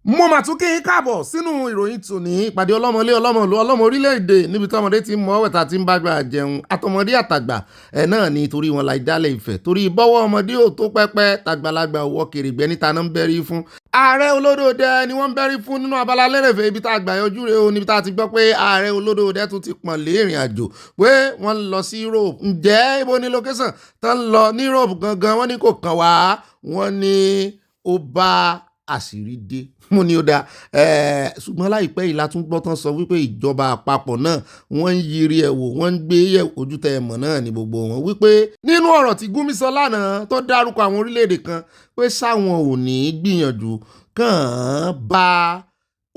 mo mà tún kí n káàbọ̀ sínú ìròyìn tòní ìpàdé ọlọ́mọlé ọlọ́mọlú ọlọ́mọ orílẹ̀-èdè níbi tí ọmọdé ti ń mọ ọ̀wẹ̀ta tí ń bá gbà jẹun àtọmọdé àtàgbà náà ni torí wọn láì dálẹ̀ ìfẹ́ torí bọ́wọ́ ọmọdé ò tó pẹ́pẹ́ tàgbàlagbà òwò kèrègbẹ́ níta náà ń bẹ́rí fún. ààrẹ olódòdẹ ni wọ́n ń bẹ́rí fún nínú Abala Lerefe ibi tá a gbà yọjú rèé o níbi tá a ti gbọ́ pé ààrẹ olódòdẹ tún ti pọ̀n lé ìrìn àjò pé wọ́n lọ sí Europe. ǹjẹ́ ibo ni location tán lọ ní Europe gangan wọ́n ní kò kàn wá wọ́n ní ó bá àṣírí dé mo ní ó dáa ṣùgbọ́n láìpẹ́ yìí la tún gbọ́ tán sọ wípé ìjọba àpapọ̀ náà wọ́n ń yiri ẹ̀ wò wọ́n ń gbé yẹ̀ ojú tẹ ẹ̀mọ̀ náà ní gbogbo wọn wípé nínú ọ̀rọ̀ tí Gumi sọ lánàá tó dárúkọ àwọn orílẹ̀-èdè kan pé sáwọn ò ní gbìyànjú kàn án bá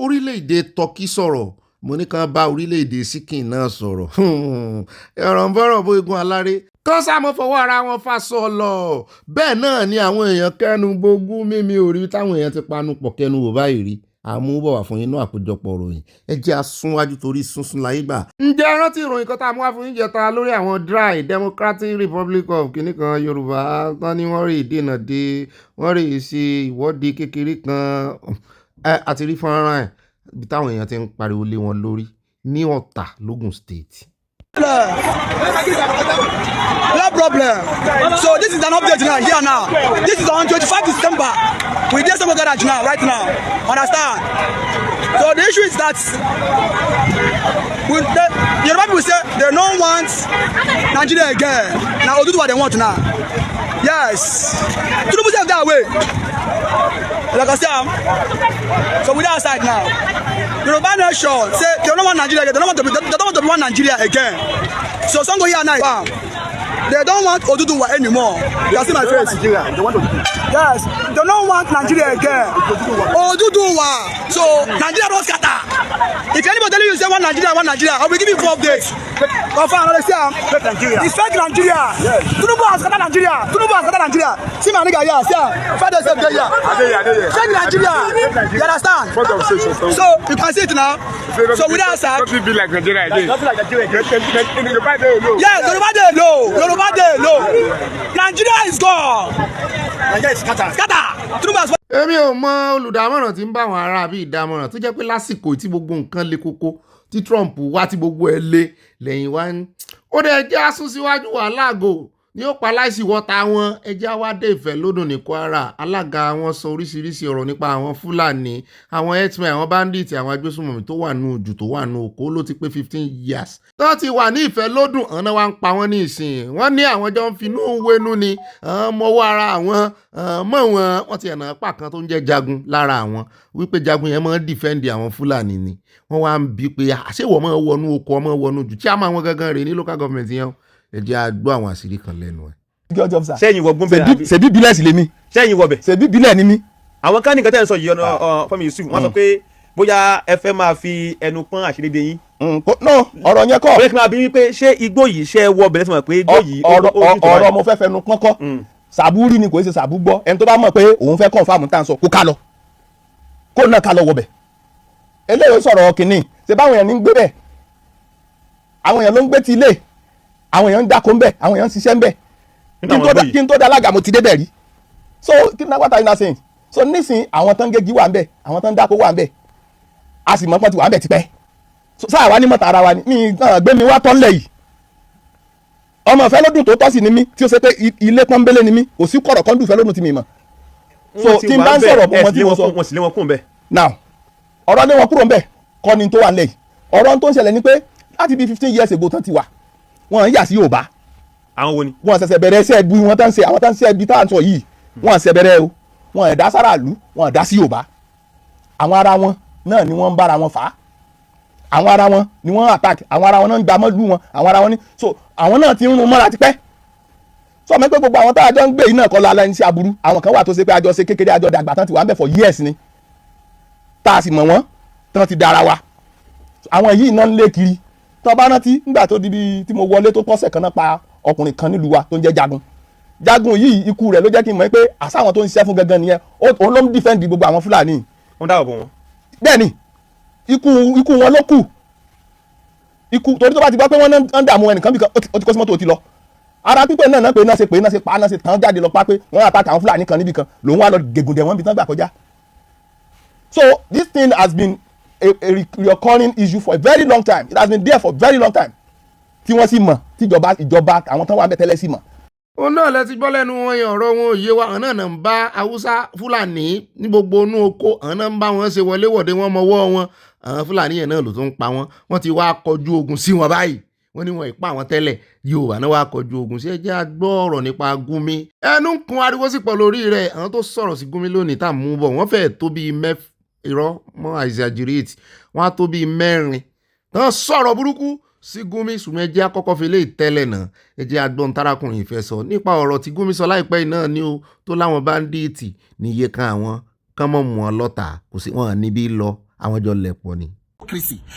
orílẹ̀-èdè Turkey sọ̀rọ̀ mo ní kàn bá orílẹ̀-èdè Síkìn náà sọ̀rọ̀ ẹ̀rọ̀ ń bọ̀rọ̀ bó egun aláré kán sáàmọ́ fọwọ́ ara wọn fa sọ lọ bẹ́ẹ̀ náà ni àwọn èèyàn kẹnu gbogbo mímí orí táwọn èèyàn ti panu pọ̀ kẹnu wò báyìí rí àmúbọ̀ wà fún yín náà àpéjọpọ̀ ròyìn ẹ jẹ́ àsúnwájú torí sunsun láyé gbà. ǹjẹ́ rántí ìròyìn kan tá a mú wá fún yín jẹta lórí àwọn dry Democratic Republic of kìnnìkan Yorùbá tán ni wọ́n rí ìdènà dé wọ́n rí ṣe ìwọ́de kékeré kan àti rí fọ́nrán ẹ̀ bí táwọn èèyàn ti ń pariwo lé wọn lórí ní Ọ̀tà l'Ogun State. No problem. So this is an update now, here now. This is on 25 December. We did some garage now, right now. Understand? So the issue is that Yoruba people say they don't want Nigeria again. Now do what they want now. Yes. Tinubu say that way. Like I said, so we're outside now. Yoruba nation say they don't want Nigeria again. They don't want to be one Nigeria again. So some go here now. They don't want Oduduwa anymore. You can see my face. Nigeria. They want Oduduwa. Yes. They don't want Nigeria again. Oduduwa. So Nigeria don't scatter. If anybody tell you say one Nigeria, I will give you 4 updates. Confirm. Let's see. Fake Nigeria. It's fake Nigeria. Yes. Tinubu has scattered Nigeria. See my nigga here. See. Federal self there. Fake Nigeria. You understand? So you can see it now. So we don't outside. Nothing be like Nigeria again. Nothing like Nigeria again. Yes, Yoruba dey low. Nigeria is gone. Nigeria is scatter. Tinubu has. èmi ò mọ olùdámọ̀ràn tí ń bá àwọn ará bíi ìdámọ̀ràn tó jẹ́ pé lásìkò tí gbogbo nǹkan le koko tí Trump wá tí gbogbo ẹ̀ lé lẹ́yìn wá ní ó dẹ̀ jẹ́ asún síwájú wàhálà àgò ní ó pa láìsí wọ́ta wọn ẹjẹ́ àwádé ìfẹ́ lódùn ní Kwara alága wọn sọ oríṣiríṣi ọ̀rọ̀ nípa àwọn Fúlàní àwọn herdsmen àwọn bandits àwọn agbésùnmọ̀mí tó wà nù ojú tó wà nù oko ló ti pé 15 years tó ti wà ní ìfẹ́ lódùn ọ̀nà wa ń pa wọ́n ní ìsìn wọ́n ní àwọn jọ ń finú wénú ni mọ́wọ́ ara àwọn mọ́ wọ́n ti ẹ̀nà pa kan tó ń jẹ́ jagun lára àwọn wípé jagun yẹn máa ń defend àwọn Fúlàní ni wọ́n wá ń bí pé àṣewọ̀ máa wọnú oko ọmọ wọnú jù tí a máa wọn gangan rè ní local government yẹn ẹ jẹ́ àgbọ́ àwọn àṣírí kan lẹ́nu ẹ̀. sẹ́yìn wọ gbọ́n bẹ́ẹ̀ ṣebí bílẹ̀ sì lè mi. sẹ́yìn wọ bẹ̀. ṣebí bílẹ̀ ni mi. àwọn kan nìkan tẹ́ ń sọ yìí ọ̀nà Fẹ́mi Yusuf wọ́n sọ pé bóyá ẹ fẹ́ máa fi ẹnu pọ́n àṣírí dé yín. no ọ̀rọ̀ yẹn kọ́. bóyá kí n máa bí wípé ṣé igbó yìí ṣe wọ bẹ̀rẹ̀ sí mọ̀ pé igbó yìí. ọ̀rọ̀ mo fẹ́ fẹnu pọ́n kọ́ sàbúrì ni kò ṣe sàbú gbọ́ ẹni tó bá mọ̀ pé òun fẹ́ confirm tá à ń sọ kó ká lọ kó náà ká lọ wọ bẹ̀. eléyìí sọ̀rọ̀ kìnnì ṣe báwọn èèyàn ní ń gbé bẹ̀ àwọn èèyàn ló ń gbé ti ilé àwọn èèyàn ń dáko ń bẹ̀ àwọn èèyàn ń ṣiṣẹ́ ń bẹ̀ kí n tó dá alága mo ti débẹ̀ rí so kí n náà wá ta iná sẹ́yìn so nísìnyí àwọn tán gégi wà ń bẹ̀ àwọn tán dáko wà ń bẹ̀ a sì mọ̀ pọ́n ti wà ń bẹ̀ tipẹ́ sáà wá ní mọ̀tà ara wa ni mi gbé mi wá tọ́lẹ̀ yìí ọmọ ìfẹ́ lódùn tó tọ́ sí ni mí tí ó ṣe pé ilé pọ́nbélé ni mí kò sí kọ̀rọ̀ kan dùn ìfẹ́ lódùn tí mi mọ̀ so tí n bá ń sọ̀rọ̀ bọ́ wọn tí mo sọ wọn sì lé wọn kúrò ń bẹ̀. now ọ̀rọ̀ lé wọn kúrò ń bẹ̀ kọ́ ni tó wà nílẹ̀ yìí ọ̀rọ̀ tó ń ṣẹlẹ̀ ni pé láti bí 15 years ago tán ti wà wọ́n ń yà sí Yorùbá àwọn wo ni. wọ́n ṣẹ̀ṣẹ̀ bẹ̀rẹ̀ iṣẹ́ ibi wọn tán ṣe àwọn tán ṣe ibi tá à ń sọ yìí wọ́n ṣẹ̀ bẹ̀rẹ̀ o wọ́n ẹ̀dá sára ìlú wọ́n ẹ̀dá sí Yorùbá àwọn ara wọn náà ni wọ́n ń bára wọn fà á àwọn ara wọn ni wọ́n attack àwọn ara wọn náà ń gba mọ́lú wọn àwọn ara wọn ni so àwọn náà ti ń rún mọ́ra tipẹ́ sọ ma pé gbogbo àwọn tá a jọ ń gbé yìí náà kọ́ la ẹni sí aburú àwọn kan wà tó ṣe pé àjọ ṣe kékeré àjọ dàgbà tán ti wà ń bẹ̀ for years ni tá a sì mọ̀ wọ́n tán ti dára wa àwọn yìí náà ń lé kiri tó bá rántí nígbà tó di bí tí mo wọlé tó tọ́sẹ̀ kan náà pa ọkùnrin kan nílùú wa tó ń jẹ́ jagun yìí ikú rẹ̀ ló jẹ́ kí n mọ̀ pé àsáwọn tó ń ṣiṣẹ́ fún gangan nìyẹn òun ló ń defend gbogbo àwọn Fúlàní. wọ́n dáàbò wọn. bẹ́ẹ̀ ni ikú wọn ló kù ikú torí tó bá ti gbọ́ pé wọ́n ń dààmú ẹnìkan bí kan ó ti kó sí mọ́tò ó ti lọ ara pípẹ́ náà pé náà ṣe pa náà ṣe tán jáde lọ pa pé wọ́n àtàkì àwọn Fúlàní kan níbi kan lòun wá lọ gègùndẹ̀ wọn bí tán gbà kọjá So this thing has been a recurring issue for a very long time. It has been there for a very long time. Tí wọ́n sì mọ̀, tí ìjọba àwọn tán wà bẹ́ẹ̀ tẹ́lẹ̀ sì mọ̀. Òun náà lẹ ti gbọ́ lẹ́nu wọn yẹn ọ̀rọ̀ wọn òye wa àwọn náà ń bá Haúsá Fúlàní ní gbogbo inú oko àwọn náà ń bá wọn ṣe wọléwọ̀de wọn mọ́wọ́ wọn àwọn Fúlàní yẹn náà ló tún ń pa wọ́n ti wá kọjú ogun sí wọn báyìí wọ́n ní wọn ìpa àwọn tẹ́lẹ̀ Yorùbá náà wá kọjú ogun sí ẹjẹ́ àgbọ́ ọ̀rọ̀ nípa Gumi ẹnu ń kun ariwo sí pọ̀ lórí rẹ̀ àwọn tó sọ̀rọ̀ sí Gumi lónìí tá à ń mú bọ̀ wọ́n fẹ́ẹ̀ tó bíi irọ́ mọ́ exaggerate wọ́n á tó bíi 4 tán sọ̀rọ̀ burúkú sí Gumi ṣùgbọ́n ẹjẹ́ àkọ́kọ́ fi lè tẹ́lẹ̀ náà ẹjẹ́ agbọ́n tarakùnrin ìfẹ́ sọ nípa ọ̀rọ̀ tí Gumi sọ láìpẹ́ náà ni ó tó láwọn Bandits ní iye kan àwọn kán mọ̀ mọ́ lọ́tà kò sí wọn níbí lọ àwọn jọ lẹ̀pọ̀ ni.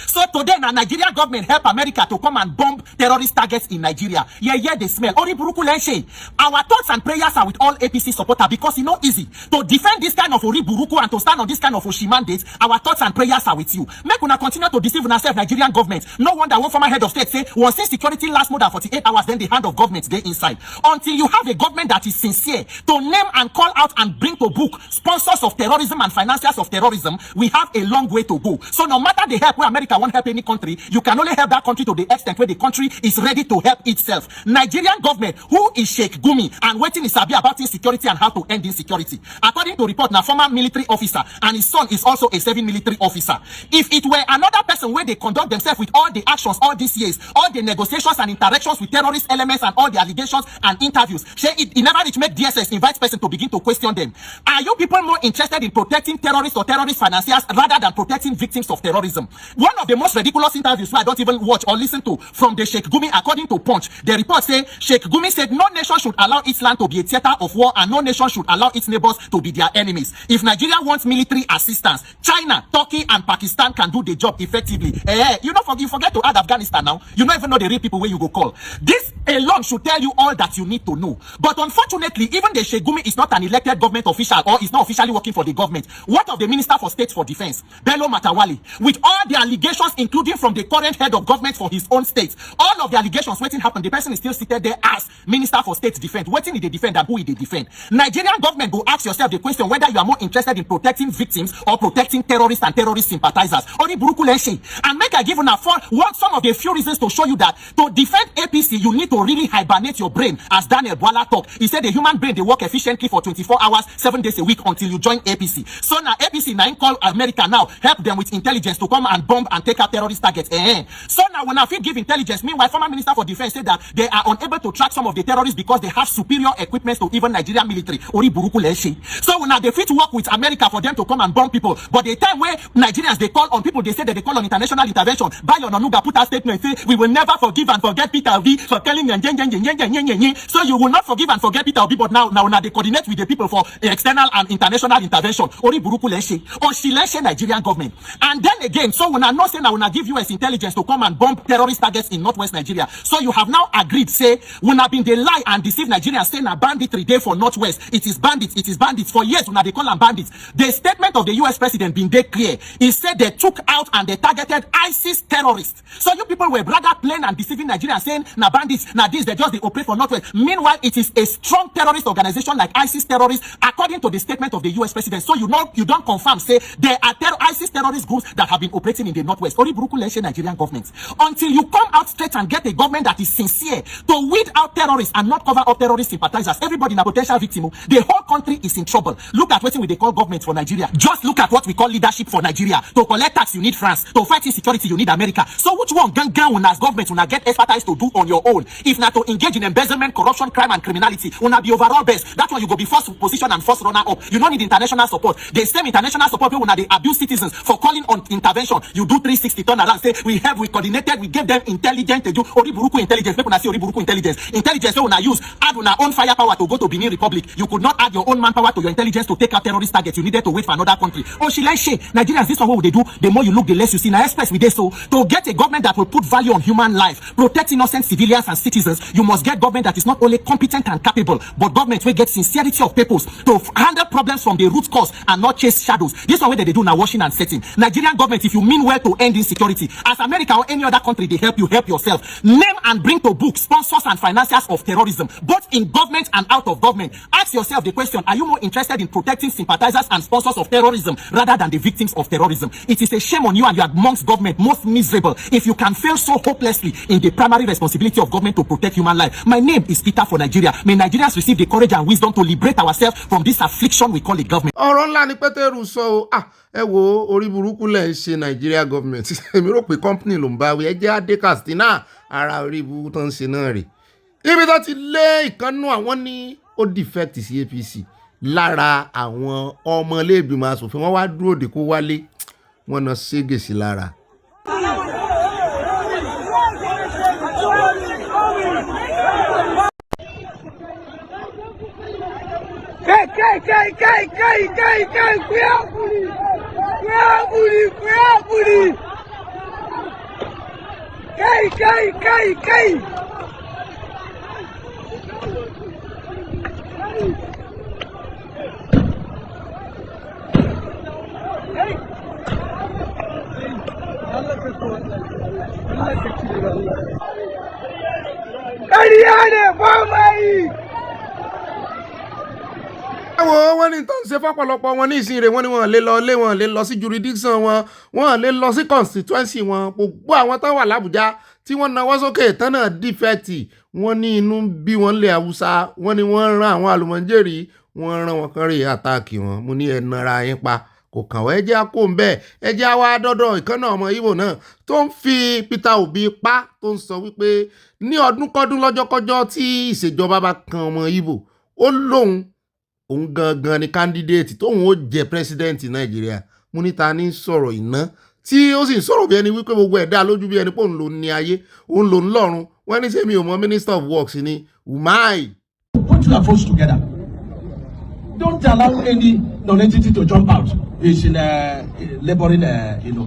So today, the Nigerian government help America to come and bomb terrorist targets in Nigeria. Yeah, they smell. Our thoughts and prayers are with all APC supporters because it's not easy to defend this kind of Oriburuku and to stand on this kind of Oshi mandate. Our thoughts and prayers are with you. Make una continue to deceive ourselves, Nigerian government. No wonder one former head of state say, once security lasts more than 48 hours, then the hand of government get inside. Until you have a government that is sincere to name and call out and bring to book sponsors of terrorism and financiers of terrorism, we have a long way to go. So no matter the help where America won't help any country, you can only help that country to the extent where the country is ready to help itself. Nigerian government, who is Sheikh Gumi and waiting is about insecurity and how to end insecurity. According to report, now former military officer and his son is also a serving military officer. If it were another person where they conduct themselves with all the actions all these years, all the negotiations and interactions with terrorist elements and all the allegations and interviews, it never reach make DSS invite person to begin to question them. Are you people more interested in protecting terrorists or terrorist financiers rather than protecting victims of terrorism? One of the most ridiculous interviews I don't even watch or listen to from the Sheikh Gumi, according to Punch, the report say Sheikh Gumi said no nation should allow its land to be a theater of war and no nation should allow its neighbors to be their enemies. If Nigeria wants military assistance, China, Turkey and Pakistan can do the job effectively. You forget to add Afghanistan now. You don't even know the real people where you go call. This alone should tell you all that you need to know. But unfortunately, even the Sheikh Gumi is not an elected government official or is not officially working for the government. What of the Minister for State for Defense, Bello Matawali, with all the allegations, including from the current head of government for his own state, all of the allegations waiting happen, the person is still seated there as Minister for State Defense. Waiting in the defend and who is the defend? Nigerian government go ask yourself the question whether you are more interested in protecting victims or protecting terrorists and terrorist sympathizers. And make I give you some of the few reasons to show you that to defend APC, you need to really hibernate your brain, as Daniel Bwala talk. He said the human brain, they work efficiently for 24 hours, 7 days a week until you join APC. So now APC now call America now, help them with intelligence to come and bomb and take out terrorist targets. So now when I feel give intelligence, meanwhile, former Minister for Defense said that they are unable to track some of the terrorists because they have superior equipment to even Nigerian military. So when they fit to work with America for them to come and bomb people, but the time where Nigerians they call on people, they say that they call on international intervention. Bayo Nanuga put a statement say we will never forgive and forget Peter Obi for telling so you will not forgive and forget Peter Obi, but now they coordinate with the people for external and international intervention. Nigerian government. And then again, so when I not say now when I give US intelligence to come and bomb terrorist targets in northwest Nigeria, so you have now agreed say when I've been they lie and deceive Nigerians saying a banditry day for northwest, it is bandits for years when they call them bandits. The statement of the US president been very clear. He said they took out and they targeted ISIS terrorists. So you people were rather plain and deceiving Nigerians saying na bandits, na this, they just they operate for northwest. Meanwhile, it is a strong terrorist organization like ISIS terrorists, according to the statement of the US president. So you don't confirm say there are ISIS terrorist groups that have been operating in the northwest. Nigerian government. Until you come out straight and get a government that is sincere to weed out terrorists and not cover up terrorist sympathizers, everybody in a potential victim, the whole country is in trouble. Look at what we call government for Nigeria. Just look at what we call leadership for Nigeria. To collect tax, you need France. To fight insecurity, you need America. So which one when as government when I get expertise to do on your own? If not to engage in embezzlement, corruption, crime, and criminality, when I be overall best, that's why you go be first position and first runner up. You don't need international support. The same international support when they abuse citizens for calling on intervention. You do 360 turn around, say we coordinated, we gave them intelligence to do Oriburuku intelligence. People say Oriburuku intelligence. Intelligence when I use add on our own firepower to go to Benin Republic. You could not add your own manpower to your intelligence to take out terrorist targets. You needed to wait for another country. Nigerians, this one what would they do? The more you look, the less you see. Now express with this. So to get a government that will put value on human life, protect innocent civilians and citizens, you must get government that is not only competent and capable, but government will get sincerity of purpose to handle problems from the root cause and not chase shadows. This one way they do now washing and setting. Nigerian government, if you you mean well to end insecurity. As America or any other country, they help you, help yourself. Name and bring to book sponsors and financiers of terrorism, both in government and out of government. Ask yourself the question, are you more interested in protecting sympathizers and sponsors of terrorism rather than the victims of terrorism? It is a shame on you and you are amongst government most miserable if you can fail so hopelessly in the primary responsibility of government to protect human life. My name is Peter for Nigeria. May Nigerians receive the courage and wisdom to liberate ourselves from this affliction we call a government. ọ̀rọ̀ ńlá ni Pétérù sọ o ẹ wo orí burúkú lẹ̀ ń ṣe Nigeria government èmi rò pé company ló ń bá wí ẹ jẹ́ adé Katsina ara orí burúkú tó ń ṣe náà rè ibi tó ti lé ìkànnù àwọn ní ó defect sí APC lára àwọn ọmọlẹ́gbìmọ̀ asòfin wọ́n wá dúró de kó wálé wọ́n na ségè sí lára. Wọ́n ní tó ń ṣe fọ́pọ̀lọpọ̀ wọn ní ìsìn rẹ̀ wọ́n ní wọ́n lè lọ sí jurisdiction wọ́n lè lọ sí constituency wọn gbogbo àwọn tán wà l'Àbújá tí wọ́n nawọ́ sókè tán náà dífẹ́ẹ̀tì wọ́n ní inú bí wọ́n lé Haúsá wọ́n ní wọ́n rán àwọn àlùmọ́jèrì wọ́n rán wọn kan rí àtàkì wọn mo ní ẹ nara yín pa kò kàn wọ́n ẹjẹ́ kó ń bẹ́ẹ̀ ẹjẹ́ wá dọ́dọ̀ ìkànnà ọmọ Ìgbò náà tó ń fi Peter Obi pa tó ń sọ wípé ní ọdúnkọdún lọ́jọ́kọjọ́ tí ìṣèjọba bá kan ọmọ Ìgbò ó lóun òun gangan ni candidate tóun ó jẹ president Nàìjíríà mo ní ta ní sọ̀rọ̀ iná tí ó sì sọ̀rọ̀ bí ẹni wípé gbogbo ẹ̀dá lójú bí ẹni pé òun ló ní ayé òun ló ń lọ́run wọ́n ní sẹ́mi ò mọ minister of works ni umai. Put your votes together. Don't allow any non-entity to jump out. It's in a laboring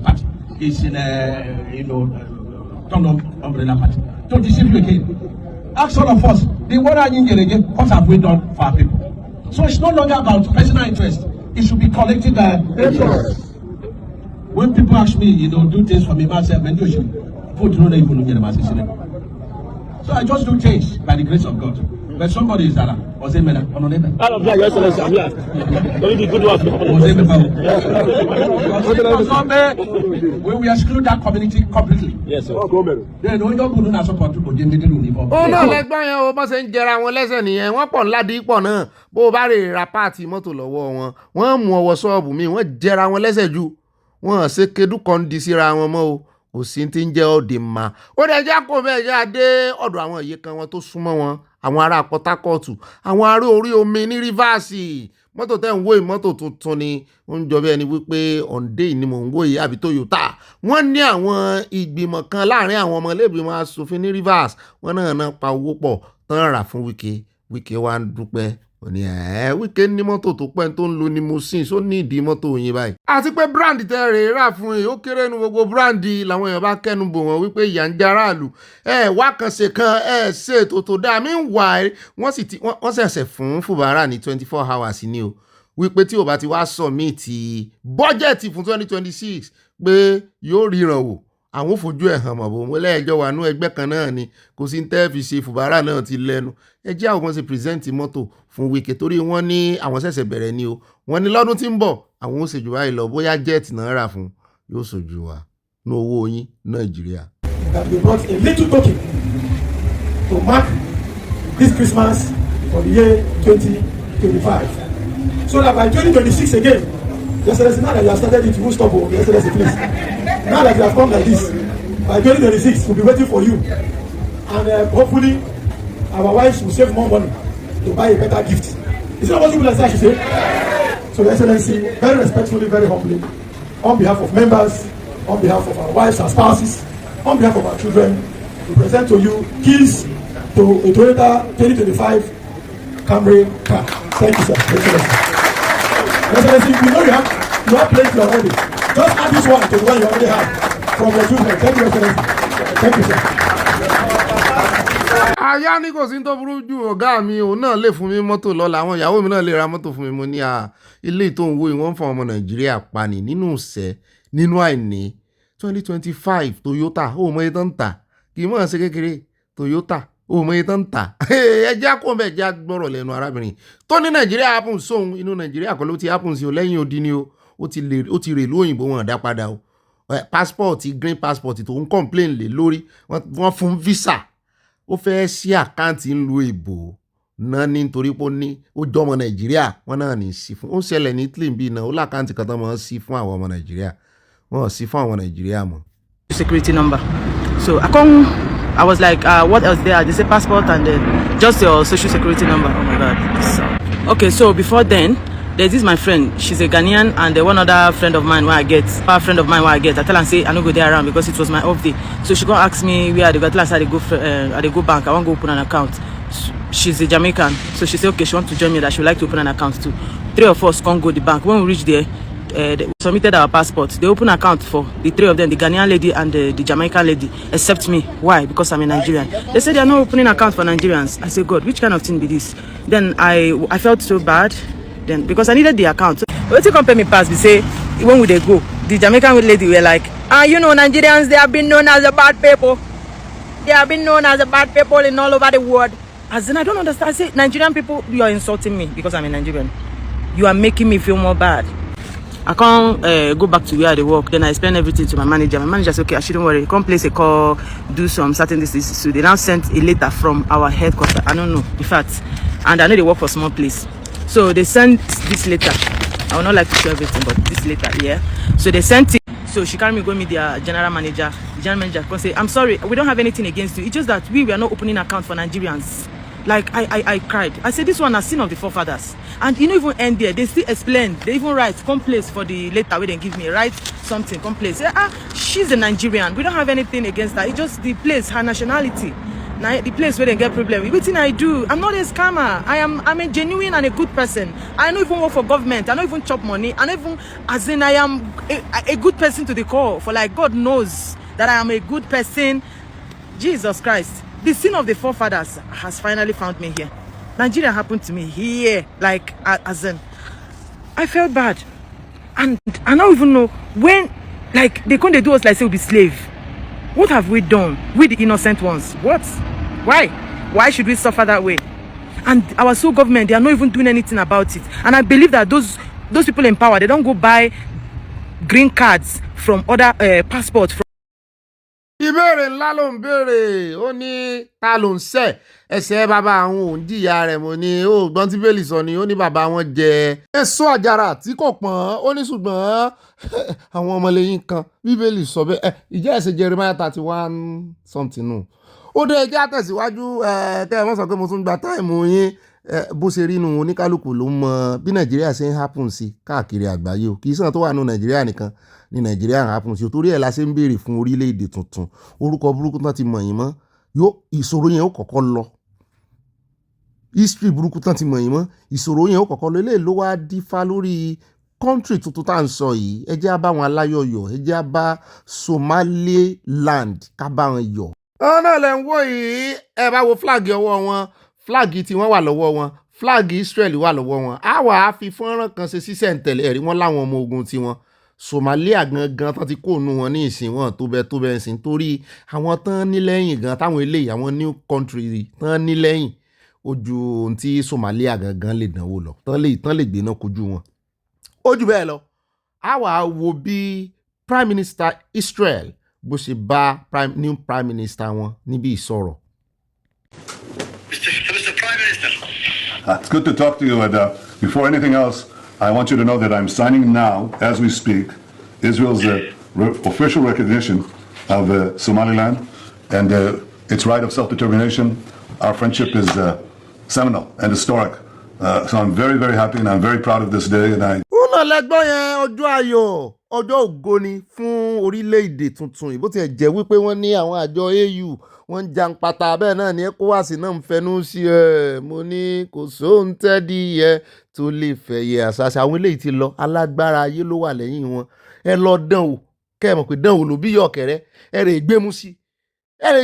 party. It's in a turn umbrella party. Don't deceive you again. Ask all of us. The one I need again. What have we done for our people? So it's no longer about personal interest. It should be collective interest. When people ask me, do things for me, myself, and you should vote. No, even get a so I just do things by the grace of God. But somebody is that or say, "Man, I'm not even." All of that, Your Excellency, I'm here. Only the good work. When we exclude that community completely. Yes, sir. Then no good na support to the middle uniform. Ó náà lẹ́gbọ́n yẹn o bọ́n ṣe ń jẹra wọn lẹ́sẹ̀ nìyẹn wọ́n pọ̀ ńlá dípọ̀ náà bó o bá rè ra páàtì mọ́tò lọ́wọ́ wọ́n mú ọwọ́ ṣọ́ọ̀bù mi wọ́n jẹra wọn lẹ́sẹ̀ jù wọ́n ṣe kedú kan di síra wọn mọ́ o kò sí ti ń jẹ́ ọ̀dẹ̀ mà ó dẹ̀ já kó bẹ́ẹ̀ já dé ọ̀dọ̀ àwọn ìyè kan wọn tó súnmọ́ wọn àwọn ará Port Harcourt àwọn ará orí omi ní Rivers mọ́tò tẹ́ ń wò yìí mọ́tò tuntun ni ó ń jọ bí ẹni wípé Hyundai ni mò ń wò yìí àbí Toyota wọ́n ní àwọn ìgbìmọ̀ kan láàrin àwọn ọmọlẹ́gbìmọ̀ asòfin ní Rivers wọ́n náà pa owó pọ̀ tán rà fún Wike wá ń dúpẹ́ òní Wike ní mọ́tò tó pẹ́ tó ń lo limousine só ní ìdí mọ́tò yín báyìí. àti pé brand tẹ́ rè rà fún yìí ó kéré nu gbogbo brand làwọn èèyàn bá kẹ́nu bò wọ́n wípé ìyà ń jẹ aráàlú wá kan ṣe kan ṣe ètò tó dáa meanwhile wọ́n ṣẹ̀ṣẹ̀ fún Fubara ní 24 hours ni o wípé tí ò bá ti wá submit bọ́jẹ̀tì fún 2026 pé yóò ríran wò àwọn fojú ẹ̀ hàn mọ̀ bò wọ́n lẹ́ẹ̀jọ́ wà nú ẹgbẹ́ kan náà ni kò sí tẹ́ fi ṣe Fubara náà ti lẹ́nu ẹ jẹ́ àwọn ṣe present mọ́tò fún Wike torí wọ́n ní àwọn ṣẹ̀ṣẹ̀ bẹ̀rẹ̀ ni o wọ́n ní lọ́dún tí ń bọ̀ àwọn ó ṣèjú báyìí lọ bóyá jet náà rà fún yóò ṣojú wa ní owó yín Nàìjíríà. That we brought a little token to mark this Christmas for the year 2025 so that by 2026 again Your Excellency, now that you have started it, you won't stop. Your Excellency, please. Now that you have come like this, by 2026, we'll be waiting for you. And hopefully, our wives will save more money to buy a better gift. Is that what you will say, I should say? So, Your Excellency, very respectfully, very humbly, on behalf of members, on behalf of our wives and spouses, on behalf of our children, we present to you keys to a Toyota 2025 Camry car. Thank you, sir. Your Excellency. Excellency, we know you have plenty already. Just add this one to the one you already have from your children. Thank you, Excellency. Thank you, sir. Àyà ní kò sí tó burú jù ọ̀gá mi òun náà lè fún mi mọ́tò lọ́la àwọn ìyàwó mi náà lè ra mọ́tò fún mi mo ní ilé tó ń wo ìwọ̀n fún ọmọ Nàìjíríà pani nínú ìṣẹ́ nínú àìní 2025 Toyota ó mọ iye tán ń tà kì í mọ̀ ṣe kékeré Toyota ó mọ iye tán ń tà ẹjẹ́ kó bẹ̀ jẹ́ gbọ́rọ̀ lẹ́nu arábìnrin tó ní Nàìjíríà happen sóhun inú Nàìjíríà kọ́ ló ti happen sí o lẹ́yìn odi ni o ó ti rè lóyìnbó wọn dá padà o passport green passport tó ń complain lé lórí wọ́n fún visa ó fẹ́ sí àkáǹtì ńlu èbò náà nítorí pé ó jọmọ Nàìjíríà wọn náà ní sí fún ó ṣẹlẹ̀ ní Italy bíi náà ó lákáǹtì kan tó máa ń sí fún àwọn ọmọ Nàìjíríà wọn ò sí fún àwọn Nàìjíríà mọ́. Security number. So I was like, what else there? They say passport and just your social security number. Oh my God. So, okay, so before then, there's this my friend. She's a Ghanaian and one other friend of mine where I get. I tell her say I don't go there around because it was my off day. So she gonna ask me where I go. I tell her say I go bank. I want to go open an account. She's a Jamaican, so she said okay, she want to join me. That she would like to open an account too. 3 of us can't go to the bank. When we reach there, they submitted our passports. They open account for the 3 of them, the Ghanaian lady and the Jamaican lady, except me. Why? Because I'm a Nigerian. They said they are not opening account for Nigerians. I said, God, which kind of thing be this? Then I felt so bad. Then because I needed the account. But you compare me pass, we say when would they go? The Jamaican lady were like, you know, Nigerians, they have been known as a bad people. They have been known as a bad people in all over the world. As in, I don't understand. I say, Nigerian people, you are insulting me because I'm a Nigerian. You are making me feel more bad. I can't go back to where I work. Then I explain everything to my manager. My manager said, okay, I shouldn't worry. Come place a call, do some certain things. So they now sent a letter from our headquarters. I don't know, in fact. And I know they work for a small place. So they sent this letter. I would not like to show everything, but this letter, yeah. So they sent it. So she carried me, go meet their general manager. The general manager can say, I'm sorry, we don't have anything against you. It's just that we are not opening account for Nigerians. Like, I cried. I said, this one has sin of the forefathers. And you know, even end there, they still explain. They even write, come place for the letter where they give me. Write something, come place. She's a Nigerian. We don't have anything against her. It's just the place, her nationality. Now, the place where they get problem. Everything I do, I'm not a scammer. I'm a genuine and a good person. I don't even work for government. I don't even chop money. I don't even, as in I am a good person to the core. For like, God knows that I am a good person. Jesus Christ. The sin of the forefathers has finally found me here. Nigeria happened to me here, like, as in, I felt bad. And I don't even know when, like, they couldn't do us like say we'll be slave. What have we done? We the innocent ones. What? Why? Why should we suffer that way? And our sole government, they are not even doing anything about it. And I believe that those people in power, they don't go buy green cards from other passports. Ìbéèrè ńlá ló ń béèrè ó ní ta ló ń ṣẹ̀ ẹ̀ṣẹ̀ bàbá àwọn òun jìyà rẹ̀ mo ní ó gbọ́n tí bẹ́ẹ̀lì sọ ni ó ní bàbá wọn jẹ èso àjàrà tí kò pọ́n ó ní ṣùgbọ́n àwọn ọmọlẹ́yìn kan bíbélì sọ bẹ́ẹ̀ ìjẹ́ ẹ̀ṣẹ̀ Jeremiah 31 something nù ó dé ẹjẹ́ àtẹ̀síwájú kẹ́ ẹ mọ̀ sọ pé mo tún gba táìmù yín bó ṣe rí nu oníkálukú ló mọ bí Nàìjíríà ṣe ń happen sí káàkiri àgbáyé o kì í sàn tó wà nù Nàìjíríà nìkan ní Nàìjíríà happen sí o torí ẹ̀ la ṣe ń béèrè fún orílẹ̀-èdè tuntun orúkọ burúkú tán ti mọ̀ yín mọ́ yóò ìṣòro yẹn ó kọ́kọ́ lọ history burúkú tán ti mọ̀ yín mọ́ ìṣòro yẹn ó kọ́kọ́ lọ eléyìí ló wá dífá lórí country tuntun tá à ń sọ yìí ẹ jẹ́ á bá wọn aláyọ̀yọ̀ ẹ jẹ́ á bá Somaliland ká bá wọn yọ̀. ọ̀nà lẹ́ ń wò yìí ẹ bá wo flag ọwọ́ wọn flag tí wọ́n wà lọ́wọ́ wọn flag Israel wà lọ́wọ́ wọn á wà á fi fọ́nrán kan ṣe sísẹ̀ǹtẹ̀lé ẹ̀rí wọn láwọn ọmọ ogun tiwọn Somalia gangan tán ti kóònù wọn ní ìsìn wọn tó bẹ́ẹ̀ sìn torí àwọn tán ní lẹ́yìn gan táwọn eléyìí àwọn new country tán ní lẹ́yìn ojú ohun tí Somalia gangan lè dánwò lọ tán lè gbéná kojú wọn ojú bẹ́ẹ̀ lọ á wà á wo bí Prime Minister Israel bó ṣe bá new Prime Minister wọn níbi ìsọ̀rọ̀. Mr. Prime Minister. It's good to talk to you, and before anything else, I want you to know that I'm signing now, as we speak, Israel's official recognition of Somaliland and its right of self-determination. Our friendship is seminal and historic. So I'm very, very happy and I'm very proud of this day. And lẹ́gbọ́n yẹn ọjọ́ ayọ̀ ọjọ́ ògo ni fún orílẹ̀-èdè tuntun ìbò tiẹ̀ jẹ́ wípé wọ́n ní àwọn àjọ AU wọ́n ń jan pata bẹ́ẹ̀ náà ní ECOWAS náà ń fẹnu sí mo ní kò sóhun tẹ́dí yẹ tó lè fẹ̀yẹ àṣàṣà àwọn eléyìí ti lọ alágbára ayé ló wà lẹ́yìn wọn ẹ lọ dán o kẹ́ ẹ mọ̀ pé dán o ló bí yọ̀ kẹ́rẹ́ ẹ rè gbémú sí ẹ rè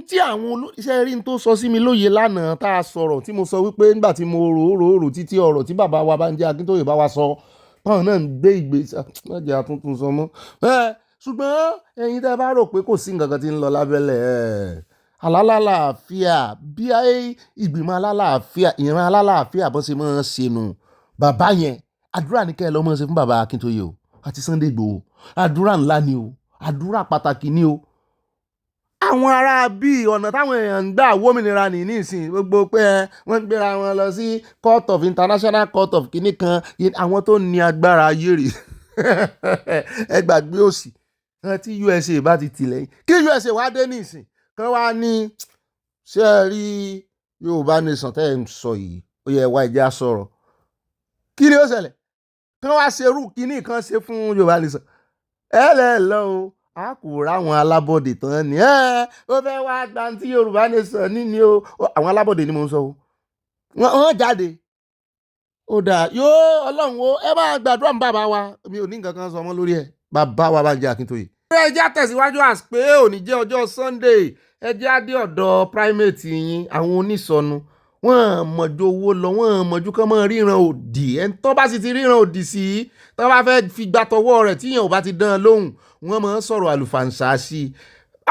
tí àwọn iṣẹ́ rí tó sọ sí mi lóye lánàá tá a sọ̀rọ̀ tí mo sọ wípé nígbà tí mo rò títí ọ̀rọ̀ tí bàbá wa Bánjí Akíntóyè bá wa sọ báwọn náà ń gbé ìgbésẹ̀ lọ́jà tuntun sọ mọ́ ṣùgbọ́n ẹ̀yin tẹ́ bá rò pé kò sí nǹkan kan tí ń lọ lábẹ́lẹ̀ alálàáfíà bí ìgbìmọ̀ alálàáfíà ìran alálàáfíà bọ́n ṣe máa ń ṣe nù bàbá yẹn àdúrà ní kẹ́ ẹ lọ́ mọ́ ṣe fún bàbá Akíntóyè o àti Sunday Igboho àdúrà ńlá ni o àdúrà pàtàkì ni o. àwọn ará bíi ọ̀nà táwọn èèyàn ń gbà wómìnira nì nísìn gbogbo pé wọ́n ń gbéra wọn lọ sí court of international court of kìíní kan àwọn tó ní agbára ayé rè ẹ gbàgbé òsì tí USA bá ti tìlẹ́yìn kí USA wá dé nísìn kan wá ní ṣé ẹ rí Yorùbá nation tẹ́ ẹ̀ ń sọ yìí ó yẹ wá ìjà sọ̀rọ̀ kí ni ó ṣẹlẹ̀ kan wá ṣerú kíní kan ṣe fún Yorùbá nation ẹ lẹ́ lọ o a kò ráwọn alábọ̀dé tán ni ó fẹ́ wá gba tí Yorùbá nation níní o àwọn alábọ̀dé ni mo ń sọ o wọ́n jáde ó dáa yóò Ọlọ́run o ẹ bá gbàdúrà mọ́ bàbá wa mi ò ní nǹkan kan sọ mọ́ lórí ẹ̀ bàbá wa Bánjí Akíntóyè. ẹ jẹ́ àtẹ̀síwájú àpé òní jẹ́ ọjọ́ Sunday ẹ jẹ́ àdé ọ̀dọ̀ primate yín àwọn onísọnù wọ́n mọ̀jú owó lọ wọ́n mọ̀jú kán mọ́ ríran òdì ẹni tó bá sì ti ríran òdì sí tó bá fẹ́ fi gbà tọwọ́ rẹ̀ tíyàn ò bá ti dán lóhùn wọ́n máa ń sọ̀rọ̀ àlùfàǹsà sí i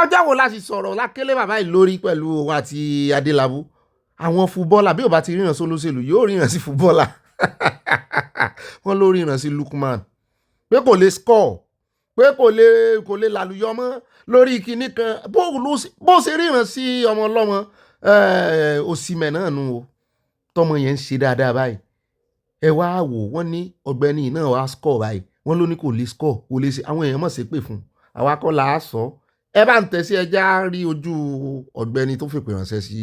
ọjọ́ wo la sì sọ̀rọ̀ lákélé bàbá yìí lórí pẹ̀lú òun àti Adélábù àwọn fúbọ́là bí ò bá ti ríran sólóṣèlú yóò ríran sí fúbọ́là wọ́n ló ríran sí Lukman pé kò lè score pé kò lè làlùyọ mọ́ lórí kinní kan bó ṣe ríran sí ọmọ ọlọ́mọ Òsìmẹ̀ náà nù o tọmọ yẹn ń ṣe dáadáa báyìí ẹ wá wò wọ́n ní Ọ̀gbẹ́ni náà wá score báyìí wọ́n ló ní kò lè score kò lè ṣe àwọn èèyàn mọ̀ sí pé fún àwa kọ́ la á sọ ẹ bá ń tẹ̀sí ẹja rí ojú Ọ̀gbẹ́ni tó fèpè ránṣẹ́ sí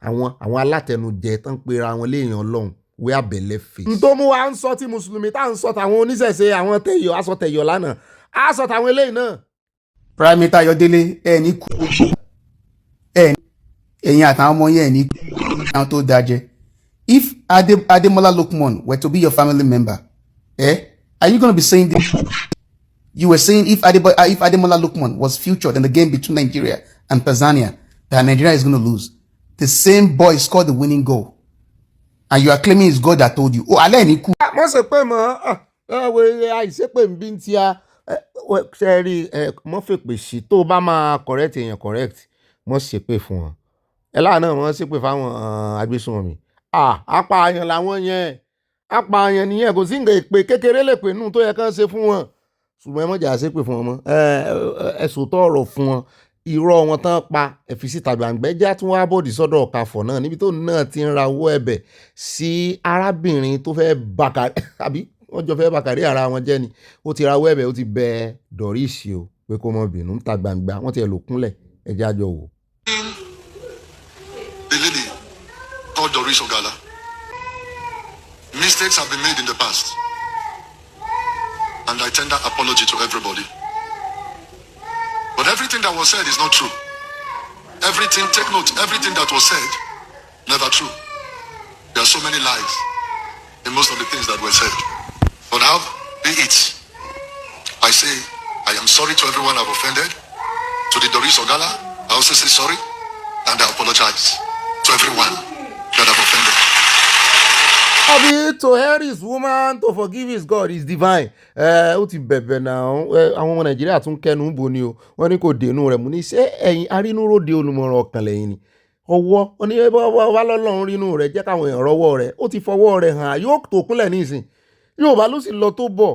àwọn alátẹnujẹ tán pera wọn léèyàn Ọlọ́run wé àbẹ̀lẹ̀ fèsì. n tó mú wa ń sọ ti mùsùlùmí tá à ń sọ tàwọn oníṣẹ̀ṣe àwọn tẹ̀yọ̀ aṣọ tẹ̀yọ̀ lánàá á sọ tàwọn eléyìí náà. Primate Ayọ̀délé ẹ ní kú ẹ̀yin àtàwọn ọmọ yẹn ní àwọn tó dájẹ́. If Ademola Lookman were to be your family member, are you going to be saying this? You were saying if Ademola Lookman was featured in the game between Nigeria and Tanzania, that Nigeria is going to lose. The same boy scored the winning goal. And you are claiming it's God that told you. Oh, alẹ́ ní kú. Mo ṣe pé àìsèpè ń bí ń tíya ṣe rí mo fèpè sí tó bá máa correct èèyàn correct mo ṣépè fún wọn. Ẹ láàánú mo ṣépè fáwọn agbésùnmọ̀mí. Apààyàn làwọn yẹn apààyàn nìyẹn kò sí nǹkan ìpè kékeré lè pè nù tó yẹ kán ṣe fún wọn ṣùgbọ́n ẹ mọ̀jà ṣépè fún wọn mọ́ ẹ sòótọ́ ọ̀rọ̀ fún wọn irọ́ wọn tán pa ẹ̀fí síta gbàǹgbẹ́já tí wọ́n á bòdì sọ́dọ̀ Ọ̀kàfọ̀ náà níbi tó náà ti ń rawọ́ ẹ̀bẹ̀ sí arábìnrin tó fẹ́ bàkàrí àbí wọ́n jọ fẹ́ bàkàrí ara wọn jẹ́ ni ó ti rawọ́ ẹ̀bẹ̀ ó ti bẹ Doris o pé kó mọ bínú ń ta gbàǹgbà wọ́n ti ẹ̀ lò kúnlẹ̀ ẹ̀jẹ̀ àjọ wò. The lady called Doris Ogala. Mistakes have been made in the past, and I tender apology to everybody. But everything that was said is not true. Everything, take note, everything that was said, never true. There are so many lies in most of the things that were said. But now, be it. I say, I am sorry to everyone I've offended. To the Doris Ogala, I also say sorry, and I apologize to everyone that I've offended. To hear his woman, to forgive his God is divine. Ó ti bẹ̀bẹ̀ náà àwọn ọmọ Nàìjíríà tún kẹnu bo ni o wọ́n ní kò dénú rẹ̀ mú ní ṣé ẹ̀yin arínúròde olùmọ̀ràn ọkàn lẹ́yìn ni ọwọ́ ó ní wá lọ́lọ́run rínú rẹ̀ jẹ́ káwọn èèyàn rọ́wọ́ rẹ̀ ó ti fọwọ́ rẹ̀ hàn yóò tó kúnlẹ̀ nísìn yóò bá ló sì lọ tó bọ̀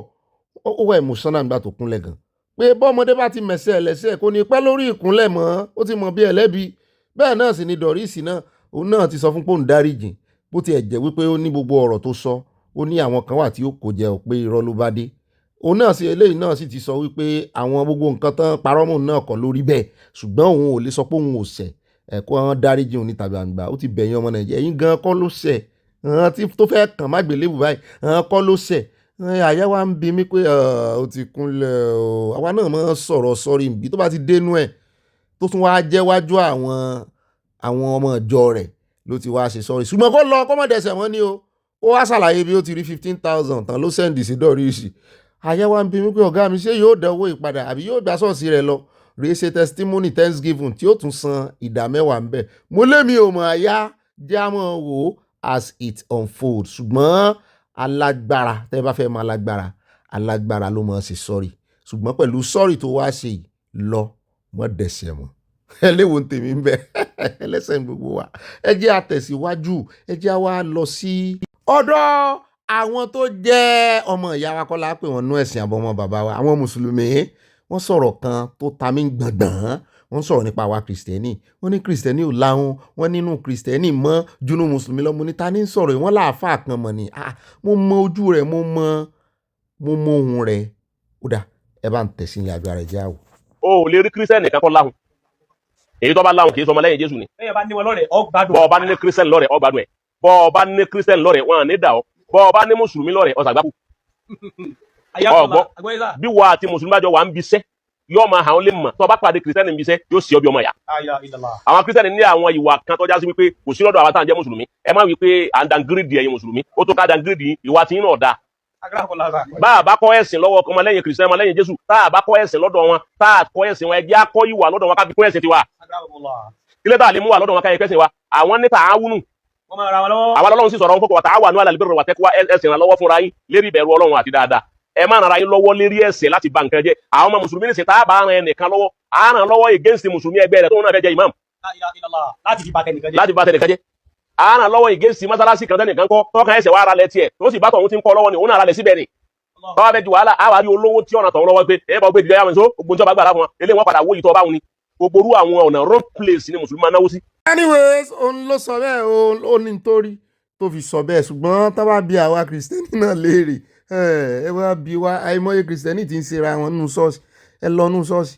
ó wà emotional nígbà tó kúnlẹ̀ gan pé bọ́mọdé bá ti mẹ̀sẹ̀ ẹlẹ́sẹ̀ kò ní pẹ́ lórí ìkúnlẹ̀ mọ́ ó ti mọ bí ẹlẹ́bi bẹ́ẹ̀ náà sì ni Doris náà òun náà ti sọ fún pé òun dáríjìn bó ti ẹ̀ jẹ́ wípé ó ní gbogbo ọ̀rọ̀ tó sọ ó ní àwọn kan wà tí ó kò jẹ́ pé irọ́ ló bá dé òun náà sì eléyìí náà sì ti sọ wípé àwọn gbogbo nǹkan tán parọ́mọ̀ náà kọ́ lórí bẹ́ẹ̀ ṣùgbọ́n òun ò lè sọ pé òun ò ṣẹ̀ ẹ̀kọ́ wọn dáríjì òun níta gbangba ó ti bẹ̀yìn ọmọ Nàìjíríà ẹ̀yin gan kọ́ ló ṣẹ̀ tí tó fẹ́ kàn má gbélébù báyìí kọ́ ló ṣẹ̀ àyà wa ń bi mí pé ó ti kúnlẹ̀ o àwa náà máa ń sọ̀rọ̀ sọ́rí nbí tó bá ti dénú ẹ̀ tó tún wá jẹ́wájú àwọn ọmọ ìjọ rẹ̀ ló ti wá ṣe sọ́rí ṣùgbọ́n kó lọ kọ́mọ̀dẹ̀sẹ̀ wọ́n ní o ó wá ṣàlàyé bí ó ti rí 15,000 tán ló sẹ́ndì sí Doris àyà wa ń bi mí pé ọ̀gá mi ṣé yóò dánwó ìpadà àbí yóò gbà ṣọ́ọ̀ṣì rẹ̀ lọ rèé ṣe testimony thanksgiving tí ó tún san ìdá 10 ń bẹ̀ mo lémi ò mọ̀ àyà jámọ́ wò as it unfolds ṣùgbọ́n alágbára tẹ́ bá fẹ́ mọ alágbára ló mọ̀ ṣe sọ́rí ṣùgbọ́n pẹ̀lú sọ́ọ̀rì tó wá ṣe yìí lọ mọ́ dẹ̀ṣẹ̀ mọ́ ẹlẹ́wọ̀n ń tèmi ń bẹ ẹlẹ́sẹ̀ ń gbogbo wa ẹ jẹ́ àtẹ̀síwájú ẹ jẹ́ wá lọ sí ọ̀dọ̀ àwọn tó jẹ́ ọmọ ìyá wa kọ́ la pè wọ́n nú ẹ̀sìn àbọ̀mọ bàbá wa àwọn mùsùlùmí wọ́n sọ̀rọ̀ kan tó ta mí gbọ̀ngbọ̀n wọ́n sọ̀rọ̀ nípa àwa kìrìsìtẹ́nì wọ́n ní kìrìsìtẹ́nì ò láhùn wọ́n nínú kìrìsìtẹ́nì mọ́ júnú mùsùlùmí lọ́mọ ní ta ní sọ̀rọ̀ wọ́n láàfáà kan mọ̀ ni mo mọ ojú rẹ̀ mo mọ ohun rẹ̀ ó dà ẹ bá ń tẹ̀sí ilé àjọ rẹ̀ jẹ́ àwò. o ò lè rí kírísítẹ́nì kan kọ́ láhùn èyí tó bá láhùn kì í sọ ọmọ lẹ́yìn Jésù ni. bẹ́ẹ̀ bá ní wọn lọ́rẹ̀ ọgbádùn. bọ́ọ̀ bá ní kírísítẹ́nì lọ́rẹ̀ ọgbádùn ẹ̀ bọ́ọ̀ bá ní kírísítẹ́nì lọ́rẹ̀ wọn à ní dà ọ́ bọ́ọ̀ bá ní mùsùlùmí lọ́rẹ̀ ọ̀sàgbákù. ọgbọ́ bí wa àti mùsùlùmí bá jọ wà ń bisẹ́ yóò máa hàn ó lè mọ̀ tó bá pàdé kìrìsìtẹ́nì ń bisẹ́ yóò sì ọbẹ̀ ọmọ yà. àwọn kìrìsìtẹ́nì ní àwọn ìwà kan tó já sí wípé kò sí lọ́dọ̀ àwọn táwọn jẹ́ mùsùlùmí ẹ má wí pé à ń dangírídì ẹ̀yin mùsùlùmí ó tó ká dangírídì ìwà tí yín náà dáa. bá a bá kọ́ ẹ̀sìn lọ́wọ́ ọmọlẹ́yìn kìrìsìtẹ́nì ọmọlẹ́yìn Jésù tá a bá kọ́ ẹ̀sìn lọ́dọ̀ wọn tá a kọ́ ẹ̀sìn wọn ẹ jẹ́ á kọ́ ìwà lọ́dọ̀ wọn ká fi kún ẹ̀sìn tiwa. ilé tá a lè mú wà lọ́dọ̀ wọn ká yẹ kẹ́sìn wa àwọn níta àáwúnù àwọn Ọlọ́run sì sọ̀rọ̀ wọn fọ́kọ̀ wà nú àlàlẹ́ bẹ̀rẹ̀ wà tẹ́kọ̀ ẹ̀sìn ràn lọ́wọ́ fúnra yín lérí ìbẹ̀rù Ọlọ́run àti dáadáa ẹ má ràn yín lọ́wọ́ lérí ẹ̀ṣẹ̀ láti bà nǹkan jẹ́ àwọn ọmọ mùsùlùmí nìsín tá a bá ràn ẹnìkan lọ́wọ́ a ràn lọ́wọ́ against mùsùlùmí ẹgbẹ́ rẹ̀ tó náà fẹ́ jẹ́ imam láti fi bà tẹnìkan jẹ́ a ràn lọ́wọ́ against mọ́sálásí kan tẹ́nìkan kọ́ tọ́kàn ẹ̀ṣẹ̀ wa ara lẹ tiẹ̀ tó sì bá tọ̀hún ti ń kọ́ lọ́wọ́ ni òun náà ara lẹ síbẹ̀ ni tọ́wọ́ fẹ́ ju wàhálà a wà rí olówó tí ọ̀nà tọ̀hún lọ́wọ́ pé ẹ bá gbé ìdílé yàwọn ìṣó ogun tí wọ́n bá gbà láwọn eléyìí wọ́n padà wó yìí tọ́ báwọn ni gbogbo orú àwọn ọ̀nà wrong place ni mùsùlùmí máa náwó sí. anyways òun ló sọ bẹ́ẹ̀ ó ní nítorí tó fi sọ bẹ́ẹ̀ ṣùgbọ́n tá bá bi àwa kìrìsìtẹ́nì náà léèrè ẹ wá bí wá àìmọye kìrìsìtẹ́nì tí ń ṣera wọn nínú ṣọ́ọ̀ṣì ẹ lọ nínú ṣọ́ọ̀ṣì.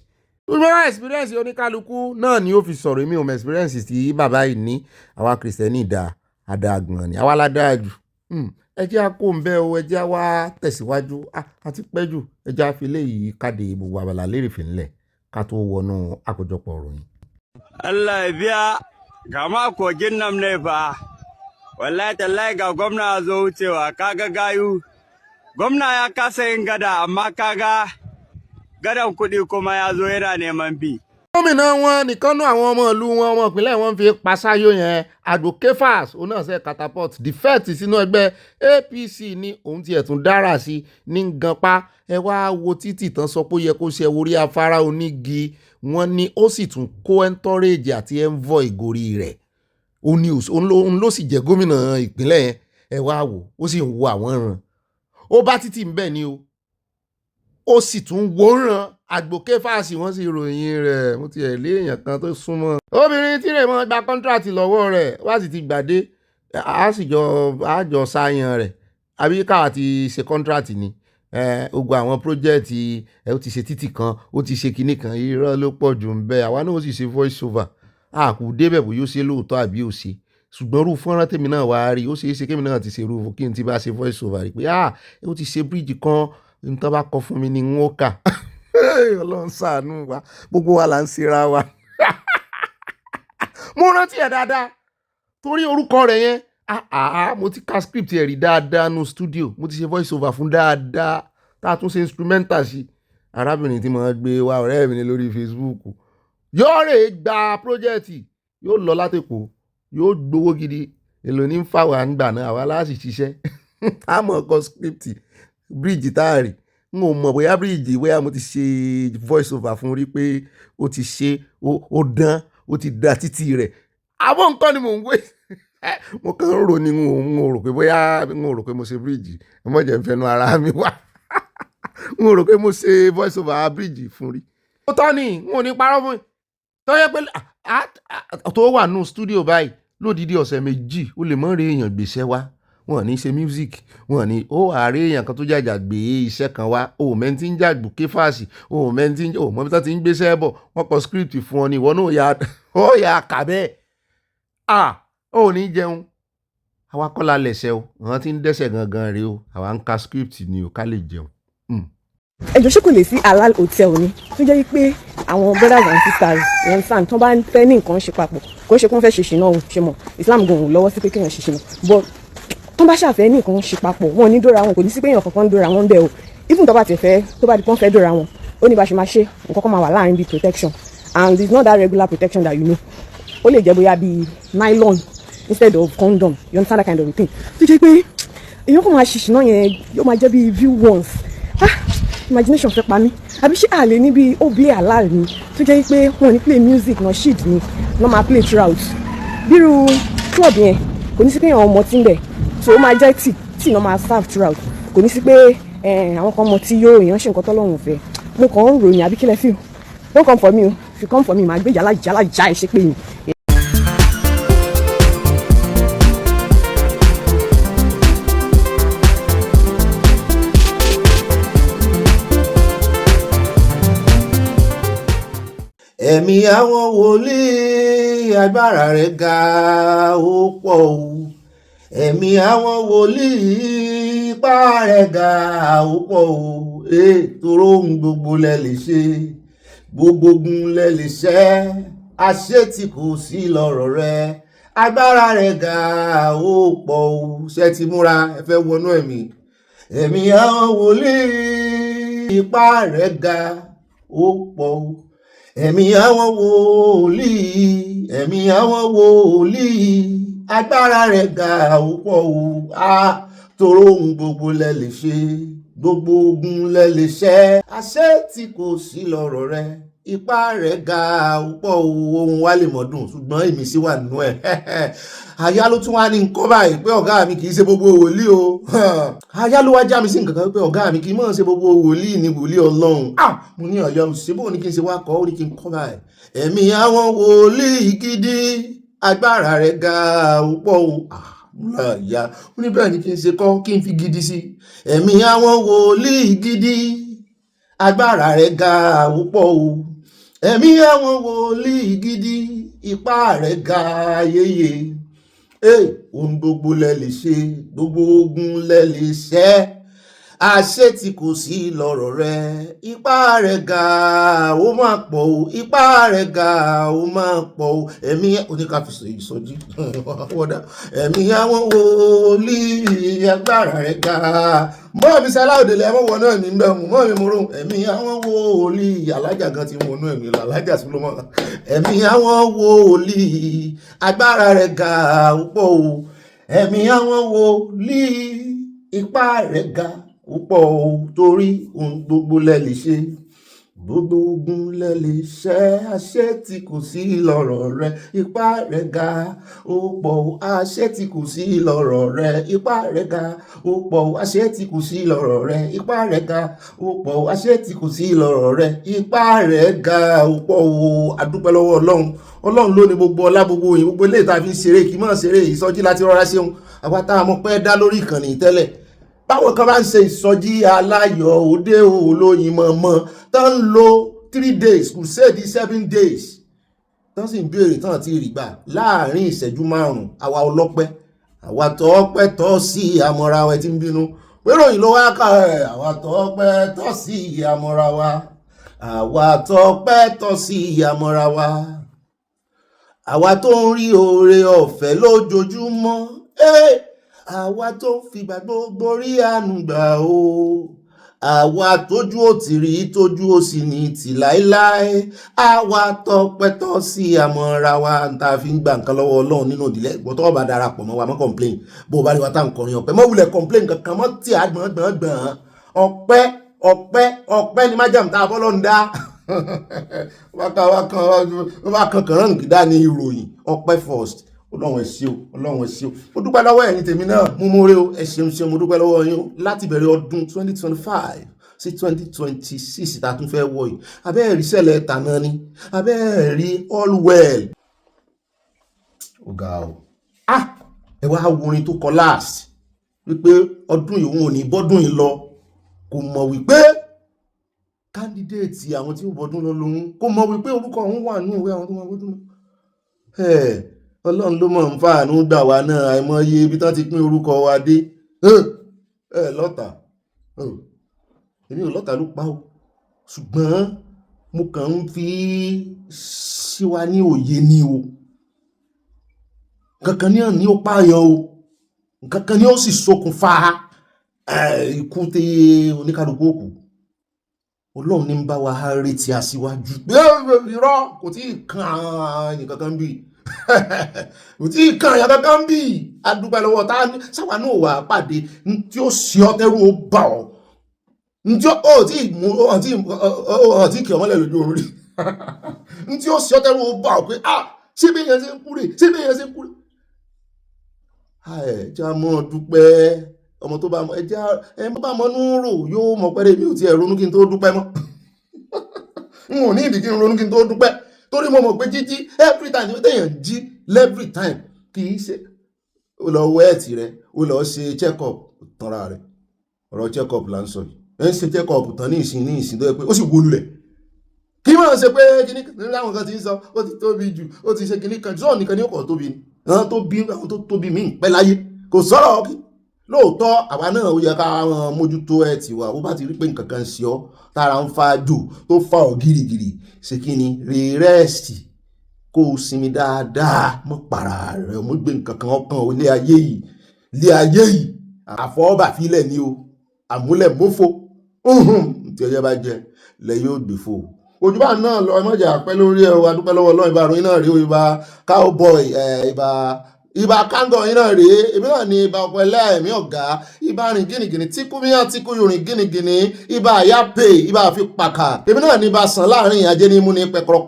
ṣùgbọ́n experience oníkálukú náà ni ó fi sọ̀rọ̀ èmi ò mọ experience tí bàbá yìí ní àwa kìrìsìtẹ́nì àdàgbọ̀n ni àwa ládáa jù ẹ jẹ́ á kó ń bẹ́ o ẹ jẹ́ á wá tẹ̀síwájú àti pẹ́jù ẹ jẹ́ á fi léyìí káde gbogbo Abala Lerefe ńlẹ̀ ká tó wọnú àkójọpọ̀ ìròyìn. Allah ya biya gama kogin nan ne fa wallahi tallahi ga gwamna zo wucewa kaga gayu gwamna ya kasa yin gada amma kaga gadan kuɗi kuma ya zo yana neman bi. gómìnà wọn nìkan náà àwọn ọmọ ìlú wọn ọmọ ìpínlẹ̀ wọn fi pasáyó yẹn advocafas òun náà ṣe catapult defect sínú ẹgbẹ́ APC ní òun tiẹ̀ tún dára sí ní ganpa ẹ wá wo títì tán sọ pé ó yẹ kó ṣe orí afárá onígi wọn ni ó sì tún kó entourage àti envoy ìgòrí rẹ̀ òun ló sì jẹ́ gómìnà ìpínlẹ̀ yẹn ẹ wá wò ó sì ń wo àwọn ràn ó bá títì ń bẹ̀ ni ó sì tún wòran advocafas wọ́n sì ròyìn rẹ̀ mo ti ẹ̀ lé èèyàn kan tó súnmọ́ obìnrin tí rẹ̀ mọ́ gba kọ́ńtrátì lọ́wọ́ rẹ̀ wá sì ti gbàdé àjọ sáyàn rẹ̀ àbí káwa ti ṣe kọ́ńtrátì ni ogun àwọn pírójẹ́ẹ̀tì ó ti ṣe títì kan ó ti ṣe kinní kan irọ́ ló pọ̀ jù ń bẹ àwa náà ó sì ṣe voice over àkù débẹ̀ bó yóò ṣe lóòótọ́ àbí ó ṣe ṣùgbọ́n rú fọ́nrán tèmi náà wá rí ó ṣeé ṣe kémi náà ti ṣe rú kí n ti bá ṣe voice over rí pé ó ti ṣe bíríìjì kan nǹkan bá kọ fún mi ni n ó kà Ọlọ́run ṣàánú wa gbogbo wa là ń ṣera wa mo rántí ẹ̀ dáadáa torí orúkọ rẹ̀ yẹn mo ti ka script ẹ̀ rí dáadáa nu studio mo ti ṣe voice over fún dáadáa tá a tún ṣe instrumental sí arábìnrin tí mo gbé wá ọ̀rẹ́ mi ní lórí Facebook yóò rè gba project yóò lọ látẹ̀kọ́ yóò gbowó gidi èlò ní fáwọn àgbà náà àwa láti ṣiṣẹ́ àmọ́ ọkọ̀ script bíríìjì táàrí n ò mọ̀ bóyá bíríìjì bóyá mo ti ṣe voice over fún rí pé ó ti ṣe ó dán ó ti da títì rẹ̀ àbọ̀ nǹkan ni mò ń wé mo kàn ń rò ní n ò rò pé bóyá n ò rò pé mo ṣe bíríìjì ẹ mọ̀ jẹ́ ń fẹnu ara mi wá n ò rò pé mo ṣe voice over bíríìjì fún rí. ó tọ́ ni n ò ní parọ́ fún mi tó yẹ pé tó wà nù stúdíò báyìí lódìdí ọ̀sẹ̀ méjì ó lè mọ̀ rí èèyàn gbèsè wá wọn ní ṣe music wọn ní ó àárẹ̀ èèyàn kan tó jàjà gbé iṣẹ́ kan wá ó mẹ́ntì ń jàgbó kéfàsì ó mẹ́ntì ń mọ́bí tó ti ń gbéṣẹ́ bọ̀ wọ́n kọ script fún ọ ní ìwọ náà ó yà kà bẹ́ẹ̀ ó ní jẹun àwa kọ́ la lẹ̀ṣẹ̀ o àwọn tí ń dẹ́ṣẹ̀ gangan rèé o àwa ń ka script ni o ká lè jẹun. ẹjọ́ ṣé kò lè sí halal hotel ni tó jẹ́ pé àwọn brothers and sisters wọn sàn tó bá ń fẹ́ ní nǹkan ṣe papọ̀ kò ṣe kó ń fẹ́ ṣe ṣìnà òun ṣe mọ̀ Islam gan òun lọ́wọ́ sí pé kéèyàn ṣe ṣìnà but tó bá ṣàfẹ́ ní nǹkan ṣe papọ̀ wọn ní dóra wọn kò ní sí pé èèyàn kankan ń dóra wọn bẹ́ẹ̀ o even tó bá ti fẹ́ tó bá di pọ́n fẹ́ dóra wọn ó ní bá ṣe máa ṣe nǹkan kan máa wà láàrin bíi protection and it's not that regular protection that you know ó lè jẹ́ bóyá bíi nylon instead of condom you understand that kind of thing tó jẹ́ pé èèyàn kò máa ṣìṣì náà yẹn yóò máa jẹ́ bíi view once imagination fẹ́ pa mí àbí ṣé àlè níbi ó play halal ni tó jẹ́ pé wọ́n ní play music náà shit ni wọ́n máa play throughout bírú club yẹn kò ní sí pé àwọn ọmọ tí ń bẹ̀ so ó máa jẹ́ tí náà máa serve throughout kò ní sí pé àwọn kan mọ tí yóò èèyàn ṣe nǹkan tọ́lọ́run fẹ́ mo kàn ń ròyìn àbí kílẹ̀ fíl don't come for me o if you come for me màá gbé yàrá já ẹ ṣe pé yìí. ẹ̀mí àwọn wòlíì agbára rẹ̀ ga ó pọ̀ o ẹ̀mí àwọn wòlíì ipá rẹ̀ ga ó pọ̀ o tóró ohun gbogbo lẹ lè ṣe gbogbo ogun lẹ lè ṣẹ́ àṣetì kò sí lọ́rọ̀ rẹ̀ agbára rẹ̀ ga ó pọ̀ o ṣe ti múra ẹ fẹ́ wọnú ẹ̀mí àwọn wòlíì ipá rẹ̀ ga ó pọ̀ o ẹ̀mí àwọn wòlíì agbára rẹ̀ ga ó pọ̀ o tóró ohun gbogbo lẹ lè ṣe gbogbo ogun lẹ lè ṣẹ́ àṣẹ tí kò sí lọ́rọ̀ rẹ̀ ipá rẹ̀ ga ó pọ̀ o ohun wa lè mọ̀dún ṣùgbọ́n ìmísí wà nínú ẹ̀ àyà ló tún wá ní nǹkan báyìí pé ọ̀gá mi kì í ṣe gbogbo wòlíì o àyà ló wá já mi sí nǹkan kan pé ọ̀gá mi kì í mọ̀ ṣe gbogbo wòlíì ní wòlíì ọlọ́run mo ní ọ̀yọ́ ṣebó ní kí n ṣe wá kọ́ ó ní kí n kọ́ báyìí ẹ̀mí àwọn wòlíì gidi agbára rẹ̀ ga ó pọ̀ o ìyá ó ní bẹ́ẹ̀ ni kí n ṣe kọ́ kí n fi gidi sí ẹ̀mí àwọn wòlíì gidi agbára rẹ̀ ga ó pọ̀ o ẹ̀mí àwọn wòlíì gidi ipá rẹ̀ ga yéye ohun gbogbo lẹ lè ṣe gbogbo ogun lẹ lè ṣẹ́ àṣẹ tí kò sí lọ́rọ̀ rẹ̀ ipá rẹ̀ ga ó máa pọ̀ o ipá rẹ̀ ga ó máa pọ̀ o ẹ̀mí oníkàfíṣe ìsọjí ẹ̀mí àwọn wòlíì agbára rẹ̀ ga mọ́ mi sáláòdè lẹ́mọ́ wọ náà ní bẹ́ẹ̀ mọ́ mi mú rún ẹ̀mí àwọn wòlíì alájà gan ti wọnú ẹ̀mí lọ alájà Súlọ́mọ́ ẹ̀mí àwọn wòlíì agbára rẹ̀ ga ó pọ̀ o ẹ̀mí àwọn wòlíì ipá rẹ̀ ga ó pọ̀ o torí ohun gbogbo lẹ lè ṣe gbogbo ogun lẹ lè ṣẹ́ àṣẹ tí kò sí lọ́rọ̀ rẹ̀ ipá rẹ̀ ga ó pọ̀ o àṣẹ tí kò sí lọ́rọ̀ rẹ̀ ipá rẹ̀ ga ó pọ̀ o àṣẹ tí kò sí lọ́rọ̀ rẹ̀ ipá rẹ̀ ga ó pọ̀ o àṣẹ tí kò sí lọ́rọ̀ rẹ̀ ipá rẹ̀ ga ó pọ̀ o adúpẹ́ lọ́wọ́ ọlọ́run ló ní gbogbo ọlá gbogbo òyìn gbogbo ilé ìta fi ń ṣeré kì í mọ̀ ṣeré ìsọjí láti rọra ṣeun àwa tá a mọ̀ pé dá lórí ìkànnì tẹ́lẹ̀ báwọn kan bá ń ṣe ìsọjí aláyọ̀ òde olóyin mọ̀ọ́mọ́ tó ń lo 3 days crusade 7 days tó sì ń béèrè tán àti ìrìgbà láàrin ìṣẹ́jú 5 àwa ọlọ́pẹ́ àwa tọ́pẹ́ tọ́ sí àmọ́ra wa tí ń bínú péròyìn ló wá ká ẹ̀ àwa tọ́pẹ́ tọ́ sí àmọ́ra wa àwa tọ́pẹ́ tọ́ sí àmọ́ra wa àwa tó ń rí oore ọ̀fẹ́ lójoojúmọ́ àwa tó ń fìgbà gbogbo rí àánú gbà o àwa tójú ò tì rí tójú ò sì ní tì láéláé àwa tọpẹ́ tọ́ sí àmọ́ra wa tá a fi ń gba nǹkan lọ́wọ́ Ọlọ́run nínú ìdílé ìgbọ́ tó bá darapọ̀ mọ́ wa mọ́ complain bó bá rí wa tá à ń kọrin ọpẹ́ mọ́ wulẹ̀ complain kankan mọ́ tí a gbọ̀ngbọ̀ngbọ̀n ọpẹ́ ni májàmú tá a bọ́ lọ́n dá wákan kàrán gidá ní ìròyìn ọpẹ́ first ọlọ́run ẹ ṣé o ọlọ́run ẹ ṣé o mo dúpẹ́ lọ́wọ́ ẹ̀yin tèmi náà mú mú rí o ẹ ṣeun ṣeun mo dúpẹ́ lọ́wọ́ yín o láti bẹ̀rẹ̀ ọdún 2025 sí 2026 tá a tún fẹ́ wọ̀ yìí abẹ́ẹ̀rí ṣẹlẹ̀ tàná ni abẹ́ẹ̀rí all well ọ̀gá o ẹ wá worin tó kọ last wípé ọdún yìí òun ò ní bọ́dún yìí lọ kò mọ̀ wípé kándídéètì àwọn tí ó bọ́dún lọ lòun kò mọ̀ wípé orúkọ òun wà nínú ìwé àwọn tó máa bọ́dún lọ ọlọ́run ló mọ̀ ń fàánú gbà wá náà àìmọye ibi tán ti pín orúkọ wa dé lọ́tà èmi ò lọ́tà ló pa ó ṣùgbọ́n mo kàn ń fi sí wa ní òye ni o kankan ní àní ó pààyàn o kankan ní ó sì ṣokùnfà ikú tí oníkálukú òkú ọlọ́run ní ń bá wa retí aṣíwájú irọ́ kò tí ì kan ẹnìkankan bíi kò tí ì kan ẹ̀yà kankan bíi adúpẹ́ lọ́wọ́ tá sáwà náà wà pàdé tí ó ṣe ọ́ tẹ́rù ó bà ọ́ njọ́ ó tí mú ó tí kì ọmọlẹ̀ lójú orí ntí ó ṣe ọ́tẹ́rù ó bá ọ pé ṣé bí èèyàn ṣe ń kúrè ṣé bí èèyàn ṣe ń kúrè. ẹja mọ́ dúpẹ́ ọmọ tó bá mọ ẹja ẹ bá mọ nú rò yóò mọ̀ pẹ́rẹ́ mi ò tiẹ̀ ronú kí n tó dúpẹ́ mọ́ n ò ní ìdí kí n ronú kí n tó dúpẹ́ torí mo mọ̀ pé jíjí every time tí èèyàn jí every time kì í ṣe ó lọ wẹ́ẹ̀tì rẹ ó lọ ṣe check up tanra rẹ ọ̀rọ̀ check up là ń sọ yìí ẹ̀ ń ṣe check up tán ní ìsìn tó yẹ pé ó sì wó lulẹ̀ kí wọ́n ṣe pé kíní láwọn kan ti ń sọ ó ti tóbi jù ó ti ṣe kíní kan jọ́ nìkan ní ọkọ̀ tóbi ni àwọn tó tóbi mí ń pẹ́ láyé kò sọ̀rọ̀ kí lóòótọ́ àwa náà ó yẹ ká mójútó ẹ̀ tiwa ó bá ti rí pé nǹkan kan ṣe ọ́ tára ń fa jò tó fa ọ́ gírígírí ṣe kí ni rẹ́ẹ̀sì kó o sinmi dáadáa mọ́ para rẹ̀ mọ́ gbé nǹkan kan ọkàn ilé ayé yìí àfọwọ́bà fílẹ̀ ni o àmúlẹ̀ mọ́fọ́ tí ọjọ́ bá jẹ lẹ́yìn ògbèfò ojúbà náà lọ ẹmọ́jà pẹ́ lórí ẹ̀ o adúpẹ́ lọ́wọ́ Ọlọ́run ìbá ròyìn náà rí o ìbá cowboy ìbá kángọ̀ yín náà rèé èmi náà ni ìbá ọ̀pọ̀ ẹlẹ́ẹ̀mí ọ̀gá ìbá rìn gínìgínì tí kú míyàn tí kú yorùn gínìgínì ìbá àyàpè ìbá àfi pàkà èmi náà ni ìbá sàn láàrin ajé ní múni pẹ̀kọ̀rọ̀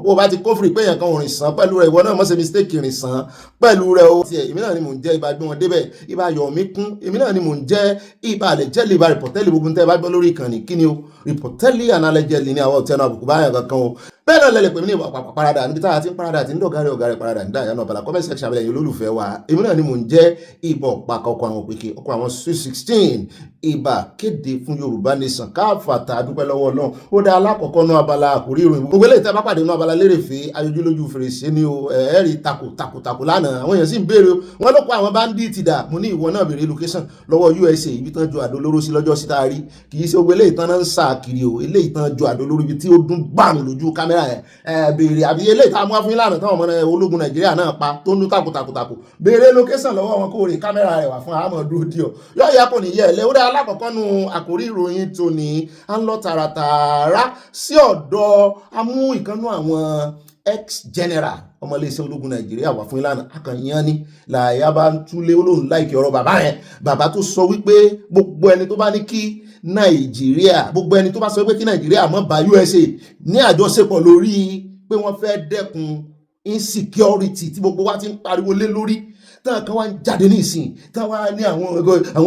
bó o bá ti kófìrí pé èèyàn kan ò rìn sàn pẹ̀lú rẹ̀ ìwọ náà mọ̀ ṣe mistake rìn sàn pẹ̀lú rẹ̀ o tiẹ̀ èmi náà ni mò ń jẹ́ ìbá gbé wọn débẹ̀ ìbá yọ̀ mí kún èmi náà ni mò ń jẹ́ ìbá àlẹ́jẹ́lì ìbá rìpọ̀tẹ́lì gbogbo tẹ́ ẹ bá gbọ́ lórí ìkànnì kí ni o rìpọ̀tẹ́lì ànálẹ́jẹ́lì ní àwọn ọ̀tẹ́nu àbùkù báyà kankan o bẹ́ẹ̀ náà lẹ́lẹ̀ pé ní ìwà parada níbi táwa ti ń parada àti nídọ̀gárí ọ̀gárí parada ní dáyà náà bala comment section abẹ́lẹ̀ yìí olólùfẹ́ wa èmi náà ni mò ń jẹ́ ìbọ̀ pàkà ọkọ̀ àwọn òpèké ọkọ̀ àwọn sweet 16 ìbà kéde fún Yorùbá nation káfàtà dúpẹ́ lọ́wọ́ náà ó dá alákọ̀ọ́kọ́ náà abala àkórí ìròyìn gbogbo eléyìí tẹ́ bá pàdé náà Abala Lerefe ayójúlójú fèrèsé ni o ẹ̀ẹ́rì takò lánàá àwọn èèyàn sì ń béèrè wọn ló kó àwọn bandits dà mo ní ìwọ náà béèrè location lọ́wọ́ USA ibi tán ju àdó lóró sí lọ́jọ́ síta rí kì í ṣe gbogbo eléyìí tán náà ń sá kiri o eléyìí tán ju àdó lórí ibi tí ó dún gbàm lójú kámẹ́rà ẹ̀ béèrè àbí eléyìí tá a mú wá fún yín lánàá táwọn ọmọ ológun Nàìjíríà náà pa tó ń dún takò béèrè location lọ́wọ́ wọn kó rè kámẹ́rà rẹ̀ wà fún àmọ́ dúró díọ̀ yóò yẹ kò ní yẹ ẹ̀lẹ́ ó dá alákọ̀ọ́kọ́ nu àkórí ìròyìn tòní à ń lọ tààràtààrà sí ọ̀dọ̀ amú ìkànnú àwọn ex-general ọmọléeṣẹ́ ológun Nàìjíríà wà fún ìlànà akànyàn ni làyà bá ń túlé olóhùn láìkí ọ̀rọ̀ bàbá yẹn bàbá tó sọ wípé gbogbo ẹni tó bá ní kí Nàìjíríà gbogbo ẹni tó bá sọ wípé kí Nàìjíríà mọ́ bá USA ní àjọṣepọ̀ lórí pé wọ́n fẹ́ dẹ́kun insecurity tí gbogbo wa ti ń pariwo lé lórí táwọn kan wá ń jáde ní ìsìn táwọn wá ní àwọn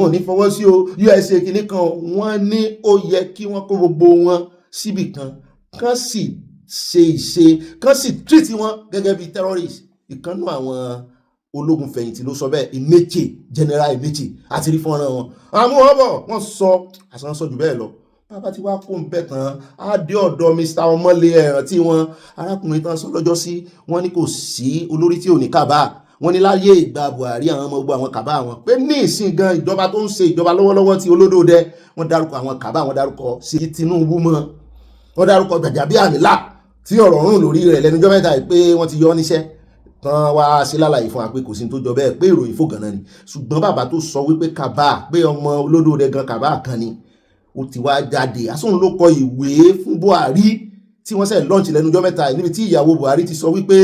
ò ní fọwọ́ sí o USA kìíní kan wọ́n ní ó yẹ kí wọ́n kó gbogbo wọn síbì kan sì kan sì treat wọn gẹ́gẹ́ bí terrorist ìkànnù àwọn ológun fẹ̀yìntì ló sọ bẹ́ẹ̀ Emeche general Emeche àti rí fọ́nrán wọn àmú wọn bọ̀ wọ́n sọ àṣà sọ jù bẹ́ẹ̀ lọ bàbá tí wàá kó ń bẹ̀ tán á dé ọ̀dọ̀ Mr. Ọmọlé ẹ̀ràn tí wọ́n arákùnrin tán sọ lọ́jọ́ sí wọ́n ní kò sí olórí tí ò ní kábà wọ́n ní láyé ìgbà Buhari àwọn ọmọ ogun àwọn kàbá wọn pé ní ìsìn gan ìjọba tó ń ṣe ìjọba lọ́wọ́lọ́wọ́ tí olódòdẹ wọ́n dárúkọ àwọn kàbá wọ́n dárúkọ sí Tinubu mọ́ wọ́n dárúkọ Gàjàbíàmílà tí ọ̀rọ̀ rùn lórí rẹ̀ lẹ́nujọ́ mẹ́ta pé wọ́n ti yọ níṣẹ́ tán wá sí lálàyé fún wa pé kò sí tó jọ bẹ́ẹ̀ pé ìròyìn fò gan-an ni ṣùgbọ́n bàbá tó sọ wípé kàbá pé ọmọ olódòdẹ gan kàbá kan ni ó ti wá jáde àsóhun ló kọ ìwé fún Buhari tí wọ́n sẹ̀ lọ́ọ̀nì lẹ́nujọ́ mẹ́ta níbi tí ìyàwó Buhari ti sọ wípé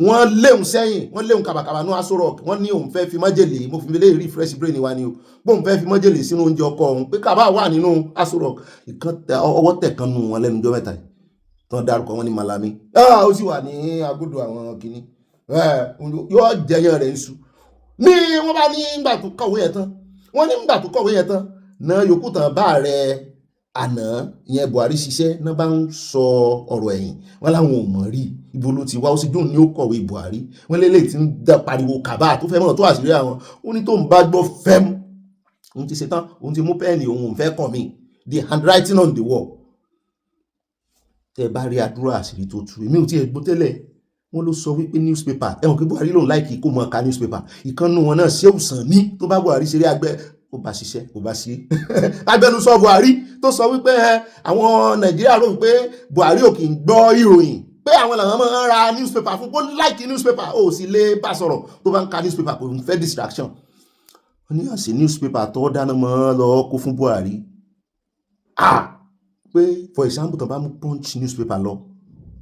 wọ́n léhùn sẹ́yìn wọ́n léhùn kàbàkàbà ní Aso Rock wọ́n ní òun fẹ́ fi májèlé mo fi lè rí fresh brain wa ni o bóun fẹ́ fi májèlé sínú oúnjẹ ọkọ òun pé kàbá wà nínú Aso Rock ọwọ́ tẹ̀ kan nù wọn lẹ́nujọ́ mẹ́ta tán dárúkọ wọn ní Malami ó sì wà ní agudo àwọn kìíní yóò jẹyàn rẹ̀ ń su ní wọ́n bá ní ìgbà tó kọ̀wé yẹn tán wọ́n ní ìgbà tó kọ̀wé yẹn tán náà yòókù tán bá rẹ̀ àná ìyẹn Buhari ṣiṣẹ́ náà bá ń sọ ọ̀rọ̀ ẹ̀yìn wọn láwọn ò mọ̀ rí ibo ló ti wá ó sì dùn ní ó kọ̀wé Buhari wọn lélẹ̀ tí ń dá pariwo kàbá tó fẹ́ mọ̀ tó àṣírí àwọn ó ní tó ń bá gbọ́ fẹ́m òun ti ṣetán òun ti mú pẹ́ẹ̀nì òun fẹ́ kàn mí the handwriting on the wall tẹ bá rí àdúrà àṣírí tó tú èmi ò tí ẹ gbọ́ tẹ́lẹ̀ wọ́n ló sọ wípé newspaper ẹ̀wọ̀n pé Buhari lòun láìkì kó mọ̀ ká newspaper ìkànnù wọn náà ṣé òsàn ní tó bá Buhari ṣeré agbẹ́ ó bá ṣiṣẹ́ ó bá ṣe agbẹnusọ Buhari tó sọ wípé àwọn Nàìjíríà rò wípé Buhari ò kì í gbọ́ ìròyìn pé àwọn làwọn máa ń ra newspaper fún kó láìkì newspaper ó sì lè bá sọ̀rọ̀ tó bá ń ka newspaper kò ń fẹ́ distraction wọ́n ní àṣẹ newspaper tó dáná mọ́ lọ kó fún Buhari pé for example tán bá mú Punch newspaper lọ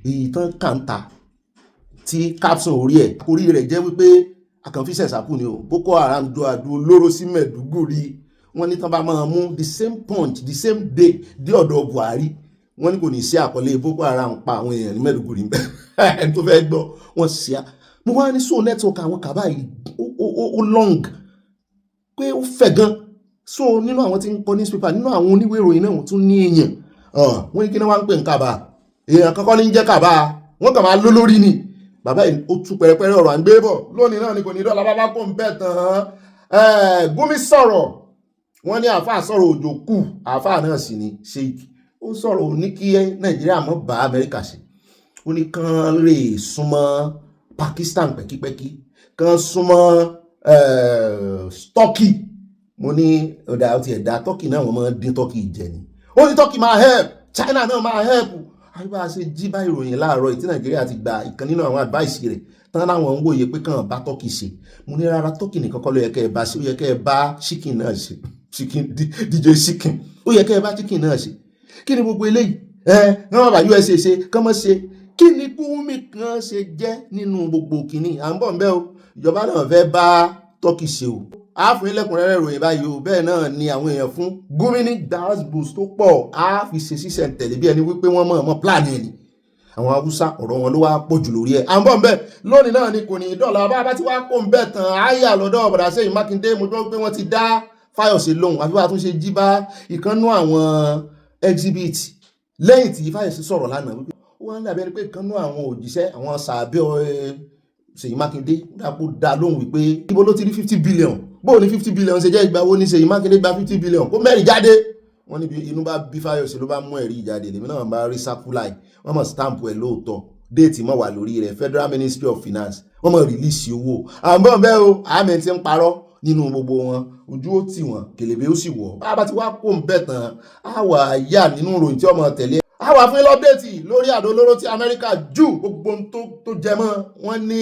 èyí tán kàńtà tí caption orí rẹ̀ jẹ́ wípé akànfíṣẹ̀ sàpù ni o Boko Haram do àdó olóró sí Mẹ̀dúgùrí wọ́n ní tán bá máa mú the same punch the same day dé ọ̀dọ̀ Buhari wọ́n ní kò ní sí àkọlé Boko Haram pa àwọn èèyàn ní Maiduguri ń bẹ ẹni tó fẹ́ gbọ́ wọ́n sì á mo wá ní so network àwọn kàbá yìí ó long pé ó fẹ̀ gan so nínú àwọn tí ń kọ newspaper nínú àwọn oníwèé ìròyìn náà wọ́n tún ní èèyàn wọ́n ní kí ni wọ́n ń pè ń kàbá èèyàn kankan ní ń jẹ́ kàbá wọ́n kàn máa lólórí ni bàbá yìí ó tú pẹ̀rẹ̀pẹ̀rẹ̀ ọ̀rọ̀ à ń gbé bọ̀ lónìí náà ni kò ní dọ́là bàbá kò ń bẹ̀ tán Gumi sọ̀rọ̀ wọ́n ní àáfàá sọ̀rọ̀ òjò kù àáfàá náà sì ni Sheikh ó sọ̀rọ̀ ní kí Nàìjíríà mọ́ bá Amẹ́ríkà ṣe ó ní kán lè súnmọ́ Pakistan pẹ́kípẹ́kí kán súnmọ́ Turkey mo ní ọ̀dà ọtí ẹ̀dá Turkey náà wọ́n máa dín Turkey jẹ ni ó ní Turkey máa help China náà máa help àyíbá ṣe jí bá ìròyìn láàárọ̀ ìtí Nàìjíríà ti gba ìkan nínú àwọn advice rẹ̀ tán láwọn ń wòye pé kàn bá Turkey ṣe mo ní rárá Turkey nìkan kọ́ ló yẹ kẹ́ ẹ bá ṣe ó yẹ kẹ́ ẹ bá chicken náà ṣe chicken DJ chicken ó yẹ kẹ́ ẹ bá chicken náà ṣe kí ni gbogbo eléyìí wọ́n bá USA ṣe kán mọ́ ṣe kí ni Gumi kan ṣe jẹ́ nínú gbogbo kìíní à ń bọ̀ ń bẹ́ o ìjọba náà fẹ́ bá Turkey ṣe o àáfin lẹ́kùnrẹ́rẹ́ ìròyìn báyìí o bẹ́ẹ̀ náà ni àwọn èèyàn fún Gumi ní gas boost tó pọ̀ á fi ṣe ṣiṣẹ́ tẹ̀lé bí ẹni wípé wọ́n mọ̀ plan ẹni àwọn Haúsá ọ̀rọ̀ wọn ló wá pọ̀ jù lórí ẹ̀ à ń bọ̀ ń bẹ́ lónìí náà ni kò ní dọ́là bá ti wá kó ń bẹ̀ tán àyà lọ́dọ̀ ọ̀bọ̀dà Ṣèyí Mákindé mo gbọ́ pé wọ́n ti dá Fáyọ̀ṣe lóhùn àbí wàá tún ṣe jí bá ìkànnú àwọn exhibit lẹ́yìn tí Fáyọ̀ṣe sọ̀rọ̀ lánàá wípé ó wá ń dàbí ẹni pé ìkànnú àwọn òjíṣẹ́ àwọn sàbẹ̀ Ṣèyí Mákindé dàpọ̀ dá lóhùn wípé ibo ló ti rí 50 billion bóò ní 50 billion ṣe jẹ́ ìgbà wo ní Ṣèyí Mákindé gba 50 billion kó mẹ́rin jáde wọ́n níbi inú bá bí Fáyọ̀ṣe ló bá mú ẹ̀rí ìjáde lèmi náà bá rí sákúláì wọ́n mọ̀ stamp ẹ̀ lóòótọ́ déètì mọ̀ wà lórí rẹ̀ Federal Ministry of Finance wọ́n mọ̀ rìlíìsì owó àbọ̀ bẹ́ẹ̀ o àmì ti ń parọ́ nínú gbogbo wọn ojú ó tì wọ́n kèlèbé ó sì wọ̀ bá ti wá kó ń bẹ̀ tán á wà yà nínú ìròyìn tí ọmọ tẹ̀lé á wà fún lọ́dẹ̀tì lórí àdó olóró tí Amẹ́ríkà jù gbogbo tó jẹ mọ́ wọ́n ní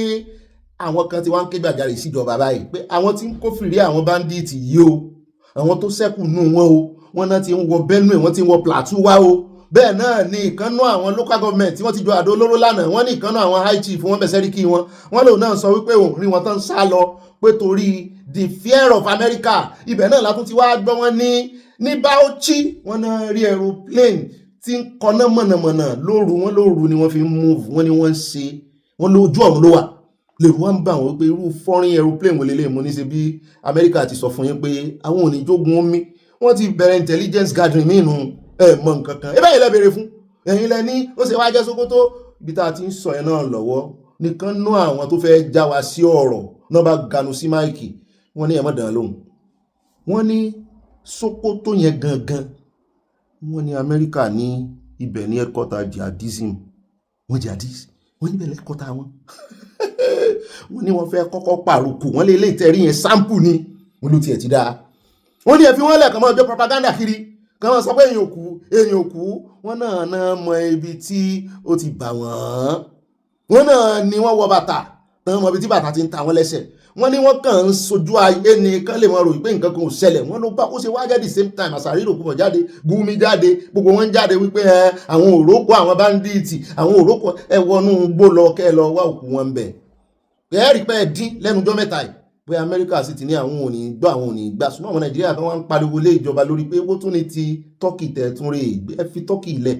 àwọn kan tí wọ́n ń ké gbàjarè síjọba báyìí pé àwọn tí ń kófìrí àwọn bandits yìí o àwọn tó ṣẹ́kù nù wọn o wọ́n náà ti ń wọ Benue wọ́n ti ń wọ Plateau wá o bẹ́ẹ̀ náà ni ìkànnú àwọn local government tí wọ́n ti jọ àdó olóró lánàá wọ́n ní ìkànnú àwọn high chief wọ́n bẹ̀sẹ̀ rí kí wọ́n lòun náà sọ wípé òun rí wọn tán sá lọ pé torí the fear of America ibẹ̀ náà látún ti wá gbọ́ wọn ní Bauchi wọ́n náà rí aeroplane tí ń kọ́ná mọ̀nàmọ̀nà lóru ni wọ́n fi ń move wọ́n ní wọ́n ń ṣe wọ́n lójú ọ̀run ló wà lèrú wá ń bá wọn pé irú foreign aeroplane wọlé lè mú ní ṣe bí Amẹ́ríkà ti sọ fún yín pé àwọn ò ní jogun omi wọ́n ti bẹ̀rẹ̀ intelligence gathering nínú mọ̀ nǹkan kan ebe yìí lẹ́ bèrè fún ẹ̀yin lẹ ní ó ṣe wá jẹ́ Sókótó ibi tá a ti ń sọ yẹn náà lọ́wọ́ nìkan nú àwọn tó fẹ́ já wa sí ọ̀rọ̀ náà bá ganu sí máìkì wọ́n ní ẹ̀mọ́dàn lóhùn wọ́n ní Sókótó yẹn gangan wọ́n ní Amẹ́ríkà ní ibẹ̀ ní headquarter jihadism wọ́n jihadism wọ́n níbẹ̀ lẹ́kọ̀ọ́ta wọn wọ́n ní wọ́n fẹ́ kọ́kọ́ pàrokò wọ́n lè tẹ̀rí yẹn sample ni wọ́n ló tiẹ̀ ti dáa wọ́n ní ẹ fi wọ́n lẹ̀ kàn máa jọ propaganda kiri kàn máa sọ pé èèyàn òkú wọ́n náà mọ ibi tí ó ti bà wọ́n náà ni wọ́n wọ bàtà tán mọ ibi tí bàtà ti ń ta wọ́n lẹ́sẹ̀ wọ́n ní wọ́n kàn ń sojú ayé ni kán lè mọ ròyìn pé nǹkan kan ò ṣẹlẹ̀ wọ́n ló bá kó ṣe wájẹ́ the same time àṣàrí ìròkúbọ̀ jáde Gumi jáde gbogbo wọn jáde wípé àwọn òrókò àwọn bandits àwọn òrókò ẹ wọnú gbó lọ kẹ́ lọ wá òkú wọn bẹ̀ ẹ̀rí pé ẹ dín lẹ́nujọ́ mẹ́ta yìí pé Amẹ́ríkà sì ti ní àwọn ò ní gbọ́ àwọn ò ní gbà ṣùgbọ́n àwọn Nàìjíríà kan wá ń pariwo lé ìjọba lórí pé owó tún ní ti Turkey tẹ̀tún rè ẹ fi Turkey ilẹ̀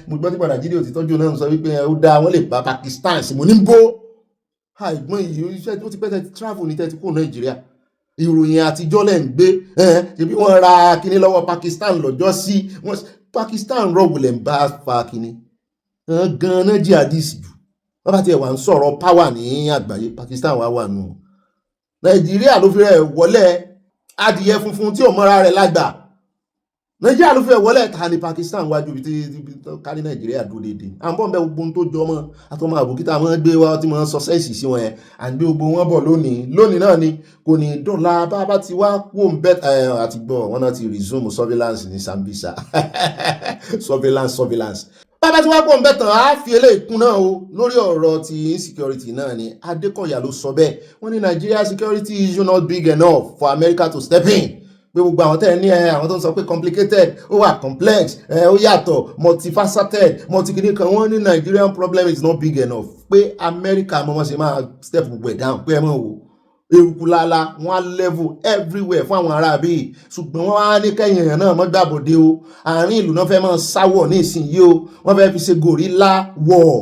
mo gbọ́ tí padà jíde òtítọ́jú náà sọ wípé ó dáa wọ́n lè bá Pakistan sí mo ní bó àìgbọ́n yìí iṣẹ́ tó ti pẹ́ tẹ́tí travel ní tẹ́tí kó Nàìjíríà ìròyìn àtijọ́ lẹ̀ ń gbé ṣebí wọ́n ra kinní lọ́wọ́ Pakistan lọ́jọ́ sí Pakistan rọ̀wùlẹ̀ ń bá fa kinní gan-an jihadis jù wọ́n bá tiẹ̀ wà ń sọ̀rọ̀ power ní àgbáyé Pakistan wà nù Nàìjíríà ló fi rẹ̀ wọlé adìyẹ funfun tí ò mọ́ra rẹ̀ lágbà Nàìjíríà ló fi rẹ̀ wọlé ta ni Pakistan wájú ibi tí kárí Nàìjíríà dúró dédé à ń bọ̀ mbẹ́ gbogbo tó jọ mọ́ àtọmọ àbòkítà wọn gbé wá tí wọ́n sọ sẹ́ẹ̀sì sí wọn yẹn à ń gbé gbogbo wọn bọ̀ lónìí náà ni kò ní dọ́là bá ti wá kó ń bẹ́ àti gbọ́ wọn náà ti resume surveillance ní Sambisa surveillance bàbá tí wọ́n pọ̀ ń bẹ̀ tán á fi eléyìí kún náà o lórí ọ̀rọ̀ ti insecurity náà ni Adékọ̀yà ló sọ bẹ́ẹ̀ wọ́n ní Nigeria security issue not big enough for America to step in pé gbogbo àwọn tẹ́ ní àwọn tó ń sọ pé complicated ó wà complex ó yàtọ̀ multifaceted multikini kan wọ́n ní Nigerian problem is not big enough pé America mọ́ wọ́n ṣe máa step gbogbo ẹ̀ down pé ẹ mọ̀ wò eruku lala wọn á level everywhere fún àwọn ará bíi ṣùgbọ́n wọn á ní kẹ́yìn èèyàn náà mọ́ gbàbọ̀dé o àárín ìlú náà fẹ́ máa sáwọ̀ ní ìsinyìí o wọ́n fẹ́ fi ṣe gorilla war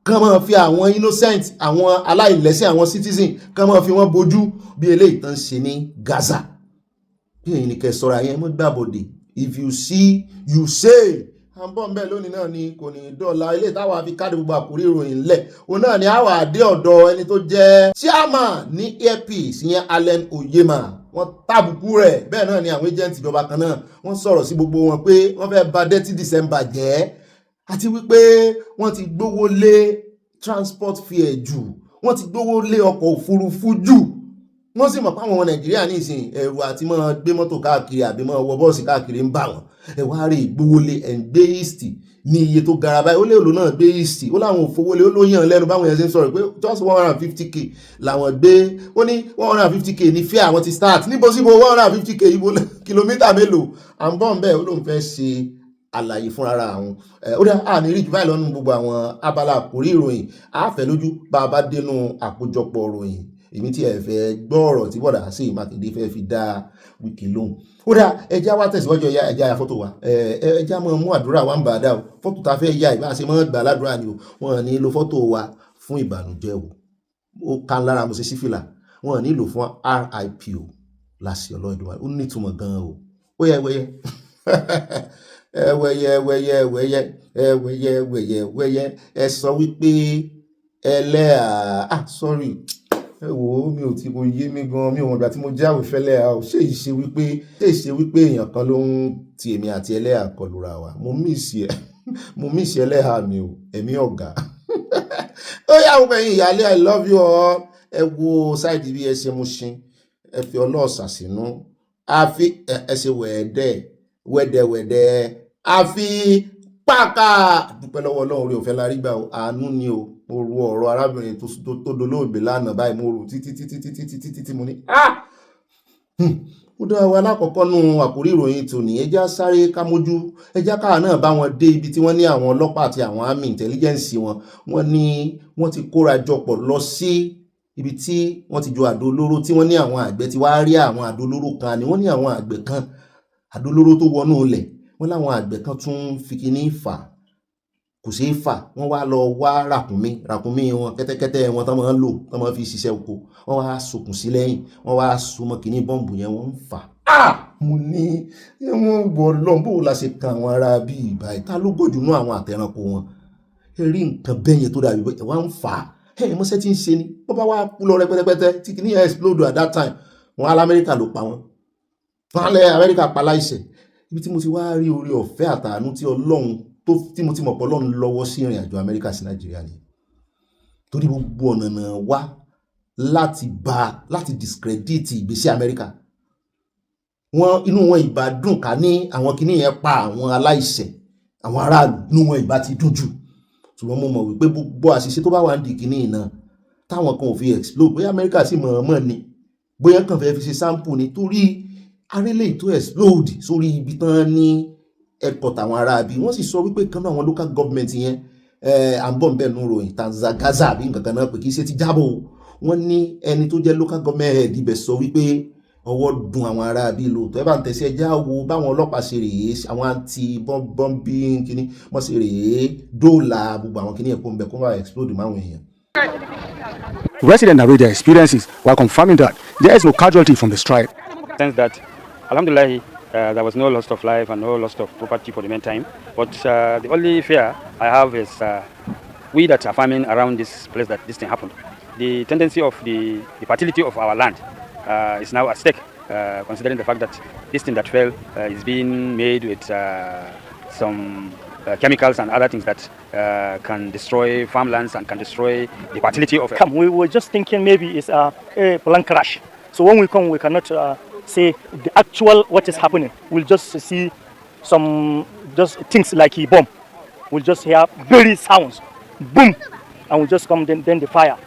kán máa fi àwọn innocent àwọn aláìlẹ́sìn àwọn citizen kán máa fi wọ́n bojú bí eléyìí tán ṣe ní Gaza bí èyí ni kẹ́ sọ́ra yẹn mọ́ gbàbọ̀dé if you see you say à ń bọ̀ ń bẹ̀ lónìí náà ni kò ní dọ́là ilé táwa fi káàdì gbogbo àkórí ìròyìn lẹ̀ òun náà ni àwa àdé ọ̀dọ̀ ẹni tó jẹ́ chairman ní Airpeace ìyẹn Allen Oyema wọ́n tàbùkù rẹ̀ bẹ́ẹ̀ náà ni àwọn agent ìjọba kan náà wọ́n sọ̀rọ̀ sí gbogbo wọn pé wọ́n fẹ́ bà dirty December jẹ́ àti wípé wọ́n ti gbówó lé transport fare jù wọ́n ti gbówó lé ọkọ̀ òfurufú jù wọ́n sì mọ̀ pé àwọn ọmọ Nàìjíríà ní ìsìn ẹ̀rù àti máa gbé mọ́tò káàkiri àbí máa wọ bọ́ọ̀sì káàkiri ń bà wọ́n ẹ wá rí ìgbówólé ẹ̀ ń gbé east ní iye tó gara báyìí ó lé òlò náà gbé east ó láwọn òfowólé ó lóyàn lẹ́nu báwọn yẹn ṣe ń sọ̀rọ̀ pé just 150k làwọn gbé ó ní 150k ní fẹ́ àwọn ti start níbo síbo 150k ibo kìlómítà mélòó à ń bọ̀ ń bẹ́ẹ̀ ó lóun fẹ́ ṣe àlàyé fún ara àwọn ó dá àní rí jù báyìí lọ́nu gbogbo àwọn abala àkórí ìròyìn àfẹ́ lójú bá a bá dénú àkójọpọ̀ ìròyìn èmi tí ẹ fẹ́ gbọ́ ọ̀rọ̀ tí bọ̀dà sí Mákindé fẹ́ fi dá Wike lóhùn ó dá ẹjá wa tẹ̀síwájú ẹjá ya fọ́tò wa ẹjá máa mú àdúrà wa ń bà á dá o fọ́tò tá a fẹ́ ya ìbá ṣe máa gbà ládùúrà ni o wọn ní lo fọ́tò wa fún ìbànújẹ́ o ó kan lára mo ṣe sí fìlà wọn ní lò fún RIP o láṣẹ ọlọ́ọ̀dún wa ó ní ìtumọ̀ gan o ó yẹ wẹ́yẹ wẹ́yẹ ẹ sọ wípé ẹlẹ́à sorry ẹ wò ó mi ò tí kò yé mi gan mi ò mọ̀ ìgbà tí mo jáwé fẹ́lẹ́ a ò ṣe ìṣe wípé èèyàn kan ló ń ti èmi àti ẹlẹ́hà kọlura wa mo mísì ẹlẹ́hà mi ò ẹ̀mí ọ̀gá ó yà wọ́n pẹ̀yìn ìyáálé I love you all ẹ wo ṣáìdì bí ẹ ṣe mú ṣin ẹ fi ọlọ́ọ̀sà sínú àfi ẹ ṣe wẹ̀ẹ́dẹ́ àfi pàkà dúpẹ́ lọ́wọ́ Ọlọ́run orí òfẹ́ la rí gbà àánú ni o mo ru ọ̀rọ̀ arábìnrin tó dolóògbé lánàá báyìí mo rù títí mo ní ó dá wa lákọ̀ọ́kọ́ nù àkórí ìròyìn tòní ẹjá sáré kámójú ẹjá káà náà bá wọn dé ibi tí wọ́n ní àwọn ọlọ́pàá àti àwọn army intelligence wọ́n ní wọ́n ti kóra jọpọ̀ lọ sí ibi tí wọ́n ti ju àdó olóró tí wọ́n ní àwọn àgbẹ̀ ti wá rí àwọn àdó olóró kan ni wọ́n ní àwọn àgbẹ̀ kan àdó olóró tó wọnú ilẹ̀ wọ́n láwọn àgbẹ̀ kan tún fi kíní fà kò sí fà wọ́n wá lọ wá ràkúnmí wọn kẹ́tẹ́kẹ́tẹ́ wọn tán máa ń lò tán máa fi ṣiṣẹ́ oko wọ́n wá sokùn sí lẹ́yìn wọ́n wá súnmọ́ kíní bọ́ǹbù yẹn wọ́n ń fà mo ní wọ́n wọ lọ́n bó la ṣe kan àwọn ará bí ìbá ìta ló gòjù nú àwọn àtẹranko wọn rí nǹkan bẹ́yẹn tó dàbí ẹ̀ wá ń fà mọ́sẹ́ tí ń ṣe ni wọ́n bá wá kú lọ rẹpẹtẹpẹtẹ tí kíní yẹn explode at that time wọn alamẹ́ríkà ló pa wọn alẹ́ Amẹ́ríkà pa láìṣẹ̀ ibi tí mo ti wá rí orí ọ̀fẹ́ àtàánú tí Ọlọ́run tí mo ti mọ̀ pọ̀ Ọlọ́run lọ́wọ́ sí ìrìn àjò Amẹ́ríkà sí Nàìjíríà ni torí gbogbo ọ̀nà náà wá láti discredit ìgbésí Amẹ́ríkà inú wọn ìbá dùn ká ní àwọn kìíní yẹn pa àwọn aláìṣẹ̀ àwọn aráàlú inú wọn ìbá ti dùn jù ṣùgbọ́n mo mọ̀ wípé gbogbo àṣìṣe tó bá wà ń di kìíní náà táwọn kan ò fi explode bóyá Amẹ́ríkà sì mọ̀ọ́mọ̀ ni bóyá kàn fẹ́ fi ṣe sample ni torí arẹ́lẹ̀ tó explode sórí ibi tán ní ẹ̀kọ́ tàwọn ará bí wọ́n sì sọ wípé kan náà àwọn local government yẹn à ń bọ̀ ń bẹ̀ nù ròyìn Gaza àbí nǹkan kan náà pé kì í ṣe ti jábọ̀ wọ́n ní ẹni tó jẹ́ local government head ibẹ̀ sọ wípé ọwọ́ dùn àwọn ará bí lóòótọ́ ẹ bá ń tẹ̀sí ẹjá wo báwọn ọlọ́pàá ṣe rèé àwọn anti bombing kìíní wọ́n ṣe rèé dóòlà gbogbo àwọn kìíní ẹ̀kọ́ ń bẹ̀ kó má explode máwọn èèyàn. Residents narrate their experiences while confirming that there is no casualty from the strike. Sense that, alhamdulillah, there was no loss of life and no loss of property for the meantime. But the only fear I have is we that are farming around this place that this thing happened. The tendency of the fertility of our land is now at stake, considering the fact that this thing that fell is being made with some chemicals and other things that can destroy farmlands and can destroy the fertility of it. We were just thinking maybe it's a plane crash. So when we come, we cannot say the actual what is happening. We'll just see some just things like a bomb. We'll just hear very sounds, boom, and we just come. Then the fire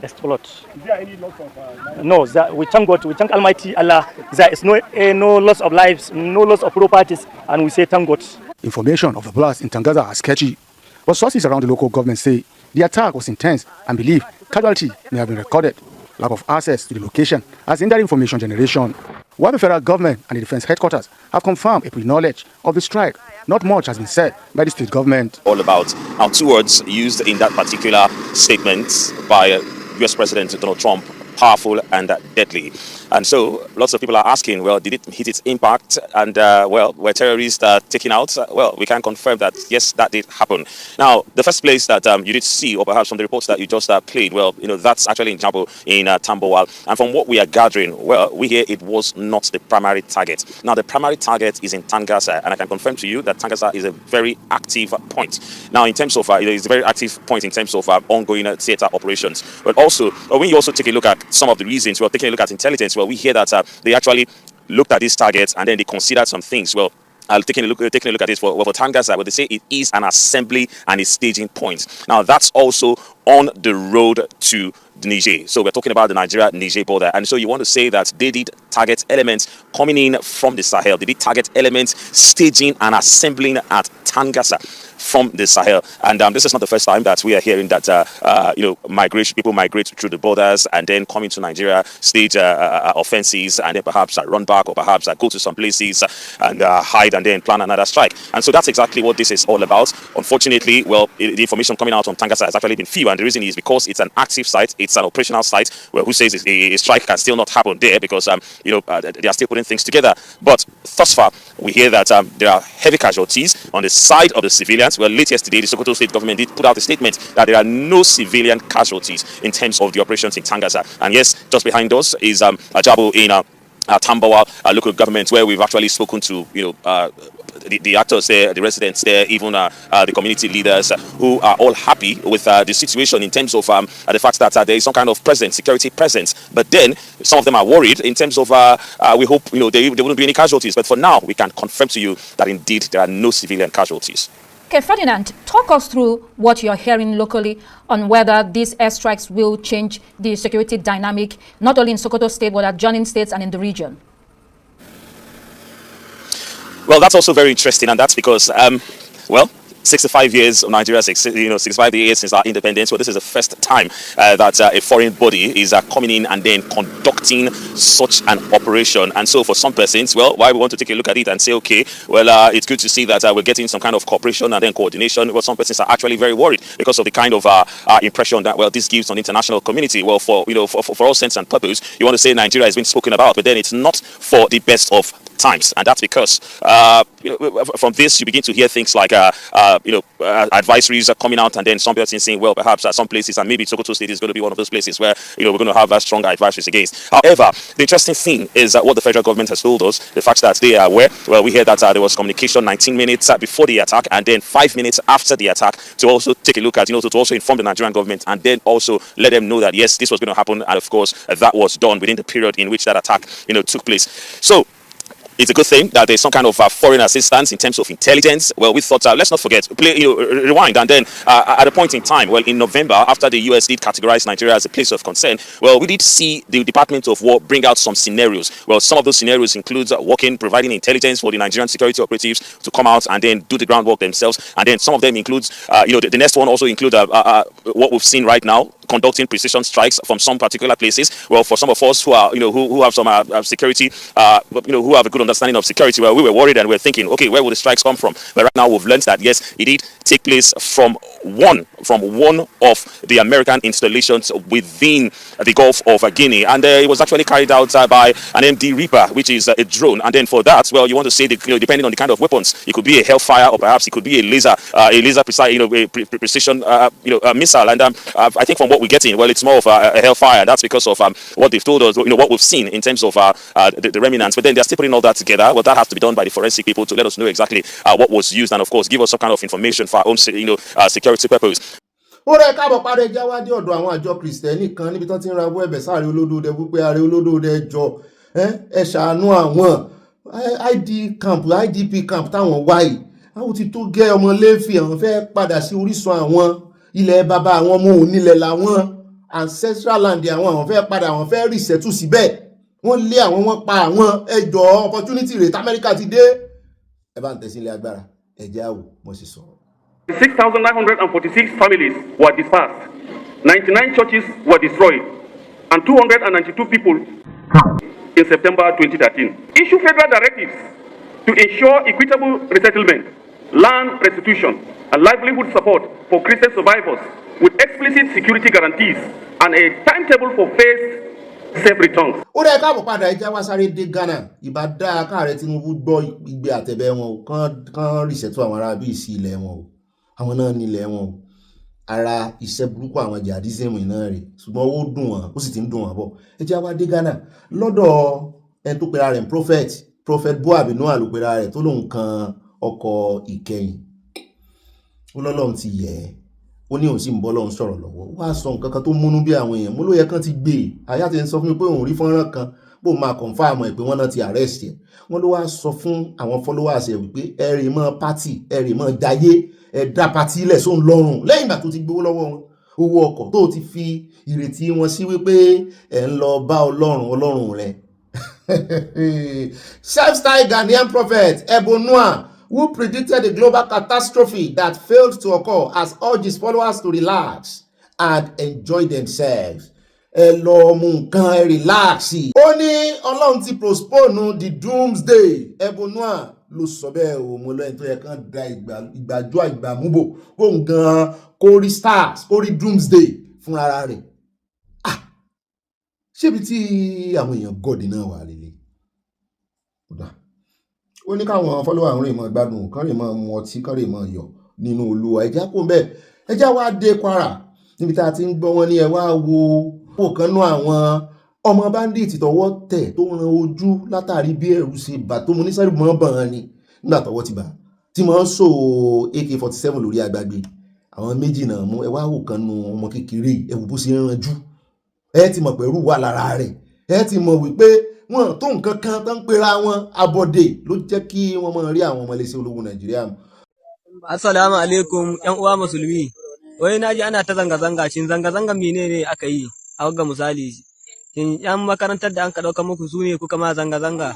explodes. Is there any loss of No, we thank God. We thank Almighty Allah. There is no loss of lives, no loss of properties, and we say thank God. Information of the blast in Tangaza are sketchy, but sources around the local government say the attack was intense and believe casualty may have been recorded. lack of access to the location has hindered information generation. While the federal government and the defense headquarters have confirmed a pre-knowledge of the strike, not much has been said by the state government. All about our two words used in that particular statement by US President Donald Trump: powerful and deadly. And so lots of people are asking, well, did it hit its impact? And well, were terrorists taken out? Well, we can confirm that, yes, that did happen. Now, the first place that you did see, or perhaps from the reports that you just played, well, that's actually in Jambo in Tambowal. And from what we are gathering, well, we hear it was not the primary target. Now, the primary target is in Tangasa, and I can confirm to you that Tangasa is a very active point. Now, in terms of, it is a very active point in terms of ongoing theater operations. But also, when you also take a look at some of the reasons, well, taking a look at intelligence, well, we hear that they actually looked at these targets and then they considered some things. Well, taking a look at this for Tangasa, they say it is an assembly and a staging point. Now, that's also on the road to Niger. So we're talking about the Nigeria-Niger border. And so you want to say that they did target elements coming in from the Sahel. They did target elements staging and assembling at Tangasa from the Sahel. And this is not the first time that we are hearing that people migrate through the borders and then come into Nigeria, stage offenses, and then perhaps run back, or perhaps go to some places and hide and then plan another strike. And so that's exactly what this is all about. Unfortunately, well, the information coming out from Tangasa has actually been few, and the reason is because it's an active site, it's an operational site. Well, who says a strike can still not happen there, because they are still putting things together. But thus far, we hear that there are heavy casualties on the side of the civilians. Well, late yesterday, the Sokoto State government did put out a statement that there are no civilian casualties in terms of the operations in Tangasa. And yes, just behind us is Ajabo in Tambawa local government, where we've actually spoken to the actors there, the residents there, even the community leaders, who are all happy with the situation in terms of the fact that there is some kind of security presence. But then some of them are worried in terms of we hope there wouldn't be any casualties. But for now, we can confirm to you that indeed there are no civilian casualties. Okay, Ferdinand, talk us through what you're hearing locally on whether these airstrikes will change the security dynamic, not only in Sokoto State, but adjoining states and in the region. Well, that's also very interesting, and that's because, 65 years of Nigeria, 65 years since our independence. Well, this is the first time that a foreign body is coming in and then conducting such an operation. And so for some persons, well, why we want to take a look at it and say, okay, well, it's good to see that we're getting some kind of cooperation and then coordination. Well, some persons are actually very worried because of the kind of impression that, well, this gives on the international community. Well, for all sense and purpose, you want to say Nigeria has been spoken about, but then it's not for the best of times. And that's because from this you begin to hear things like advisories are coming out, and then some persons saying, well, perhaps some places, and maybe Sokoto State is going to be one of those places where we're going to have stronger advisories against. However, the interesting thing is what the federal government has told us, the fact that they are aware. Well, we hear that there was communication 19 minutes before the attack and then 5 minutes after the attack to also take a look at, to also inform the Nigerian government and then also let them know that yes, this was going to happen, and of course that was done within the period in which that attack took place. So it's a good thing that there's some kind of foreign assistance in terms of intelligence. Well, we thought, let's not forget, rewind, and then at a point in time, well, in November, after the US did categorize Nigeria as a place of concern, well, we did see the Department of War bring out some scenarios. Well, some of those scenarios include providing intelligence for the Nigerian security operatives to come out and then do the groundwork themselves, and then some of them includes, the next one also include what we've seen right now, conducting precision strikes from some particular places. Well, for some of us who are, who have some security, who have a good understanding of security, well, we were worried and we were thinking, okay, where will the strikes come from? But right now we've learned that yes, it did take place from one of the American installations within the Gulf of Guinea, and it was actually carried out by an MD Reaper, which is a drone. And then for that, well, you want to say that, depending on the kind of weapons, it could be a Hellfire, or perhaps it could be a laser precision, missile. And I think from what we're getting, well, it's more of a Hellfire, and that's because of what they've told us, what we've seen in terms of the remnants. But then they're still putting all that together. Well, that has to be done by the forensic people to let us know exactly what was used, and of course give us some kind of information for our own security purpose. ó rẹ káàbọ̀ padà ẹja wá dé ọ̀dọ̀ àwọn àjọ kìrìsìtẹ́nì kan níbi tán ti ń rawọ́ ẹ̀bẹ̀ sáàrin olódòdẹ wípé ààrẹ olódòdẹ jọ ẹ ṣàánú àwọn IDP camp táwọn wáyé àwọn ti tó gẹ́ ọmọ Léfì, àwọn fẹ́ padà sí orísun àwọn ilẹ̀ bàbá àwọn ọmọ onílẹ̀ làwọn ancestral land àwọn fẹ́ padà, àwọn fẹ́ resettle síbẹ̀, wọ́n lé àwọn, wọ́n pa àwọn, ẹjọ́ opportunity rate Amẹ́ríkà ti dé, ẹ bá ń tẹ̀sílẹ̀ agbára ẹ̀jẹ̀ àwò mo sì sọ̀rọ̀. 6,946 families were dispersed. 99 churches were destroyed. and 292 people in September 2013. Issue federal directives to ensure equitable resettlement, land restitution, and livelihood support for Christian survivors with explicit security guarantees and a timetable for phased safe returns. Ó rẹ̀ káàbọ̀ padà ẹja wá sáré dé Ghana ìbá dá káàrẹ Tinubu gbọ́ igbe àtẹ̀bẹ̀ wọn o kán rìṣẹ́tù àwọn ará bí ìsí ilẹ̀ wọn o àwọn náà nílẹ̀ wọn o ara iṣẹ́ burúkú àwọn jihadism náà rè ṣùgbọ́n ó dùn wọn ó sì ti ń dùn wọn bọ̀ ẹja wá dé Ghana lọ́dọ̀ ẹni tó pera rẹ̀ prophet Boabi Noah ló pera rẹ̀ tó lóun kan ọkọ̀ ìkẹyìn ó lọ́lọ́run ti yẹ̀ ẹ́ ó ní òun sì ń bọ́ lọ́run sọ̀rọ̀ lọ́wọ́ wá sọ nǹkan kan tó múnú bí àwọn èèyàn mú ló yẹ kán ti gbé e àyà ti ń sọ fún mi pé òun rí fọ́nrán kan bó máa confirm ẹ̀ pé wọ́n náà ti arrest ẹ̀ wọ́n ló wá sọ fún àwọn followers ẹ̀ wípé ẹ̀rì mọ́ pátì ẹ̀rì mọ́ jayé ẹ̀dá pátì ilẹ̀ sóun lọ́rùn lẹ́yìn ìgbà tó ti gbowó lọ́wọ́ wọn owó ọkọ̀ tó ti fi ìrètí wọn sí wípé ẹ̀ ń lọ bá ọlọ́run rẹ̀ self-styled Ghanaian prophet Noah, who predicted a global catastrophe that failed to occur, has urged his followers to relax and enjoy themselves. Ẹ lọ mú nǹkan ẹ relax. Ó ní Ọlọ́run ti postpone the doomsday. Noah ló sọ bẹ́ẹ̀ o mo lẹ́yìn tó yẹ kán da ìgbàjọ́ ìgbàmúbò kó nǹkan kó rí stars kó rí doomsday fún ara rẹ̀. Ṣébi tí àwọn èèyàn gọ́ọ̀dì náà wà lélẹ̀ ó ní káwọn fọ́lọ́wà àwọn èèyàn gbádùn kán lè máa mu ọtí kán lè máa yọ̀ nínú Olúwa ẹjá kó bẹ́ẹ̀ ẹjá wá dé Kwara níbi tá a ti ń gbọ́ wọn ní ẹ wá wo kan nú àwọn ọmọ bandits tọwọ́ tẹ̀ tó ran ojú látàrí bí ẹ̀rù ṣe bà tó mu ní sẹ́rù mọ́ bàn ni nígbà tọwọ́ ti bà tí wọ́n ń so AK-47 lórí agbágbé àwọn méjì náà mú ẹ wá wò kan nú ọmọ kékeré ẹ̀wù bó ṣe ń ranjú ẹ ti mọ̀ pẹ̀lú wà lára rẹ̀ ẹ ti mọ̀ wípé wọn tó nǹkan kan tó ń pera wọn abọ́dé ló jẹ́ kí wọ́n máa rí àwọn ọmọ iléeṣẹ́ ológun Nàìjíríà. Assalamu alaikum yan uwa musulmi. Wai naji ana ta zanga-zanga shin zanga-zanga menene aka yi a ga misali shin yan makarantar da an ka dauka muku su ne kuka ma zanga-zanga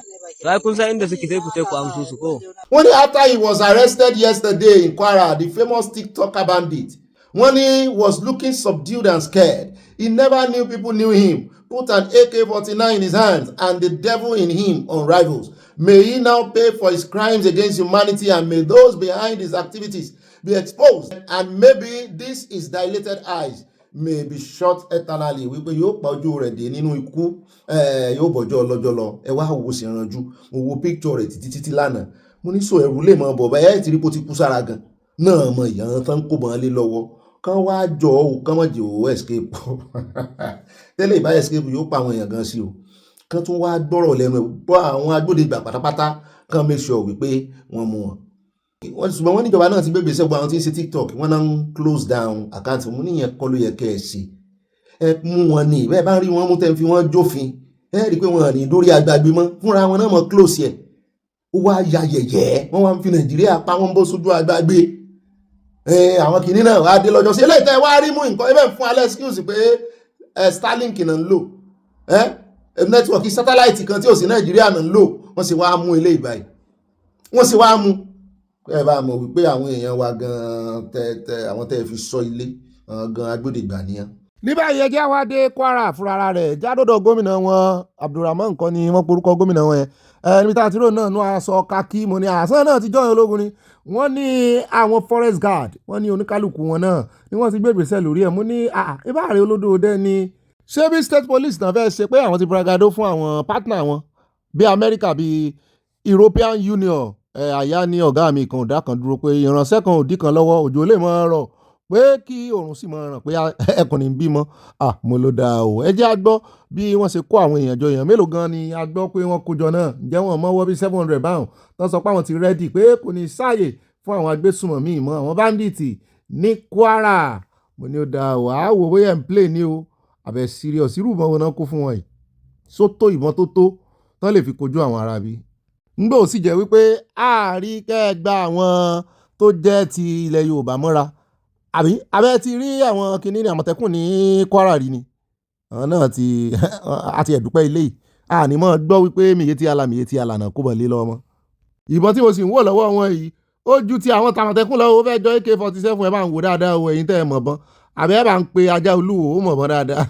sai kun san inda suke sai ku ku amsu su ko. When after he was arrested yesterday in Kwara, the famous TikToker bandit, when he was looking subdued and scared, he never knew people knew him, put an AK-49 in his hands, and the devil in him unrivals. May he now pay for his crimes against humanity, and may those behind his activities be exposed. And maybe this is dilated eyes may be shot eternally. Wípé yóò pa ojú rẹ̀ dé nínú ikú, yóò bọ̀jọ́ ọlọ́jọ́ lọ. Ẹ wá wo sí ìrànjú, mo wo picture rẹ̀ títí lánàá. Mo ní sọ ẹ̀rù lè mọ bọ̀ báyà ti rí kó ti kú sára gan. Náà mọ ìyàn tán kó bọ́n lé lọ́wọ́. Kán wá jọ ò kán mọ̀ jẹ́ ò escape. Tẹ́lẹ̀ ìbá escape yóò pa àwọn èèyàn gan sí o. Kán tún wá gbọ́rọ̀ lẹ́nu ẹ̀ bọ́ àwọn agbódegbà pátápátá kán make sure wípé wọ́n mú wọn. Ṣùgbọ́n wọ́n níjọba náà ti bèbè sẹ́gbọ́ àwọn tí ń ṣe TikTok wọ́n náà ń close down account mú níyẹn kọ́ ló yẹ kẹ́ ẹ ṣe. Ẹ mú wọn ní bẹ́ẹ̀ bá rí wọn mú tẹ́ fi wọ́n jófin. Ẹ rí i pé wọn ní lórí agbágbé mọ́ fúnra wọn náà mọ̀ close yẹ. Ó wá ya yẹ̀yẹ́ wọ́n wá ń fi Nàìjíríà pa wọ́n bó sójú agbágbé. Àwọn kìíní náà wá dé lọ́jọ́ sí eléyìí tẹ́ wá rí mú nǹkan ẹ bẹ́ẹ̀ fún alẹ́ excuse pé Starlink náà ń lò nẹ́tíwọ̀kì sátáláìtì kan tí ò sí Nàìjíríà náà ń lò wọ́n sì wá mú ilé ìbáyìí wọ́n sì wá mú ẹ bá mọ̀ wípé àwọn èèyàn wa gan àwọn tẹ́ fi sọ ilé gan agbódegbà nìyẹn. ní báyìí ẹjẹ́ wá dé Kwara fúnra rẹ̀ jádọ́dọ̀ gómìnà wọn Abdulrahman kan ni wọ́n porúkọ gómìnà wọn yẹn níbi tá a ti rò náà nú aṣọ kakí mo ní àṣà náà ti jọyìn ológun ni wọ́n ní àwọn forest guard wọ́n ní oníkálukú wọn náà ni wọ́n ti gbé ìgbésẹ̀ lórí ẹ̀ mo ní ìbáàrẹ̀ olódòdó ni ṣé bí state police náà fẹ́ ṣe pé àwọn ti bragado fún àwọn partner wọn bí America bí European Union àyà ní ọ̀gá mi kan ọ̀dà kan dúró pé ìrànṣẹ́ kan òdì kan lọ́wọ́ òjò lè máa rọ̀ pé kí oòrùn sì máa ràn pé ẹkùn ní bímọ mo ló dáa o ẹ jẹ́ a gbọ́ bí wọ́n ṣe kó àwọn èèyàn jọ èèyàn mélòó gan ni a gbọ́ pé wọ́n kó jọ náà ǹjẹ́ wọ́n mọ́wọ́ bí 700 báwọn tó sọ pé àwọn ti rẹ́dì pé kò ní sáàyè fún àwọn agbésùmọ̀mí mọ́ àwọn bandits ní Kwara mo ní ó dáa o àáwò bóyá ń play ní o àbẹ̀ serious irú ìbọn wọn náà kó fún wọn yìí sótó ìbọn tó tán lè fi kojú àwọn arábí ńgbà ó sì jẹ́ wípé àárí kẹ́ẹ̀gbà àwọn tó jẹ́ ti ilẹ̀ Yorùbá mọ́ra àbí abẹ́ ti rí àwọn kìíní ní Àmọ̀tẹ́kùn ní Kwara rí ni àwọn náà àti ẹ̀dúpẹ́ ilé yìí àní mọ́ gbọ́ wípé mìíye tí alànà kó bọ̀ lé lọ́mọ ìbọn tí mo sì ń wò lọ́wọ́ wọn yìí ó ju ti àwọn tàmọ̀tẹ́kùn lọ́wọ́ ó fẹ́ jọ AK-47 ẹ bá ń wò dáadáa o ẹ̀yin tẹ́ ẹ mọ̀ bọ́n àbẹ́ ẹ bá ń pe ajá olúwo ó mọ̀ bọ́n dáadáa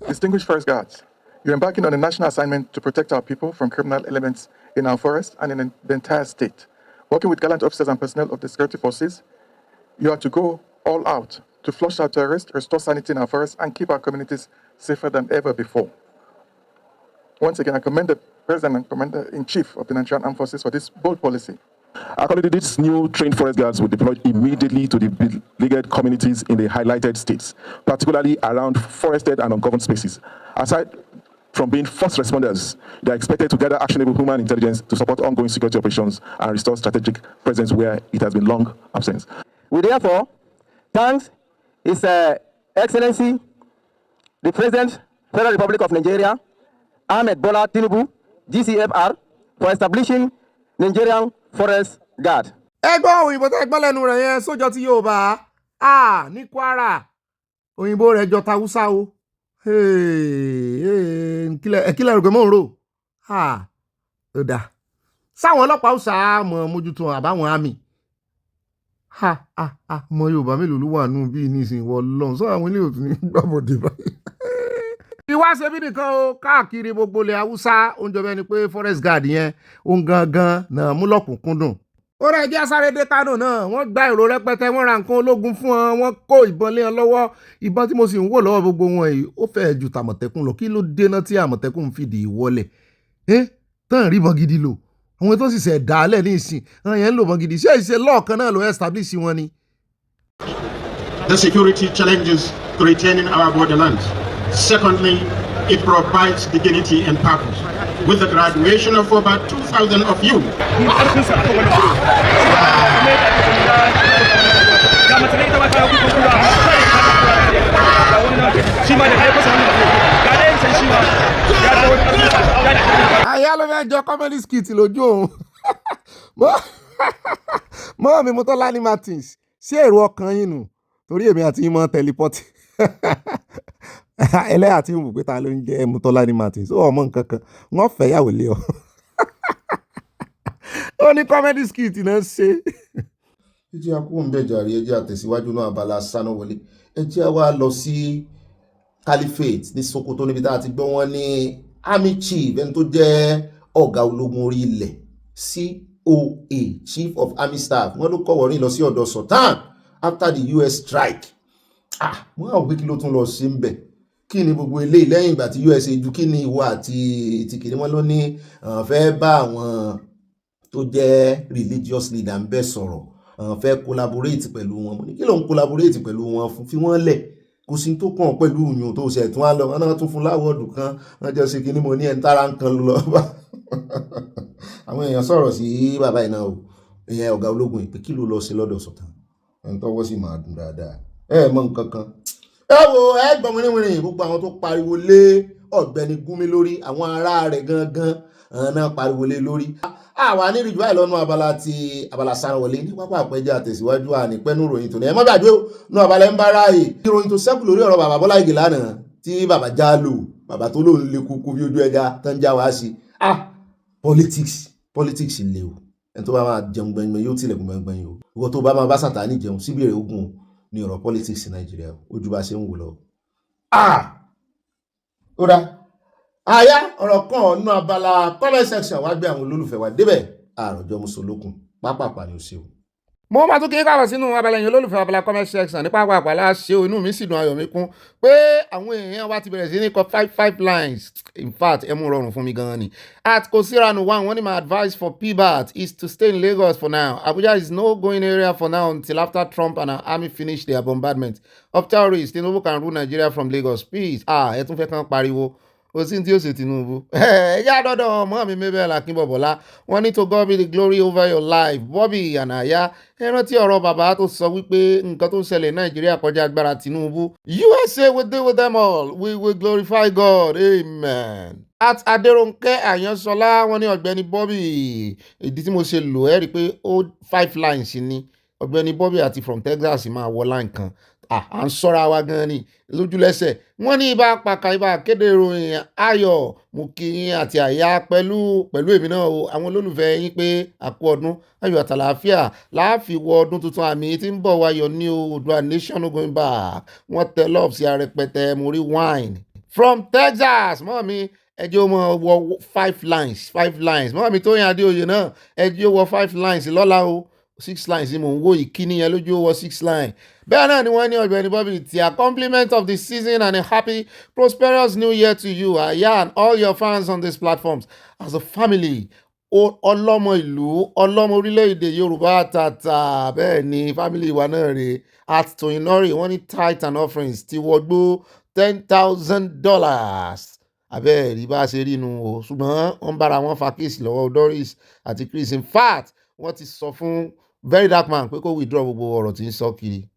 Distinguished Forest Guards, you're embarking on a national assignment to protect our people from criminal elements in our forest and in the entire state. Working with gallant officers and personnel of the security forces, you are to go all out to flush out terrorists, restore sanity in our forests, and keep our communities safer than ever before. Once again, I commend the President and Commander-in-Chief of the Nigerian Armed Forces for this bold policy. According to these new trained forest guards will be deployed immediately to the beleaguered communities in the highlighted states, particularly around forested and ungoverned spaces. Aside from being first responders, they are expected to gather actionable human intelligence to support ongoing security operations and restore strategic presence where it has been long absent. We therefore thank His Excellency, the President, Federal Republic of Nigeria, Ahmed Bola Tinubu, GCFR, for establishing Nigerian Forest Guard. ẹgbọ́n òyìnbó tẹ́ gbọ́ lẹ́nu rẹ̀ yẹn sójọ́ tí yóò bá a ní Kwara òyìnbó rẹ̀ jọ tàwùsá o kílẹ̀ rògbé mò ń rò ó dà sáwọn ọlọ́pàá ó sá mọ̀ mójútó àbáwọn àmì mọ Yorùbá mélòó ló wà nù bí nísìnyí wọ lọ́n sọ àwọn ilé òtún ní gbàmọ̀dé báyìí. ìwá ṣe bí nìkan o káàkiri gbogbo ilẹ̀ Haúsá oúnjẹ bẹ́ẹ̀ ni pé forest guard yẹn òun gangan náà mú lọ́kùnkúndùn. ó rẹ̀ jẹ́ asáré-dé Kánò náà wọ́n gba èrò rẹpẹtẹ wọ́n ra nǹkan ológun fún wọn wọ́n kó ìbọn lé wọn lọ́wọ́ ìbọn tí mo sì ń wò lọ́wọ́ gbogbo wọn yìí ó fẹ́ẹ̀ ju tàmọ̀tẹ́kùn lọ kí ló dénà tí àmọ̀tẹ́kùn ń fìdí ìwọlẹ̀ tán rí ìbọn gidi lò àwọn tó sì ṣẹ̀ dálẹ̀ ní ìsìn àwọn yẹn ń lò ìbọn gidi ṣé ìṣe lọ́ọ̀kan náà ló establish wọn ni. The security challenges to retaining our borderlands. Secondly, it provides dignity and purpose. With the graduation of about 2,000 of you, àyà ló fẹ́ jọ comedy skit lójú òun mọ́ mi Mọ́tọ́láni Martins sí èrò ọkàn yín nù torí èmi àti yín mọ́ tẹlipọ́tì ẹlẹ́yà tí ń wù pé ta ló ń jẹ́ Mọ́tọ́láni Martins ó ọmọ nǹkan kan wọ́n fẹ́ yàwó lé ọ ó ní comedy skit náà ṣe. ẹ jẹ́ àkóhùn bẹ́ẹ̀ jàre ẹ jẹ́ àtẹ̀síwájú náà Abala Sanawole ẹ jẹ́ wá lọ sí Caliphate ní Sokoto níbi tá a ti gbọ́ wọn ní army chief ẹni tó jẹ́ ọ̀gá ológun orí ilẹ̀ COA chief of army staff wọ́n ló kọ̀wọ́ rìn lọ sí ọ̀dọ̀ Sultan after the US strike. wọ́n á wí kí ló tún lọ sí ń bẹ̀ kí ni gbogbo eléyìí lẹ́yìn ìgbà tí USA ju kí ni ìwọ àti tìkìní wọn ló ní fẹ́ bá àwọn tó jẹ́ religious leader ń bẹ̀ sọ̀rọ̀ fẹ́ collaborate pẹ̀lú wọn mo ní kí ló ń collaborate pẹ̀lú wọn fún fi wọ́n lẹ̀ kò sí tó kàn pẹ̀lú ìyún tó ṣe tún á lọ wọn náà tún fún láwọ́ọ̀dù kan wọ́n jẹ́ sí kíní mo ní ẹni tára ń kan lọ bá àwọn èèyàn sọ̀rọ̀ sí bàbá iná o ìyẹn ọ̀gá ológun ìpè kí ló lọ sí lọ́dọ̀ Sultan ẹni tọ́wọ́ sì máa dùn dáadáa mọ nǹkan kan gbọ́n wíníwíní gbogbo àwọn tó pariwo lé Ọ̀gbẹ́ni Gúnmi lórí àwọn ará rẹ̀ gangan náà pariwo lé lórí. àwa ní ìrìjú àìlọ́nu Abala Sanawole ní pápá àpẹjẹ àtẹ̀síwájú ànípẹ́nu ìròyìn tòní ẹ má gbàgbé o nú Abala ń bá ráàyè ìròyìn tó ṣẹ́kù lórí ọ̀rọ̀ bàbá Bọ́lá Ìgè lánàá tí bàbá já lò bàbá tó lòun lè kúkú bí ojú ẹja tán já wá sí. politics lè o ẹni tó bá máa jẹun gbẹngbẹng yóò tilẹ̀kùn gbẹngbẹng o ìwọ tó bá máa bá Sàtánì jẹun síbi rẹ̀ ogun ní ọ̀rọ̀ politics ní Nàìjíríà ojú bá ṣe ń wò lọ. ó dá àyà ọ̀rọ̀ kan nínú abala comment section wá gbé àwọn olólùfẹ́ wa débẹ̀ àròjọ mùsùlùkùn pápápá ni ó ṣe o. mo máa tún kí káàbọ̀ sínú abala yẹn olólùfẹ́ abala comment section ní pápápá láṣẹ o inú mi sì dùn ayọ̀ mi kún pé àwọn èèyàn wa ti bẹ̀rẹ̀ sí ní kọ 5 lines in fact ẹ mú rọrùn fún mi gan-an ni. at Kosiranu one wọ́n ní my advice for PBAT is to stay in Lagos for now. Abuja is no going area for now until after Trump and our army finish their bombardment of terrorists. Tinubu can rule Nigeria from Lagos. Peace. ẹ tún fẹ́ kàn pariwo ó sì tí ó ṣe Tinubu ẹ̀yà dọ́dọ̀ ọmọ mi Mabel Akínbọ̀bọ̀lá wọ́n ní to God be the glory over your life Bobby Anaya ẹ rántí ọ̀rọ̀ bàbá tó sọ wípé nǹkan tó ń ṣẹlẹ̀ Nàìjíríà kọjá agbára Tinubu USA will deal with them all we will glorify God amen. at Adérónkẹ́ Àyànṣọlá wọ́n ní Ọ̀gbẹ́ni Bobby ìdí tí mo ṣe lò ẹ́ rí i pé ó 5 lines ni Ọ̀gbẹ́ni Bobby àti from Texas máa wọ line kan à ń sọ́ra wa gan ni lójúlẹ́sẹ̀ wọ́n ní ibà pàkà ibà kéde ìròyìn ayọ̀ mú kí yín àti àyà pẹ̀lú èmi náà o àwọn olólùfẹ́ yín pé àkú ọdún ayọ̀ àtàlàáfíà láàfin wọ ọdún tuntun àmì tí ń bọ̀ wáyọ̀ ní Oòduà nation no going back wọ́n tẹ love sí arẹpẹtẹ mo rí wine from Texas mọ́mí ẹjẹ́ ó mọ wọ 5 lines mọ́mí Tóyìn Adéoyè náà ẹjẹ́ ó wọ 5 lines lọ́la o 6 lines ni mò ń wò ìkíní yẹn lójú ó wọ 6 lines bẹ́ẹ̀ náà ni wọ́n ní Ọ̀gbẹ́ni Bobby tí a compliment of the season and a happy prosperous new year to you Aya and all your fans on these platforms as a family ọlọ́mọ ìlú ọlọ́mọ orílẹ̀-èdè Yorùbá tàtà bẹ́ẹ̀ ni family wa náà rè at Toyinori wọ́n ní tithe and offerings ti wọgbó $10,000 abẹ́ẹ̀rí bá ṣe rí inú o ṣùgbọ́n wọ́n bára wọn fa kéèsì lọ́wọ́ Doris àti Chris in fact wọ́n ti sọ fún Very Dark Man pé kó withdraw gbogbo ọ̀rọ̀ tí ń sọ kiri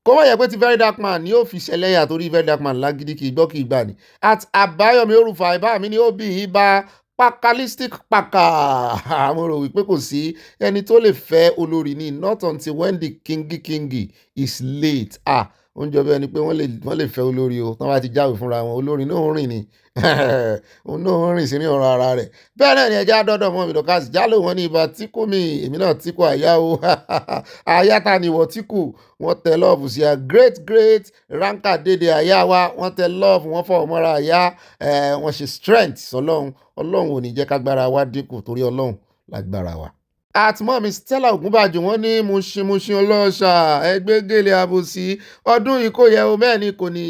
kó wọ́n yẹ pé ti Very Dark Man ni ó fi ṣẹlẹ́yà torí Very Dark Man lágídí kì í gbọ́ kì í gbà ní at Àbáyọ̀mí Orúfà ìbá mi ni ó bí ibà pakalistic paka mo rò wípé kò sí ẹni tó lè fẹ́ olórí ní not until when the kingi is late oúnjẹ bẹ́ẹ̀ ni pé wọ́n lè fẹ́ olórí o tán bá ti jáwé fúnra wọn olórí náà rìn ni òun náà rìn sí ní ọ̀rọ̀ ara rẹ̀ bẹ́ẹ̀ náà ni ẹja dọ́dọ̀ mọ́ mi dọ̀kásì jálò wọn ní ibà tíkù mi èmi náà tíkù àyà o àyà ta ni wọ́n tíkù wọ́n tẹ lọ́ọ̀fù sí a great ranka dédé àyà wa wọ́n tẹ lọ́ọ̀fù wọ́n fọwọ́ mọ́ra àyà wọ́n ṣe strength sọlọ́run ọlọ́run ò ní jẹ́ kágbára wa dínkù torí ọlọ́run lágbára wa. àtìmọ́ mi Stella Ògúnbàjò wọ́n ní Mushin ọlọ́ṣà ẹgbẹ́ gèlè àbòsí ọdún yìí kò yẹ o bẹ́ẹ̀ ni kò ní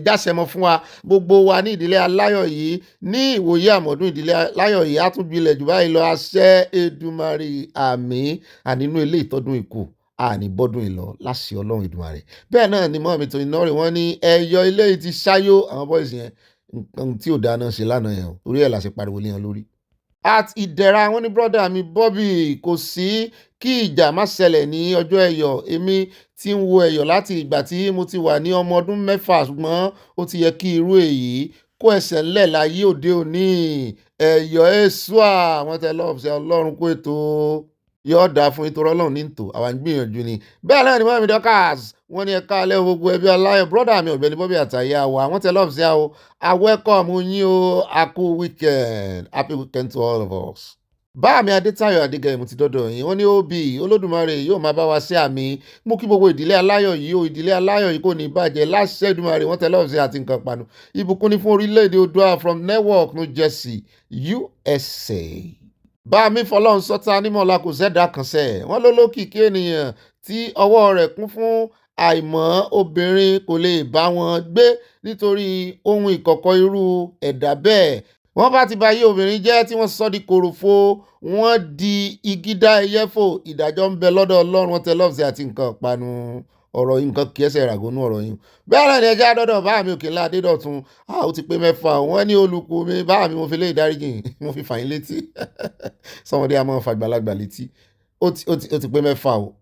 jáṣẹmọ fún wa gbogbo wa ní ìdílé aláyọ̀ yìí ní ìwòye àmọ̀dún ìdílé aláyọ̀ yìí á tún gbilẹ̀ jù báyìí lọ àṣẹ Èdùmàrè àmín ànínú ilé ìtọ́dún ikú àní bọ́dún ìlọ láṣẹ ọlọ́run Èdùmàrè bẹ́ẹ̀ náà ni mọ́ mi Toyinori wọ́n ní ẹ̀yọ ilé yìí ti ṣáyó àwọn boys yẹn nǹkan tí ò dáná ṣe lánàá yẹn o torí ẹ̀ la ṣe pariwo léyan lórí. at ìdẹ̀ra wọn ní brọ́dà mi Bobby kò sí kí ìjà má ṣẹlẹ̀ ní ọjọ́ ẹ̀yọ̀ èmi ti ń wo ẹ̀yọ̀ láti ìgbà tí mo ti wà ní ọmọ ọdún 6 ṣùgbọ́n ó ti yẹ kí irú èyí kó ẹsẹ̀ ńlẹ̀ láyé òde òní ẹ̀yọ̀ èso àwọn tẹ lọ́ọ̀fẹ́ ọlọ́run kó ètò yóò dáa fún ìtòrọ́ ọlọ́run ní tò àwọn gbìyànjú ni bẹ́ẹ̀ náà ni mọ́mí Dorcas wọ́n ní ẹ̀ka alẹ́ gbogbo ẹbí aláyọ̀ brọ́dà mi Ọ̀gbẹ́ni Bobby àtàyà wa àwọn tẹ lọ́ọ̀fù sí àwọn awẹ́kọ̀ọ́mù yín o àkú weekend happy weekend to all of us. bá mi Adétayọ̀ Adégẹ̀mú ti dọ́dọ̀ yín wọ́n ní òbí Olódùmarè yóò máa bá wa ṣe àmì mú kí gbogbo ìdílé aláyọ̀ yìí o ìdílé aláyọ̀ yìí kò ní bàjẹ́ láṣẹ Èdùmàrè wọ́n tẹ lọ́ọ̀fù sí àti nǹkan panu ìbùkún ní fún orílẹ̀-èdè Oòduà from Newark New Jersey USA. bá mi fọlọ́run sọ́ta nímọ̀ọ́lá kò sẹ́dá kan sẹ́ wọ́n ló lókìkí ènìyàn tí ọwọ́ rẹ̀ kún fún àìmọ́ obìnrin kò lè bá wọn gbé nítorí ohun ìkọ̀kọ̀ irú ẹ̀dá bẹ́ẹ̀ wọ́n bá ti bà ayé obìnrin jẹ́ tí wọ́n sọ di kòròfo wọ́n di igi dá ẹyẹ fò ìdájọ́ ń bẹ lọ́dọ̀ Ọlọ́run wọn tẹ lọ́ọ̀sì àti nǹkan panu ọ̀rọ̀ yìí nǹkan kì í ẹsẹ̀ ràgónú ọ̀rọ̀ yìí bẹ́ẹ̀ náà ni ẹja dọ́dọ̀ bá mi Òkènlá Adédọ̀tun ó ti pé 6 wọ́n ní olùkú mi bá mi mo fi lé ìdáríjì mo fi fàyín létí sọmọdé a máa fàgbàlagbà létí ó ti pé 6 o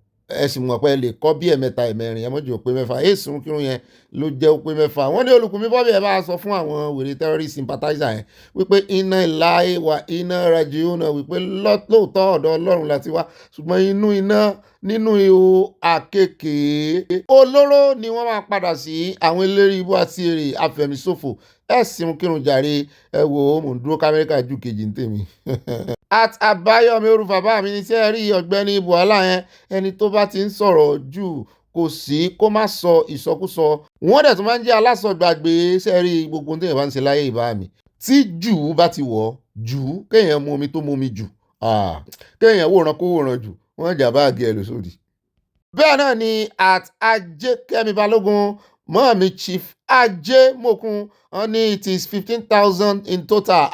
ẹ sì mọ̀ pé ẹ lè kọ́ bí ẹ̀mẹ́ta ẹ̀mẹ́rin ẹ mọ́jú pé 6 èsùn kírun yẹn ló jẹ́ pé 6 wọ́n ní olùkú mi Bobby ẹ bá sọ fún àwọn wèrè terrorist sympathizer yẹn wípé iná ìlàyé wa iná rajiona wípé lóòótọ́ ọ̀dọ̀ Ọlọ́run láti wá ṣùgbọ́n inú iná nínú ihò àkekèé olóró ni wọ́n máa padà sí àwọn eléré ibú àti èrè afẹ̀míṣòfò ẹ̀sìn kírun jàre ẹ wò ó mò ń dúró kámẹ́ríkà ju kejì ní tèmi. at Àbáyọ̀mí Orúfà bá mi ní sẹ́ rí Ọ̀gbẹ́ni Buhala yẹn ẹni tó bá ti ń sọ̀rọ̀ jù kò sí kó má sọ ìsọkúsọ wọ́n dẹ̀ tún máa ń jẹ́ alásọ̀gbàgbé sẹ́ rí gbogbo téèyàn bá ń ṣe láyé ìbá mi tí jù bá ti wọ̀ jù kéèyàn mu omi tó mu omi jù kéèyàn wòran kó wòran jù wọ́n jà báàgì ẹ̀ lóṣòdì. bẹ́ẹ̀ náà ni at Ajékẹ́mi Balógun mọ́ mi Chief Ajé Mokun wọ́n ní it is 15,000 in total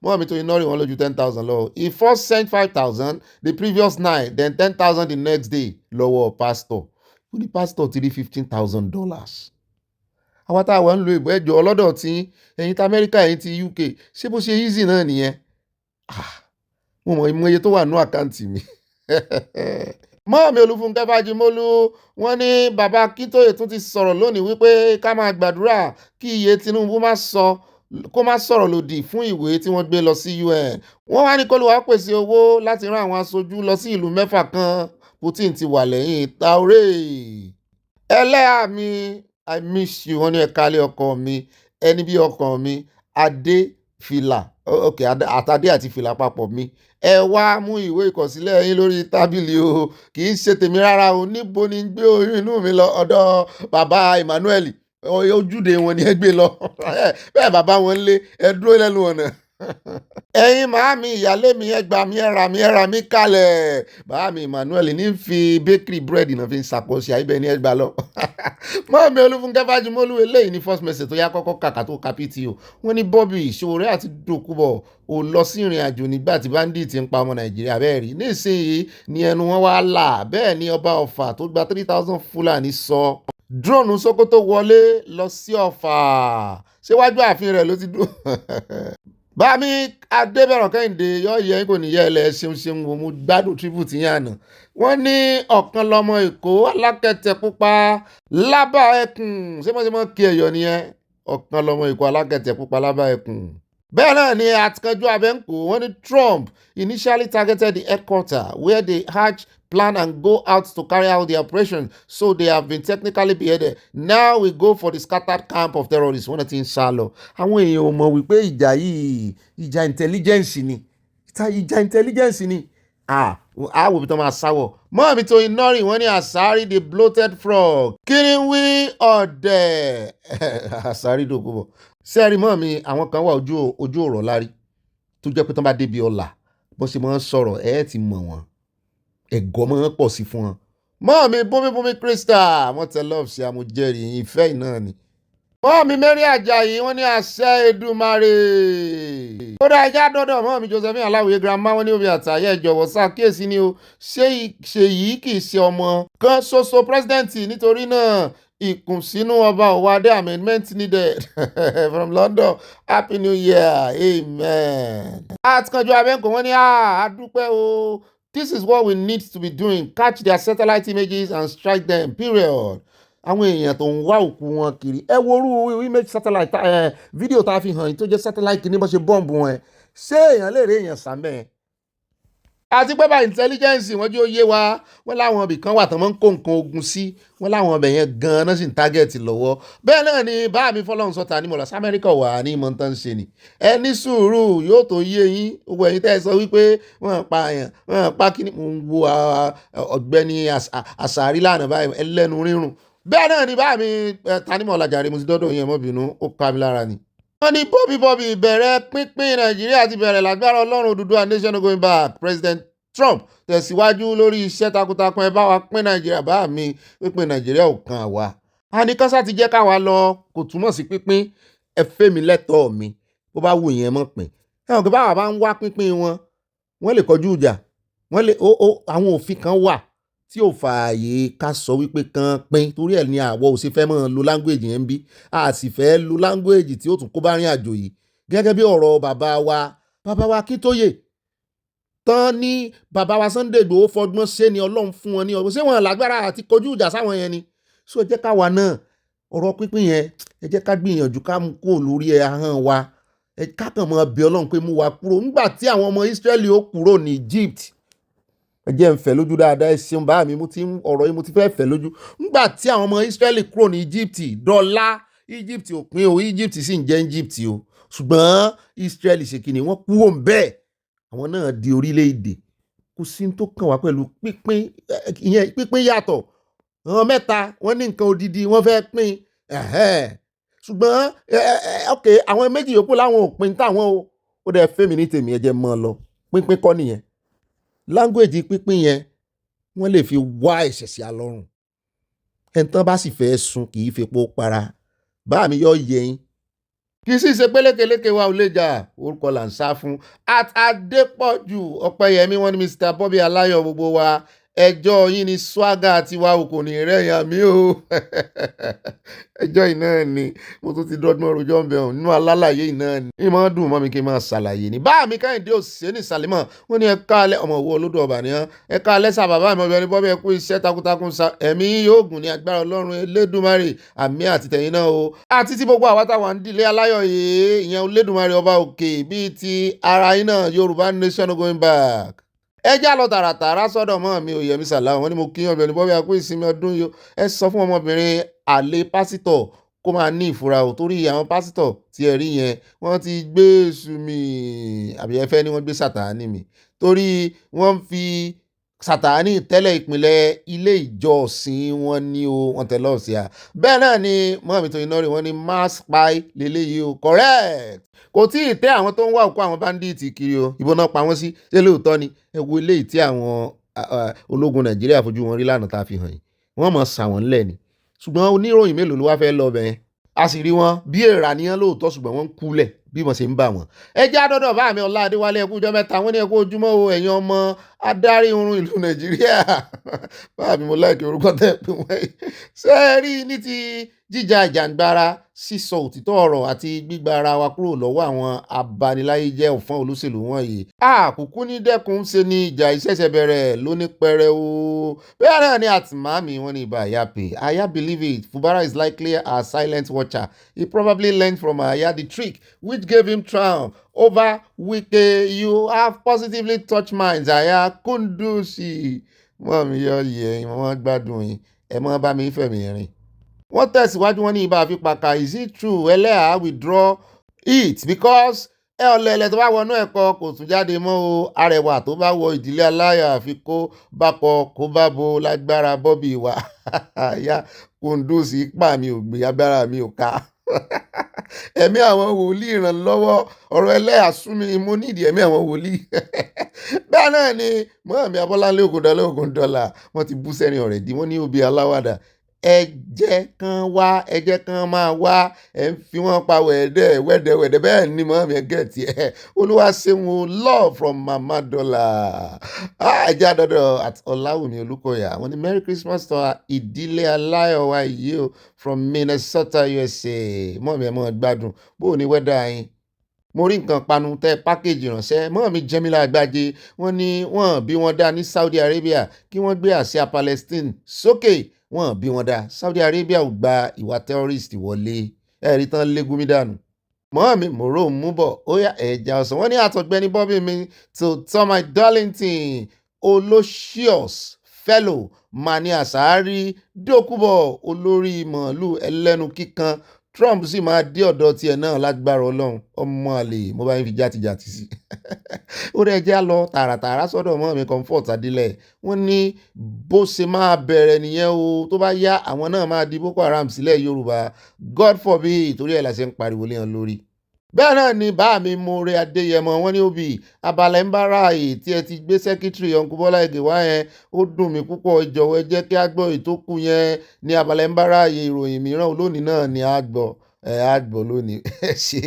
mọ́ mi Toyinori wọn lójú 10,000 lọ he first sent 5,000 the previous night then 10,000 the next day lọ́wọ́ pastor ó ní pastor ti rí $15,000 àwọn táwọn ń lo ìbò ẹjọ́ ọlọ́dọ̀ tí ẹ̀yin tí Amẹ́ríkà ẹ̀yin tí UK ṣé bó ṣe easy náà nìyẹn mo mọ̀ ìmọ̀ iye tó wà ní àkáǹtì mi. mọ́ọ̀mí Olúfúnkẹ́ Fájimólú wọ́n ní bàbá Akíntóyè tún ti sọ̀rọ̀ lónìí wípé ká máa gbàdúrà kí iye Tinubu kó má sọ̀rọ̀ lòdì fún ìwé tí wọ́n gbé lọ sí UN wọ́n wá ní k'Olúwa pèsè owó láti rán àwọn aṣojú lọ sí ìlú 6 kan Putin ti wà lẹ́yìn Traoré. ẹlẹ́yà mi I miss you wọ́n ní ẹ̀ka alẹ́ ọkọ mi ẹni bí ọkàn mi adé fìlà àtàdé àti fìlà papọ̀ mi ẹ wá mú ìwé ìkọ̀sílẹ̀ yín lórí tábìlì o kì í ṣe tèmi rárá o níbo ni gbé oyún inú mi lọ ọ̀dọ̀ bàbá Emmanuel ojúde wọn ni ẹ gbé lọ bẹ́ẹ̀ bàbá wọn lé ẹ dúró lẹ́nu ọ̀nà. Ẹ̀yin màámi ìyálé mi ẹ gbà mí ẹ rà mí kalẹ̀. Bàámi Emmanuel ní fi bakery bread náà fi ń ṣàkóso àìbẹ̀ ní ẹ gbà lọ. Mọ́ọ̀mí Olúfúnkẹ́ Fájùmọ́lú eléyìí ní first message tó yá kọ́kọ́ kàkà tó ka PTO. Wọ́n ní Bobby Sowore àti Dòkúbọ̀ ò lọ sí ìrìn àjò nígbà tí Bandits ń pa ọmọ Nàìjíríà bẹ́ẹ̀ rí. Nísìnyí ni ẹnu wọn wá là bẹ́ẹ̀ ni ọba Ọ̀fà tó gba 3,000 Fúlàní sọ. Drone Sókótó wọlé lọ sí Ọ̀fà. Ṣéwájú ààfin rẹ̀ ló ti dúró. Bámi Adébẹ̀rọ̀ Kẹ́hìndé yọ yẹ kò ní yẹ ilẹ̀ ṣeun wo mo gbádùn tribute yẹn àná. Wọ́n ní ọ̀kan lọmọ Èkó alákẹ̀tẹ̀ pupa lábà ẹkùn ṣé mọ́ kí ẹ̀yọ nìyẹn ọ̀kan lọmọ Èkó alákẹ̀tẹ̀ pupa lábà ẹkùn. Bẹ́ẹ̀ náà ni àtìkánjú abẹ́ǹkó wọ́n ní Trump initially targeted the headquarters where they hatch plan and go out to carry out the operation, so they have been technically beheaded. Now we go for the scattered camp of terrorists. Wọ́n ti ń sá lọ. Àwọn èèyàn ò mọ̀ wípé ìjà yìí ìjà intelligence ni. Ìjà intelligence ni. Àwọ̀ bí tó máa sáwọ̀. Mọ́ọ̀mí tó iná rìn wọ́n ní Àsárí the bloated frog. Kínníwí ọ̀dẹ̀. Àsárí Dòkúbọ̀. Sẹ́ẹ̀rì mọ́ọ̀mí àwọn kan wà ojú ọ̀rọ̀ lárí tó jẹ́ pé tó bá débi ọ̀la bó ṣe máa ń sọ̀rọ̀ ẹ̀ ti mọ̀ wọ́n. Ẹ̀gọ́ máa ń pọ̀ sí fún wọn. Mọ́ọ̀mí Bùnmi Crystal wọ́n tẹ love ṣe àmújẹ́rì ìfẹ́ iná ni. Mọ́ọ̀mí Mary Ajayi wọ́n ní àṣẹ Èdùmàrè. Ó dá ẹja dọ́dọ̀ mọ́ọ̀mí Josephine Aláwìyé grandma wọ́n ní omi àtàyè ìjọ̀wọ́ ṣàkíyèsí ni o ṣé yìí kì í ṣe ọmọ kan ṣoṣo president nítorí náà ìkùnsínú ọba òwádé amendment needed. From London happy new year amen. Àtìkànjú abẹ́ǹkó wọ́n ní àdúpẹ́ o. This is what we need to be doing. Catch their satellite images and strike them. Period. Àwọn èèyàn tó ń wá òkú wọn kiri. Ẹ wo orú image satellite fídíò tá a fi hàn yín tó jẹ́ satellite ní bó ṣe bọ́ǹbù wọn. Ṣé èèyàn lè rí èèyàn sàmẹ́? Àti pé bá intelligence wọ́n jẹ́ ó yé wa. Wọ́n láwọn ibì kan wà tán máa ń kó nǹkan ogun sí. Wọ́n láwọn ọbẹ̀ yẹn gan-an sì ń target lọ́wọ́. Bẹ́ẹ̀ náà ni bá mi fọlọ́run sọ́ta ní mọ̀lá sí Amẹ́ríkà wà ní ìmọ̀ tán ṣe ni. Ẹ ní sùúrù yóò tó yé yín. Gbogbo ẹ̀yin tẹ́ ẹ sọ wípé wọ́n pa àyàn wọ́n pa kíní. Mo ń wo Ọ̀gbẹ́ni Àsàrí lánàá báyìí ẹlẹ́nu rírùn. Bẹ́ẹ̀ náà ni bá mi Tanímọ̀lá jàre mo ti dọ́dọ̀ yẹn mọ́bìnú ó ká mi lára ni. Wọ́n ní Bobby bẹ̀rẹ̀ pínpín Nàìjíríà ti bẹ̀rẹ̀ lágbára Ọlọ́run Odùduwà nation going back. President Trump tẹ̀síwájú lórí iṣẹ́ takuntakun ẹ bá wa pín Nàìjíríà bá mi pínpín Nàìjíríà ò kan àwa. Àníkànsá ti jẹ́ káwa lọ kò túmọ̀ sí pínpín ẹ fẹ́ mi lẹ́tọ̀ọ́ mi bó bá wù yẹn mọ̀ pín. Ẹ̀wọ̀n kí báwa bá ń wá pínpín wọn wọ́n lè kọjú ìjà wọ́n lè àwọn òfin kan wà tí ò fààyè ká sọ wípé kan pín torí ẹ̀ ní àwọ̀ ò sì fẹ́ mọ́ lo language yẹn ń bí a sì fẹ́ lo language tí ó tún kó bá rìn àjò yìí gẹ́gẹ́ bí ọ̀rọ̀ bàbá wa Akíntóyè tán ní bàbá wa Sunday Igboho fọgbọ́n ṣe ni Ọlọ́run fún wọn ní ọgbọ́n ṣé wọn lágbára àti kojú ìjà sáwọn yẹn ni so ẹ jẹ́ káwa náà ọ̀rọ̀ pínpín yẹn ẹ jẹ́ ká gbìyànjú ká mú kó lórí ahọ́n wa ẹ ká kàn mọ́ bẹ Ọlọ́run pé mú wa kúrò nígbà tí àwọn ọmọ Israẹli ó kúrò ní Egypt ẹ jẹ́ ń fẹ́ lójú dáadáa ẹ ṣeun bá mi ọ̀rọ̀ yìí mo ti fẹ́ fẹ́ lójú nígbà tí àwọn ọmọ Israẹli kúrò ní Egypt dọ́là Egypt ò pín o Egypt sì ń jẹ́ Egypt o ṣùgbọ́n Israẹli ṣe kí ni wọ́n kúrò ń bẹ́ẹ̀ àwọn náà di orílẹ̀-èdè kò sí tó kàn wá pẹ̀lú pínpín yàtọ̀ àwọn mẹ́ta wọ́n ní nǹkan odidi wọ́n fẹ́ pín ṣùgbọ́n ok àwọn méjì yòókù láwọn ò pín táwọn ó dẹ̀ fẹ́mi ní tèmi ẹ̀jẹ̀ mọ́ ọ lọ pínpín kọ́ nìyẹn language pínpín yẹn wọ́n lè fi wá ẹ̀ṣẹ̀ sí alọ́run ẹ̀ńtán bá sì fẹ́ sun kì í fepo para bá mi yọ yẹyin kì í sì ṣe pélékeléke wa ò lè jà orúkọ là ń sá fún Adépọ̀jù Ọpẹ́yẹmí wọ́n ní Mr. Bobby Aláyọ̀ gbogbo wa ẹjọ́ yín ni swagger tiwa ò kò ní rẹ̀yàn mí o ẹjọ́ yìí náà ni mo tún ti dọ́gbọ́n rojọ́ ń bẹ̀ hàn nínú alálàyé yìí náà ni ìmọ̀ dùn mọ́ mi kí n máa ṣàlàyé ni bá mi Kẹ́hìndé Òsínì Sàlímọ̀ wọ́n ní ẹ̀ka alẹ́ ọmọ òwò olódò ọba nìyẹn ẹ̀ka alẹ́ sà bàbá mi ọbẹ̀ ní Bobby ẹ̀kú iṣẹ́ takuntakun sa ẹ̀mí yóò gùn ní agbára Ọlọ́run Elédùmarè àmì àti tẹ̀yìn náà o àti tí gbogbo àwa táwọn ń dílé aláyọ̀ yìí ìyẹn Elédùmarè ọba òkè bíi ti ara yín náà Yorùbá nation going back ẹ já lọ tààràtààrà sọ́dọ̀ mọ́ mi ò Yẹmí Sàláwọ̀ wọ́n ní mo kí ọbẹ̀ ní Bobby àkú ìsinmi ọdún yìí ẹ sọ fún ọmọbìnrin àlè pásítọ̀ kó máa ní ìfura ò torí àwọn pásítọ̀ tí ẹ rí yẹn wọ́n ti gbé èṣù mi àbí ẹ fẹ́ ni wọ́n gbé Sátánì mi torí wọ́n fi Sátánì tẹ́lẹ̀ ìpínlẹ̀ ilé ìjọsìn wọn ní o wọ́n tẹ̀ lọ́ọ̀sì à bẹ́ẹ̀ náà ni mọ́mí tó iná rí wọn ní mass spy lélẹ́yìí o correct kò tí ì tẹ́ àwọn tó ń wá òkú àwọn bandits kiri o ìbọn náà pa wọ́n sí ṣé lóòótọ́ ni ẹ wo eléyìí tí àwọn ológun Nàìjíríà fojú wọn rí lánàá tá a fi hàn yìí wọ́n mọ̀ sà wọ́n lẹ̀ ni ṣùgbọ́n oníròyìn mélòó ló wá fẹ́ lọ bẹ́ẹ̀ a sì rí wọn bí èèrà níyàn lóòótọ́ ṣùgbọ́n wọ́n ń kúlẹ̀ bí wọ́n ṣe ń bà wọ́n. ẹ jẹ́ àdọ́dọ̀ bá mi Ọlá Adéwálé ẹkú ọjọ́ mẹ́ta wọ́n ní ẹkú ojúmọ́ o ẹ̀yin ọmọ adarí oorun ìlú Nàìjíríà bá mi mo láìkí orúkọ tẹ́ pé wọ́n yìí. ṣé ẹ rí ní ti jíjà ìjàngbara sísọ òtítọ́ ọ̀rọ̀ àti gbígba ara wa kúrò lọ́wọ́ àwọn abaniláyéjẹ́ ọ̀fọ́n olóṣèlú wọ̀nyí. àkùkù ní dẹ́kun ṣe ni ìjà ìṣẹ̀ṣẹ̀ bẹ̀rẹ̀ lóní pẹrẹ o. bẹ́ẹ̀ náà ni àtìmáàmì wọn ní ibà àyàpè àyà believe it Fubara is likely a silent watcher. He probably learned from Aya the trick which gave him triumph over Wike. You have positively touched minds Aya Kundusi. mọ́ mi yọ yẹ wọ́n gbádùn yín ẹ mọ́ bá mi fẹ̀mí rìn. wọ́n tẹ̀síwájú wọn ní ibà àfipàkà is it true ẹlẹ́à withdraw it because ẹ ọ̀lẹ́lẹ̀ tó bá wọnú ẹ̀kọ́ kò tún jáde mọ́ o arẹwà tó bá wọ ìdílé aláyọ̀ àfi kó bá kọ kó bá bo lágbára bọ́bì wa Aya Kundusi pa mi ò gbé agbára mi ò ká ẹ̀mí àwọn wòlíì ìrànlọ́wọ́ ọ̀rọ̀ ẹlẹ́yà súnmi mo nídìí ẹ̀mí àwọn wòlíì bẹ́ẹ̀ náà ni mọ́àmí Abọ́láńlé Ògúndọ́là wọ́n ti bú sẹ́rin ọ̀rẹ́ dí wọ́n ní obì aláwàdà ẹ̀jẹ̀ kan máa wá ẹ̀ ń fi wọ́n pa wẹ̀dẹ̀wẹ̀dẹ̀ bẹ́ẹ̀ ni mọ́àmí ẹ̀gẹ́ tiẹ̀ olúwa ṣeun o love from Mama Dollar ẹ̀jẹ̀ àdọ́dọ̀ at Ọláwùmí Olúkọ̀yà wọ́n ní Merry Christmas to ìdílé aláyọ̀ wa yìí o from Minnesota USA mọ́àmí ẹ̀ mọ́ gbádùn bó o ní wẹ́dà yín mo rí nǹkan panu tẹ pákéjì ránṣẹ́ mọ́àmí Jẹ́mílà Àgbájé wọ́n ní wọ́n bí wọ́n dá ní Saudi Arabia kí wọ́n gbé àsíá Palestine sókè wọ́n bí wọ́n dá Saudi Arabia ò gba ìwà terrorist wọlé ẹ̀rí tán légúnmí dànù. mọ́àmí mòró mú bọ̀ ó yá ẹ̀já ọ̀sán wọ́n ní àtọ̀gbẹ́ni Bobby mi to tell my darlington olóṣìọ́s fellow mani àsáárí dókúbọ̀ olórí màálù ẹlẹ́nu kíkan Trump sì máa dé ọ̀dọ̀ tiẹ̀ náà lágbára Ọlọ́run ọmọ àlè mo bá yín fi játijàti sí ó rẹ̀ já lọ tààràtààrà sọ́dọ̀ mọ́àmí Comfort Adélẹ̀ wọ́n ní bó ṣe máa bẹ̀rẹ̀ nìyẹn o tó bá yá àwọn náà máa di Boko Haram sílẹ̀ Yorùbá God forbid torí ẹ̀ la ṣe ń pariwo léèyàn lórí. bẹ́ẹ̀ náà ni bá mi More Adéyẹmọ wọ́n ní òbí Abala Lerefe tí ẹ ti gbé sẹ́kítírì Uncle Bọ́lá Ìgè wá yẹn ó dùn mí púpọ̀ ìjọ̀wọ́ ẹ jẹ́ kí á gbọ́ ìtókù yẹn ní Abala Lerefe ìròyìn mìíràn olónìí náà ni á gbọ́ lónìí ṣe.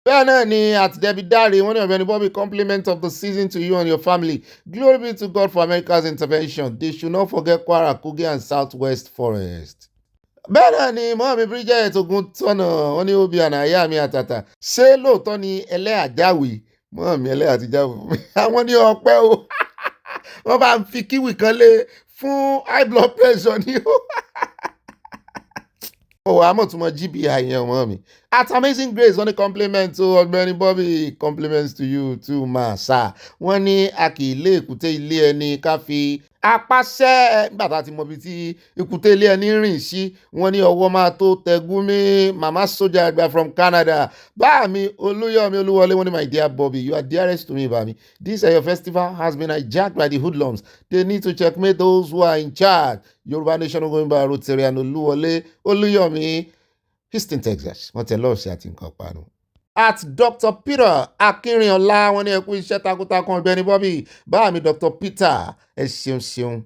bẹ́ẹ̀ náà ni àtidẹ́bi dáre wọ́n ní Ọ̀gbẹ́ni Bobby compliment of the season to you and your family. Glory be to God for America's intervention. They should not forget Kwara, Kogi and Southwest Forest. bẹ́ẹ̀ náà ni mọ́àmí Bridget Ògúntọ́nà wọ́n ní obì ànáyà mi àtàtà ṣé lóòótọ́ ni ẹlẹ́yà jáwé mọ́àmí ẹlẹ́yà ti jáwé àwọn ní ọpẹ́ o wọ́n bá ń fi kíwì kan lé fún high blood pressure ní o àmọ́ tún mọ GBI yẹn ọmọ mi at Amazing Grace wọ́n ní compliment to Ọ̀gbẹ́ni Bobby compliments to you too ma sir wọ́n ní a kì í lé èkúté ilé ẹni ká fi apáṣẹ nígbà tá a ti mọ ibi tí èkúté ilé ẹni rìn sí wọ́n ní ọwọ́ máa tó tẹgúnmí mama sójà àgbà from Canada bá mi Olúyọ̀mí Olúwọlé wọ́n ní my dear Bobby you are dearest to me bá mi this your festival has been hijacked by the hoodlums they need to checkmate those who are in charge Yorùbá Nation Ogóyìnbá Rotarian Olúwọlé Olúyọ̀mí Houston Texas wọ́n tẹ lọ́ọ̀ṣì àti nǹkan panu. At Dr. Peter Akínrínọlá wọ́n ní ẹ kú iṣẹ́ takuntakun Ọ̀gbẹ́ni Bobby bá mi Dr. Peter ẹ ṣeun.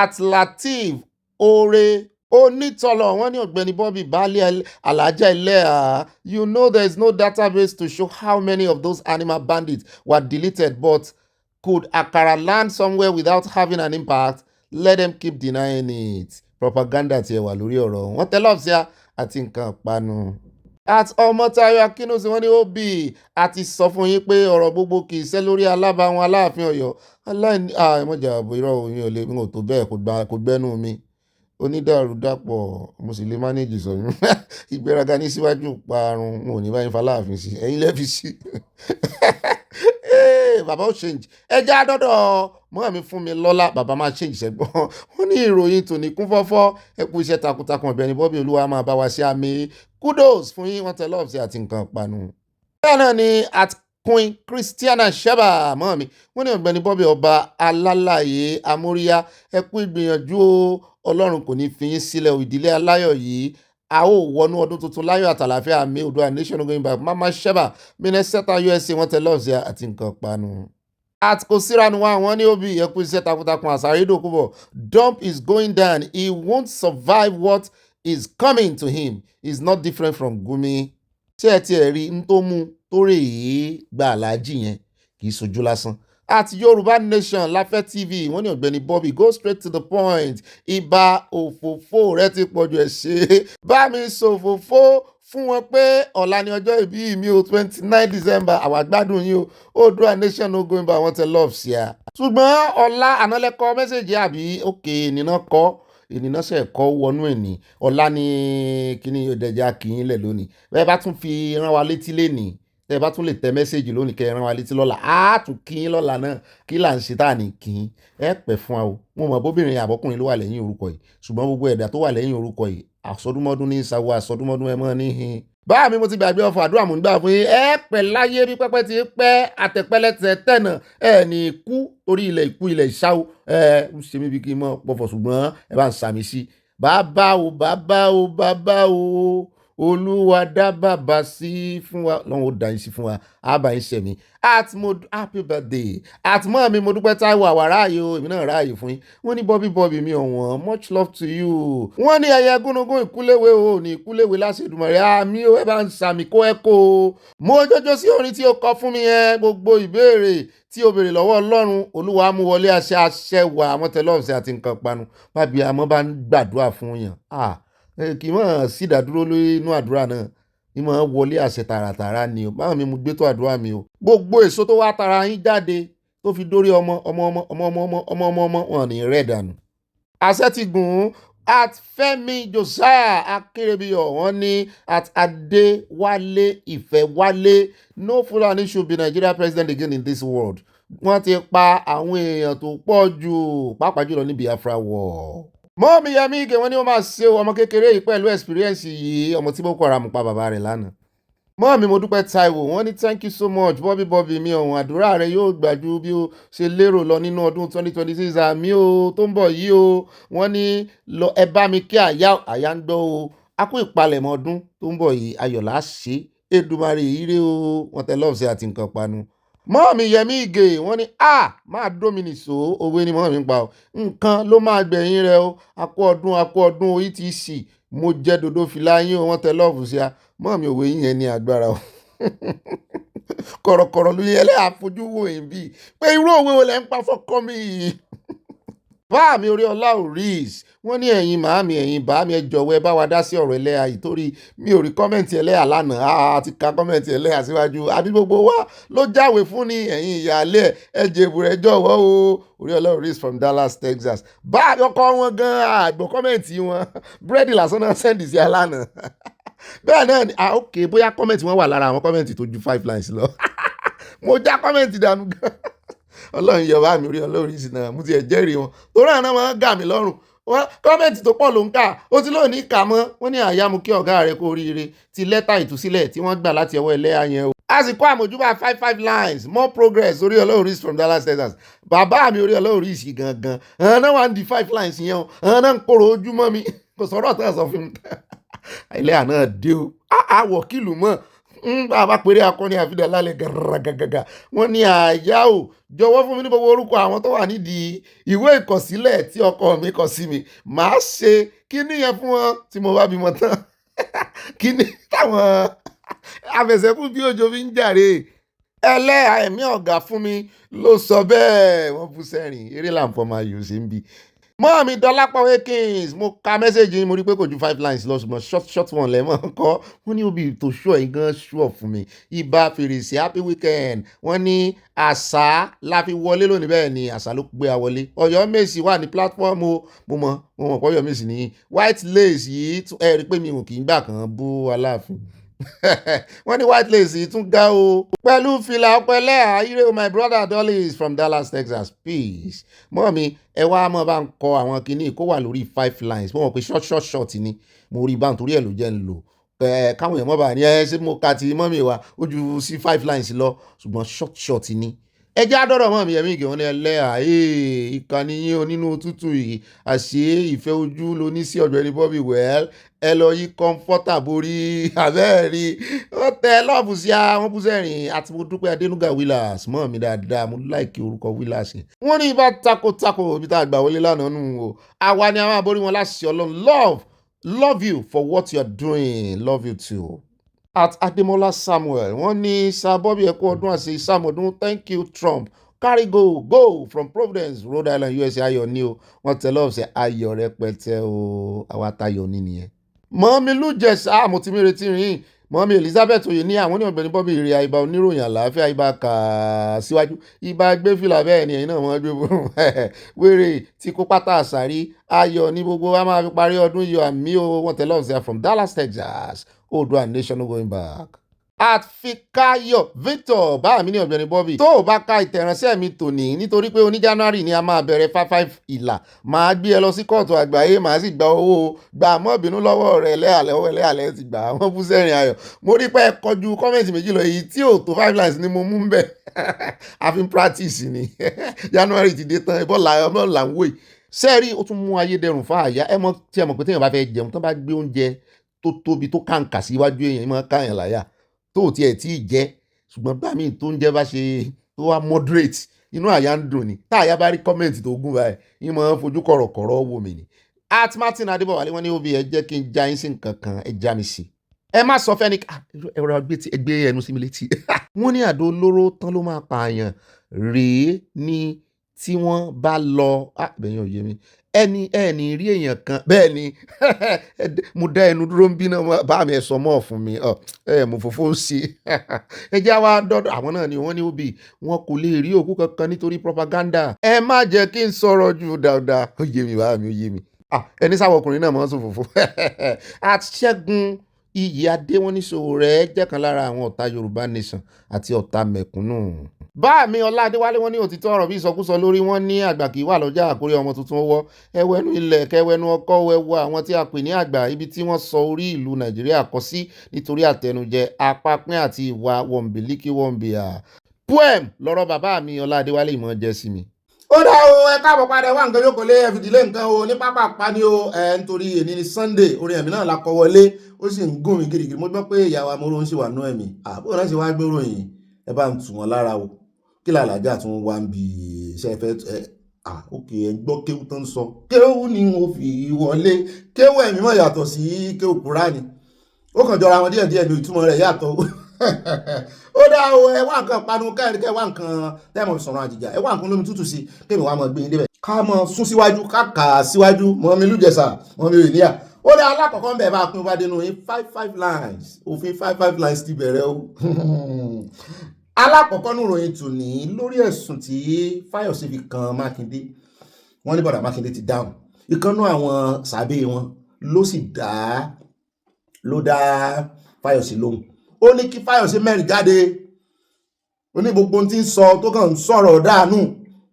At Lateef Ore Onítọ̀lọ̀ wọ́n ní Ọ̀gbẹ́ni Bobby baálé alájà Ẹlẹ́à you know there is no database to show how many of those animal bandits were deleted but could Akara land somewhere without having an impact let them keep denying it propaganda ti ẹ wà lórí ọ̀rọ̀ wọn tẹ lọ́ọ̀sì àti nǹkan panu. At Ọmọ́táyọ̀ Akínúsí wọ́n ní òbí àti sọ fún yín pé ọ̀rọ̀ gbogbo kì í ṣe lórí alábàáwọn Aláàfin Ọ̀yọ́ aláìní ẹ̀mọ́jà ààbò irọ́ òyìn ò lè ń tó bẹ́ẹ̀ kò gbẹ́nu mi onídàrúdàpọ̀ mo sì lè mánéjì sọ̀rọ̀ ìgbéraga ní síwájú parun mo ò ní báyìí faláàfin sí ẹ̀yin lẹ́fi sí bàbá ó change ẹjẹ́ àdọ́dọ̀ mọ́àmí fún mi lọ́lá bàbá máa change ṣẹ́gbọ́n wọ́n ní ìròyìn tòní kún fọ́fọ́ ẹ kú iṣẹ́ takuntakun Ọ̀gbẹ́ni Bobby Olúwa máa bá wa ṣe àmì kudos fún yín wọ́n tẹ lọ́ọ̀sì àti nǹkan panu. bẹ́ẹ̀ náà ni at Queen Christiana Sheba mọ́ mi wọ́n ní Ọ̀gbẹ́ni Bobby ọba alálàyé amóríyá ẹ kú ìgbìyànjú o Ọlọ́run kò ní fi yín sílẹ̀ o ìdílé aláyọ̀ yìí a ó wọnú ọdún tuntun láyọ̀ àtàlàfíà àmì Oòduà nation going back Mama Sheba Minnesota USA wọ́n tẹ lọ́ọ̀sì àti nǹkan panu. Àtìkò síranu wa wọ́n ní òbí ẹkú iṣẹ́ takuntakun àsàrídòkúbọ̀ dump is going down he won't survive what is coming to him is not different from Gumi. Ṣé ẹ tiẹ̀ rí n tó mú tó rè é gba aláàjì yẹn kì í sojú lásán. Àti Yorùbá Nation Láfẹ́ TV wọ́n ní Ọ̀gbẹ́ni Bobby go straight to the point ìbá òfófó rẹ ti pọ̀jù ẹ̀ ṣe bá mi ṣòfófó fún wọn pé ọ̀la ni ọjọ́ ìbí mi o 29 December àwa gbádùn yín o Oòduà nation no going back wọ́n tẹ love sí a. ṣùgbọ́n ọ̀la ànálẹ́kọ́ mẹ́sẹ̀gì àbí òkè ènìyàn kọ́ ènìyàn ṣe ẹ̀kọ́ wọnú ẹ̀ ní ọ̀la ni kíní ìdẹ̀jà kìín lẹ̀ lónìí bẹ́ẹ̀ bá tún fi rán wa létí lénìí tẹ́ ẹ bá tún lè tẹ mẹ́sẹ̀gì lónìí kẹ́ ẹ rán wa létí lọ́la á tún kíín lọ́la náà kí là ń ṣe tá à ní kíín ẹ pẹ́ fún wa o mo mọ̀ bóbìnrin àbọ́kùnrin ló wà lẹ́yìn orúkọ yìí ṣùgbọ́n gbogbo ẹ̀dá tó wà lẹ́yìn orúkọ yìí àsọdúnmọ́dún ní ìsàwọ̀ àsọdúnmọ́dún ẹ mọ́ níhin. báà mi mo ti gbàgbé ọ̀fọ̀ àdúrà mò ń gbà fún yín ẹ pẹ́ láyé bí pẹ́pẹ́ ti pẹ́ àtẹ̀pẹ́lẹ́tẹ̀ tẹ̀nà ẹ ní ikú torí ilẹ̀ ikú ilẹ̀ ìṣáwó ẹ ń ṣe mí bí kí n mọ̀ pọ̀fọ̀ ṣùgbọ́n ẹ bá ń sàmì sí bàbá o bàbá o bàbá o Olúwa dá bàbá sí fún wa lọ́wọ́ ó dá yín sí fún wa àbá yín ṣẹ̀mí happy birthday àtìmọ́ mi mo dúpẹ́ Táíwò àwa ráàyè o èmi náà ráàyè fún yín wọ́n ní Bobby mi ọ̀wọ́n much love to you wọ́n ní ẹyẹ gúnugún ìkúléwé o ní ìkúléwé láṣẹ̀dùmọ̀rẹ́ àmì ó ẹ bá ń sàmì kó ẹ kó o mo jọjọ sí orin tí o kọ fún mi yẹn gbogbo ìbéèrè tí o béèrè lọ́wọ́ Ọlọ́run Olúwa mú wọlé àṣẹ wà àwọn tẹlọ́ọ̀sì àti nǹkan panu bábí àmọ́ bá ń gbàdúrà fún yàn kì í mọ̀ sí ìdádúró nínú àdúrà náà ní mọ̀ wọlé àṣẹ tààràtààrà ni o báwọn mi mú gbé tó àdúrà mi o gbogbo èso tó wá tara yín jáde tó fi dórí ọmọ wọn ní rẹ̀ dànù. àṣẹ ti gùn ún at Fẹ́mi Josiah Akérèbíyọ̀ wọ́n ní at Adéwálé Ìfẹ́wálé no Fulani should be Nigeria president again in this world. wọ́n ti pa àwọn èèyàn tó pọ̀ jù pàápàá jùlọ ní Biafra war. Mọ́mí Yẹmí Ige wọ́n ní wọ́n máa ṣe ọmọ kékeré yìí pẹ̀lú experience yìí ọmọ tí Boko Haram pa bàbá rẹ̀ lánàá. Mọ́mí mo dúpẹ́ Táíwò wọ́n ní thank you so much Bobby mi ọ̀hún àdúrà rẹ̀ yóò gbàjú bí ó ṣe lérò lọ nínú ọdún 2026 àmì o tó ń bọ̀ yìí o wọ́n ní lọ ẹ bá mi kí àyà ń gbọ́ o a kó ìpalẹ̀mọ́ ọdún tó ń bọ̀ yìí ayọ̀lá ṣe Èdùmàrè ire o wọ́n tẹ lọ́ọ̀sì àti nǹkan panu. Mọ́mí Yẹmí Ige wọ́n ní máa dómìnì so owó ní mọ́mí ń pa o nǹkan ló máa gbẹ̀yìn rẹ o akó ọdún etc mo jẹ́ dodo fìlà yín o wọ́n tẹ lọ́ọ̀fù sí a mọ́mí òwe yín yẹn ní agbára o kọ̀rọ̀kọ̀rọ̀ ló yẹ lẹ́àfojú wò yín bíi pé irú òwe wo lẹ́ ń pa fọ́kọ́ mi yìí. Báàmì Oríọlá Oris wọ́n ní ẹ̀yin màámi ẹ̀yin bàámi ẹ jọ̀wọ́ ẹ bá wa dá sí ọ̀rọ̀ ẹlẹ́yà yìí torí mi ò rí kọ́mẹ̀ntì ẹlẹ́yà lánàá àti ka kọ́mẹ̀ntì ẹlẹ́yà síwájú àbí gbogbo wa ló jáwèé fún ní ẹ̀yin ìyáálé ẹ jèbù rẹ jọ̀wọ́ o Oríọlá Oris from Dallas Texas báàmì ọkọ wọn gan àgbọ̀ kọ́mẹ̀ntì wọn búrẹ́dì lásán náà sẹ́ndì sí alánà bẹ́ẹ̀ náà ni ok bóyá kọ́mẹ̀ntì wọn wà lára àwọn kọ́mẹ̀ntì tó ju 5 lines lọ mo já kọ́mẹ̀ntì dànù gan Ọlọ́run yọ bá mi Oríọlá Oris náà mo ti ẹ̀ jẹ́rìí wọn torí àná máa ń gà mí lọ́rùn kọ́mẹ̀ntì tó pọ̀ ló ń kà ó ti lóòní kà mọ́ wọ́n ní àyàmú kí ọ̀gá rẹ̀ kó oríire ti lẹ́tà ìtúsílẹ̀ tí wọ́n gbà láti ọwọ́ ẹlẹ́yà yẹn o. àsìkò àmójúbà 55 lines more progress Oríọlá Oris from Dallas Texas bàbá mi Oríọlá Oris gangan àwọn náà wà ń di 5 lines yẹn o àwọn náà ń kóró ojúmọ́ mi kò sọ̀rọ̀ tó sọ fún mi ẹlẹ́yà náà dé o àwọ̀ kìlù mọ́ bàbá péré akọni àfidà lálẹ́ gàràgàgàgà wọ́n ní àyà o jọ̀wọ́ fún mi ní gbogbo orúkọ àwọn tó wà nídìí ìwé ìkọ̀sílẹ̀ tí ọkọ mi kọ sí mi màá ṣe kíní yẹn fún wọn tí mo bá bímọ tán kíní táwọn afẹsẹ̀kù bí òjò fi ń jàre ẹlẹ́yà ẹ̀mí ọ̀gá fún mi ló sọ bẹ́ẹ̀ wọ́n bú sẹ́rìn eré làǹfọ̀ máa yòó ṣe ń bí. Mọ́mí Dọ́lápọ̀ Akins mo ka mẹ́sẹ̀gì mo rí pé kò ju 5 lines lọ ṣùgbọ́n short one lẹ́mọ̀ kọ́ wọ́n ní obì tó ṣọ́ ẹ̀ gan ṣọ́ fún mi ibà fèrèsé happy weekend wọ́n ní àṣà la fi wọlé lónìí bẹ́ẹ̀ ni àṣà ló gbé wa wọlé Ọ̀yọ́ Mèsì wà ní platform o mo mọ̀ pé Ọ̀yọ́ Mèsì ní white lace yìí ẹ rí pé mi ò kì í gbà kan bú Aláàfin wọ́n ní white lace tún ga o pẹ̀lú fìlà ọpẹlẹ àìrè my brother Dolly is from Dallas Texas peace mọ́mí ẹ wá mọ́ bá ń kọ àwọn kinní kó wà lórí 5 lines mo mọ̀ pé short ni mo rí bá ń torí ẹ̀ ló jẹ́ ń lò káwọn èèyàn mọ́ bá ní ṣé mo ka ti mọ́mì wa ó ju sí 5 lines lọ ṣùgbọ́n short ni. ẹ jẹ́ àdọ́rọ̀ mọ́ mi ẹ̀mí ìgè wọn ní ẹlẹ́à ìkànnì yín onínú tútù yìí àṣé ìfẹ́ ojú ló ní sí Ọ̀gbẹ́ni Bobby well ẹ lọ yí kọ́ńfọ́tà borí abẹ́ẹ̀rí wọ́n tẹ lọ́ọ̀bù sí àwọn búṣẹ́rìn àti mo dúpẹ́ Adénúgà Willas mọ́ mi dáadáa mo láìkí orúkọ Willas yẹn. wọ́n ní ibà takotako ibi tá a gbà wọlé lánàá nù o àwa ni a máa borí wọn láṣẹ Ọlọ́run love you for what you are doing love you too. At Ademola Samuel wọ́n ní Sir Bobby ẹ̀kú ọdún àṣẹ ìsàmọ̀dún thank you Trump carry go from Providence Rhode Island USA ayọ̀ ni o wọ́n tẹ̀lé ọ̀sẹ̀ ayọ̀ rẹpẹtẹ o àwa tayọ̀ ní nìyẹn. mọ́mí lùjẹ̀sà mo ti mi retí rìn mọ́mí Elizabeth oyè ní àwọn ní Ọ̀gbẹ́ni Bobby ìrìn àìbá oníròyìn àlàáfíà ibà kà síwájú ibà gbé fìlà bẹ́ẹ̀ ni ẹ̀yin náà wọ́n gbé bọ́ọ̀rùn wéré tí kó pátá àṣàrí ayọ̀ ní gbogbo wa máa fi parí ọdún yọ àmì o wọ́n tẹ̀lé ọ̀sẹ̀ from Dallas Texas Oòduà nation no going back. At Fikayo Victor bá mi ní Ọ̀gbẹ́ni Bobby tó o bá ka ìtẹ̀ránṣẹ́ mi tòní nítorí pé oní January ni a máa bẹ̀rẹ̀ 55 ìlà máa gbé ẹ lọ sí kóòtù àgbáyé máa sì gba owó gbà mọ́bìnú lọ́wọ́ rẹ̀ lẹ́àlẹ́ ti gbà wọ́n bú sẹ́rìn ayọ̀ mo rí pé ẹ kọjú kọ́mẹ̀ntì méjì lọ èyí tí ò tó 5 lines ni mo mú ń bẹ̀ àfi practice ni January ti dé tán ìbọn là ń wò yìí sẹ́ẹ̀rí ó tún mú ayédẹrùn fáàyà ẹ mọ̀ tí ẹ mọ̀ pé téèyàn bá fẹ́ jẹun tán bá gbé oúnjẹ tó tóbi tó kàǹkà síwájú èèyàn ìmọ̀ káyàn láyà tó tiẹ̀ tí ì jẹ́ ṣùgbọ́n bá mi tó ń jẹ́ bá ṣe tó wá moderate inú àyà ń dùn ni tá àyà bá rí kọ́mẹ̀ntì tó gùn báyìí ìmọ̀ fojú kọ̀rọ̀kọ̀rọ̀ wò mí ni. at Martin Adébọ̀wálé wọ́n ní òbí ẹ jẹ́ kí n já yín sí nǹkan kan ẹ já mi sí. ẹ má sọ fẹ́ni ẹ̀rọ ẹgbẹ́ ẹnu sí mi létí. wọ́n ní àdó olóró tán ló máa pààyàn rèé ni tí wọ́n bá lọ bẹ̀yìn òye mi ẹni rí èèyàn kan bẹ́ẹ̀ ni mo dá ẹnu dúró ń bí náà bá mi ẹ̀sọ́ mọ́ fún mi mo fòfó ń ṣe ẹ jẹ́ wá dọ́dọ̀ àwọn náà ni wọ́n ní òbí wọn kò lè rí òkú kankan nítorí propaganda ẹ má jẹ́ kí n sọ̀rọ̀ jù dáadáa ó yé mi bá mi ó yé mi ẹni sáwọ ọkùnrin náà mọ́ sọ fòfó àti Ṣẹ́gun Iyì Adé wọn ní Sowore jẹ́ kan lára àwọn ọ̀tá Yorùbá nation àti ọ̀tá mẹ̀kúnnù. bá mi Ọlá Adéwálé wọn ní òtítọ́ ọ̀rọ̀ bí ìsọkúsọ lórí wọn ní àgbà kì í wà lọ́jà àkórí ọmọ tuntun ọwọ́ ẹwẹ́nu ilẹ̀ kẹwẹ́nu ọkọ́ wẹ́wọ́ àwọn tí a pè ní àgbà ibi tí wọ́n sọ orí ìlú Nàìjíríà kọ sí nítorí àtẹnujẹ apápín àti ìwà wọ̀nbìlíkì wọ̀nbìà. poem lọ́rọ̀ bàbá mi Ọlá Adéwálé ìmọ̀ jẹ́ sí mi. ó dá o ẹ káàbọ̀ padà wá nǹkan yókò lé ẹ̀fìdílé nǹkan o ní pápá pani o nítorí èní ni Sunday orin ẹ̀mí náà la kọ wọlé ó sì ń gùn mí girigiri mo gbọ́ pé ìyàwó amóró ń ṣe wà nú ẹ̀mí àbúrò náà ṣe wá gbérò yìí ẹ bá ń tù wọ́n lára o kí làlájà tún wá ń bi iṣẹ́ fẹ́ òkè ẹ gbọ́ kéwú tó ń sọ kéwú ni mo fi wọlé kéwú ẹ̀mí mọ̀ yàtọ̀ sí kéwú Kùránì ó kàn jọra wọn díẹ̀díẹ̀ ní ìtumọ̀ rẹ̀ yàtọ̀ ó dá o ẹ wá nǹkan panu kẹrin kẹ wá nǹkan tẹmọ sọ̀rọ̀ àjìjà ẹ wá nǹkan lómi tútù sí kémi wàá mọ gbé yín débẹ̀ ká mọ sún síwájú ká kà á síwájú mọmi lùjẹsà mọmi ìníyà ó dá alákọ̀ọ́kọ́ bẹ̀ bá pín bá dénú yín 5 lines òfin 5 lines ti bẹ̀rẹ̀ o alákọ̀ọ́kọ́ nù ròyìn tù ní lórí ẹ̀sùn tí Fáyọ̀sé fi kan Mákindé wọ́n ní bọ̀dà Mákindé ti dáhùn ìkànnú àwọn sàbẹ̀ wọn ló dá Fáyọ̀sé lóhùn ó ní kí Fáyọ̀sé mẹ́rin jáde ó ní gbogbo tí ń sọ tó kàn ń sọ̀rọ̀ dànù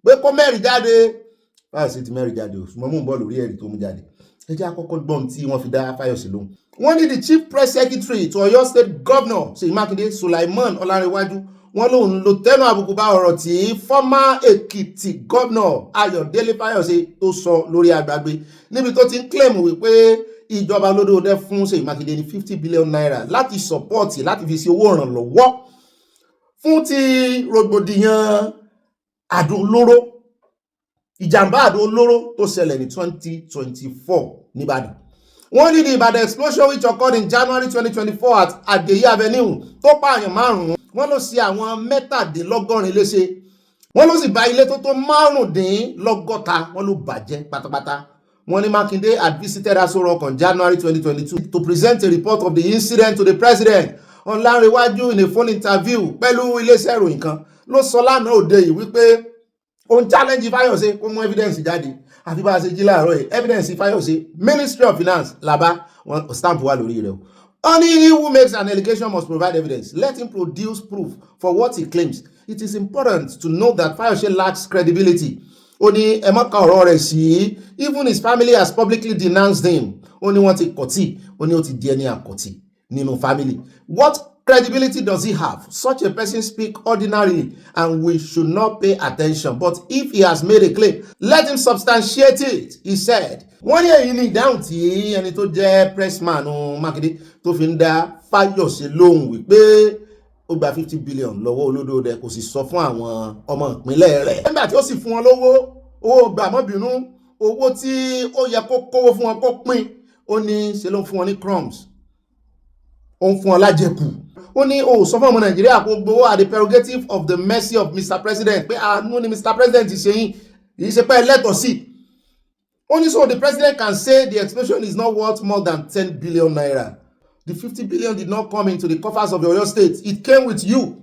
pé kó mẹ́rin jáde Fáyọ̀sé ti mẹ́rin jáde ò ṣùgbọ́n mò ń bọ̀ lórí ẹ̀rí tó mú jáde ẹ jẹ́ àkọ́kọ́ gbọ́n tí wọ́n fi dá Fáyọ̀sé lóhùn. wọ́n ní the chief press secretary to Ọ̀yọ́ state governor Ṣèyí Mákindé Sulaiman Ọlárẹ̀wájú wọ́n lòun ló tẹnu àbùkù bá ọ̀rọ̀ tí former Èkìtì governor Ayọ̀délé Fáyọ̀sé tó sọ lórí àgbàgbé níbi tó ti ń claim wípé ìjọba lódòdó fún Ṣèyí Mákindé ní 50 billion naira láti sọpọ́ọ̀tì láti fi ṣe owó ìrànlọ́wọ́ fún ti rògbòdìyàn àdó olóró ìjàmbá àdó olóró tó ṣẹlẹ̀ ní 2024 nìbàdàn. wọ́n ní the Ìbàdàn explosion which occurred in January 2024 at Adeyi Avenue tó pààyàn 5 wọ́n ló ṣe àwọn 77 léṣe wọ́n ló sì bà ilé tó tó 95 wọ́n ló bàjẹ́ pátápátá. wọ́n ní Mákindé had visited Aso Rock on January 2022 to present a report of the incident to the president. Ọlárẹ̀wájú in a phone interview pẹ̀lú iléeṣẹ́ ìròyìn kan ló sọ lánàá òde yìí wípé òun challenge Fáyọ̀sé kó mú evidence jáde àfi bá a ṣe jí láàárọ̀ yìí evidence Fáyọ̀sé Ministry of Finance làbá wọn stamp wà lórí rẹ̀ o. Only he who makes an allegation must provide evidence. Let him produce proof for what he claims. It is important to note that Fáyọ̀sé lacks credibility. Ó ní ẹ má ka ọ̀rọ̀ rẹ̀ sí even his family has publicly denounced him. Ó ní wọ́n ti kọ̀tì ó ní ó ti di ẹni àkọ̀tì. nínú family. What credibility does he have? Such a person speak ordinarily and we should not pay attention. But if he has made a claim, let him substantiate it, he said. Wọ́n ní èyí ní ìdáhùn tí ẹni tó jẹ́ pressman Mákindé tó fi ń dá Fáyọ̀ṣe lóhùn wípé ó gba 50 billion lọ́wọ́ Olódòdẹ kò sì sọ fún àwọn ọmọ ìpínlẹ̀ rẹ̀. Nígbà tí ó sì fún wọn lówó, owó gbàmọ́bìnú, owó tí ó yẹ kó kówó fún wọn kó pín, ó ní ṣe ló ń fún wọn ní crumbs, ó ń fún wọn lájẹkù. Ó ní ó sọ fún ọmọ Nàìjíríà kó gbowó at the prerogative of the mercy of Mr. President pé àánú ni Mr. President ṣe yín kìí ṣe pé ẹlẹ́tọ̀ọ́ sí. Ó ní so the president can say the explosion is not worth more than 10 billion naira. The 50 billion did not come into the coffers of Oyo State. It came with you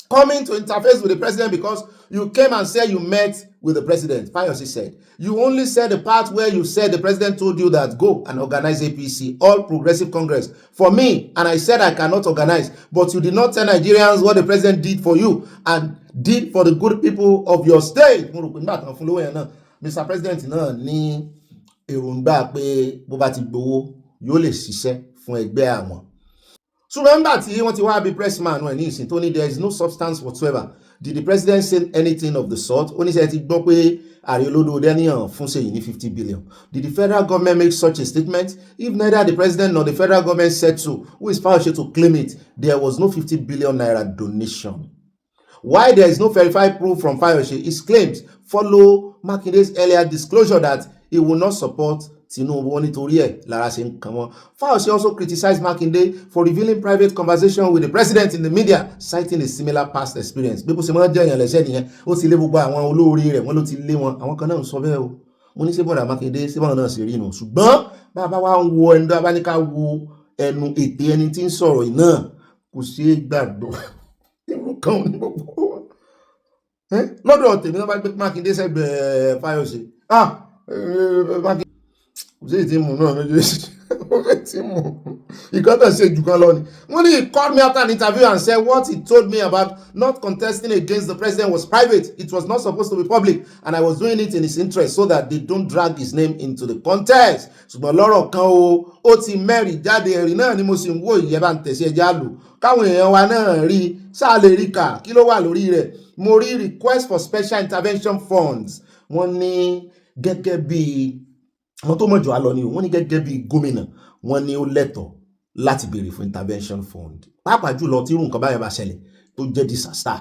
coming to interface with the president because you came and said you met with the president. Fayose said. You only said the part where you said the president told you that go and organize APC, All Progressive Congress, for me, and I said I cannot organize. But you did not tell Nigerians what the president did for you and did for the good people of your state. Mr. President náà ní èròǹgbà pé bó bá ti gbowó yóò lè ṣiṣẹ́ fún ẹgbẹ́ àwọn. So remember tí wọ́n ti wá bí pressman wọn ní ìsìn tó ní there is no substance whatsoever. Did the president say anything of the sort? Ó ní ṣe ti gbọ́ pé Ààrẹ Olódòdẹ níyàn fún Ṣèyí ní 50 billion. Did the federal government make such a statement? If neither the president nor the federal government said so, who is Fayose to claim it? There was no 50 billion naira donation. Why there is no verified proof from Fayose, his claims follow Makinde's earlier disclosure that he will not support Tinubu nítorí ẹ̀ lára ṣe ń kàn wọ́n. Fayose also criticized Makinde for revealing private conversation with the president in the media, citing a similar past experience. Bí kò ṣe máa jẹ́ èèyàn lẹ́sẹ̀ nìyẹn, ó ti lé gbogbo àwọn olórí rẹ̀, wọ́n ló ti lé wọn, àwọn kan náà ń sọ bẹ́ẹ̀ o. Mo ní ṣé bọ̀dà Makinde ṣé báwọn náà ṣe rí nù. Ṣùgbọ́n bàbá wa ń wo ẹni tó bá ní ká wo ẹnu ètè ẹni tí ń sọ̀rọ̀ yìí náà kò ṣeé gbàgbọ́. Irú kan ní gbogbo wọn. Lọ́dọ̀ tèmi náà bá gbé Makinde sẹ́gbẹ̀ẹ́ Fayose. Makinde kò sí ìtì mú náà méjèèjì. Ìkọ́tọ̀ ṣe jù kan lọ ni. Wọ́n ní he called me after an interview and said what he told me about not contesting against the president was private. It was not supposed to be public and I was doing it in his interest so that they don't drag his name into the contest. Ṣùgbọ́n lọ́rọ̀ kan ó ti mẹ́rin jáde ẹ̀rí náà ni mo sì ń wò ìyẹn bá ń tẹ̀sí ẹja lò. Káwọn èèyàn wa náà rí sáà lè rí kà kí ló wà lórí rẹ̀. Mo rí request for special intervention funds. Wọ́n ní gẹ́gẹ́ bí wọ́n tó mọ̀jọ́ á lọ ni wọ́n ní gẹ́gẹ́ bí gómìnà wọ́n ní ó lẹ́tọ̀ọ́ láti béèrè fún intervention fund. Pàápàá jùlọ tí irú nǹkan báyẹn bá ṣẹlẹ̀ tó jẹ́ disaster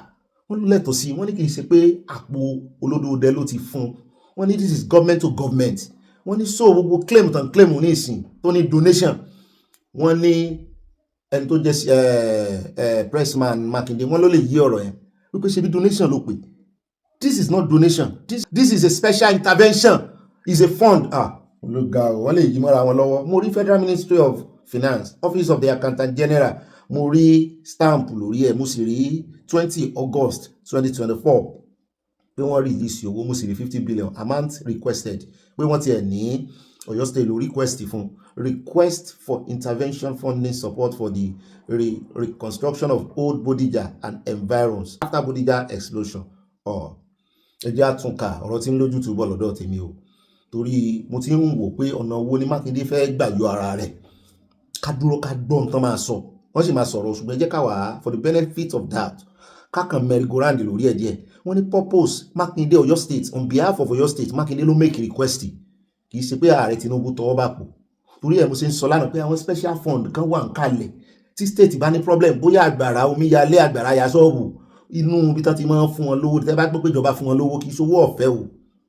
wọ́n ló lẹ́tọ̀ọ́ sí wọ́n ní kì í ṣe pé àpò Olódòdẹ ló ti fún wọ́n ní this is government to government wọ́n ní so gbogbo claim tán claim ní ìsìn tó ní donation wọ́n ní ẹni tó jẹ́ pressman Makinde wọ́n ló lè yí ọ̀rọ̀ yẹn wípé ṣe bí donation ló pè. This is not donation, this is a special intervention, is a fund. Olùgà wọ́n lè yí mọ́ra wọn lọ́wọ́. Mo rí Federal Ministry of Finance, Office of the Accountant General, mo rí stamp lórí ẹ̀, mo sì rí 20 August 2024 pé wọ́n release owó, mo sì rí 50 billion amount requested pé wọ́n ti ẹ̀ ní Ọ̀yọ́ State ló request fún request for intervention funding support for the reconstruction of old Bodija and environs after Bodija explosion. Ẹjẹ́ àtúnkà ọ̀rọ̀ tí ń lójú túbọ̀ lọ́dọ̀ tèmi o. Torí mo ti ń wò pé ọ̀nà wo ni Mákindé fẹ́ gbà yọ ara rẹ̀ ká dúró ká gbọ́ nǹkan máa sọ wọ́n sì máa sọ̀rọ̀ ṣùgbọ́n ẹ jẹ́ ká wà for the benefit of doubt ká kàn merry-go-round lórí ẹ̀ díẹ̀ wọ́n ní purpose Mákindé Ọ̀yọ́ State on behalf of Ọ̀yọ́ State Mákindé ló make request kì í ṣe pé ààrẹ Tinubu tọwọ́ bá pò torí ẹ̀ mo ṣe ń sọ lánàá pé àwọn special fund kan wà ń kalẹ̀ tí state bá ní problem bóyá àgbàrá omíyalé àgbàrá ya ṣọ́ọ̀bù inú ibi tán ti máa ń fún wọn lówó tẹ́ bá gbọ́ pé ìjọba fún wọn lówó kì í ṣowó ọ̀fẹ́ o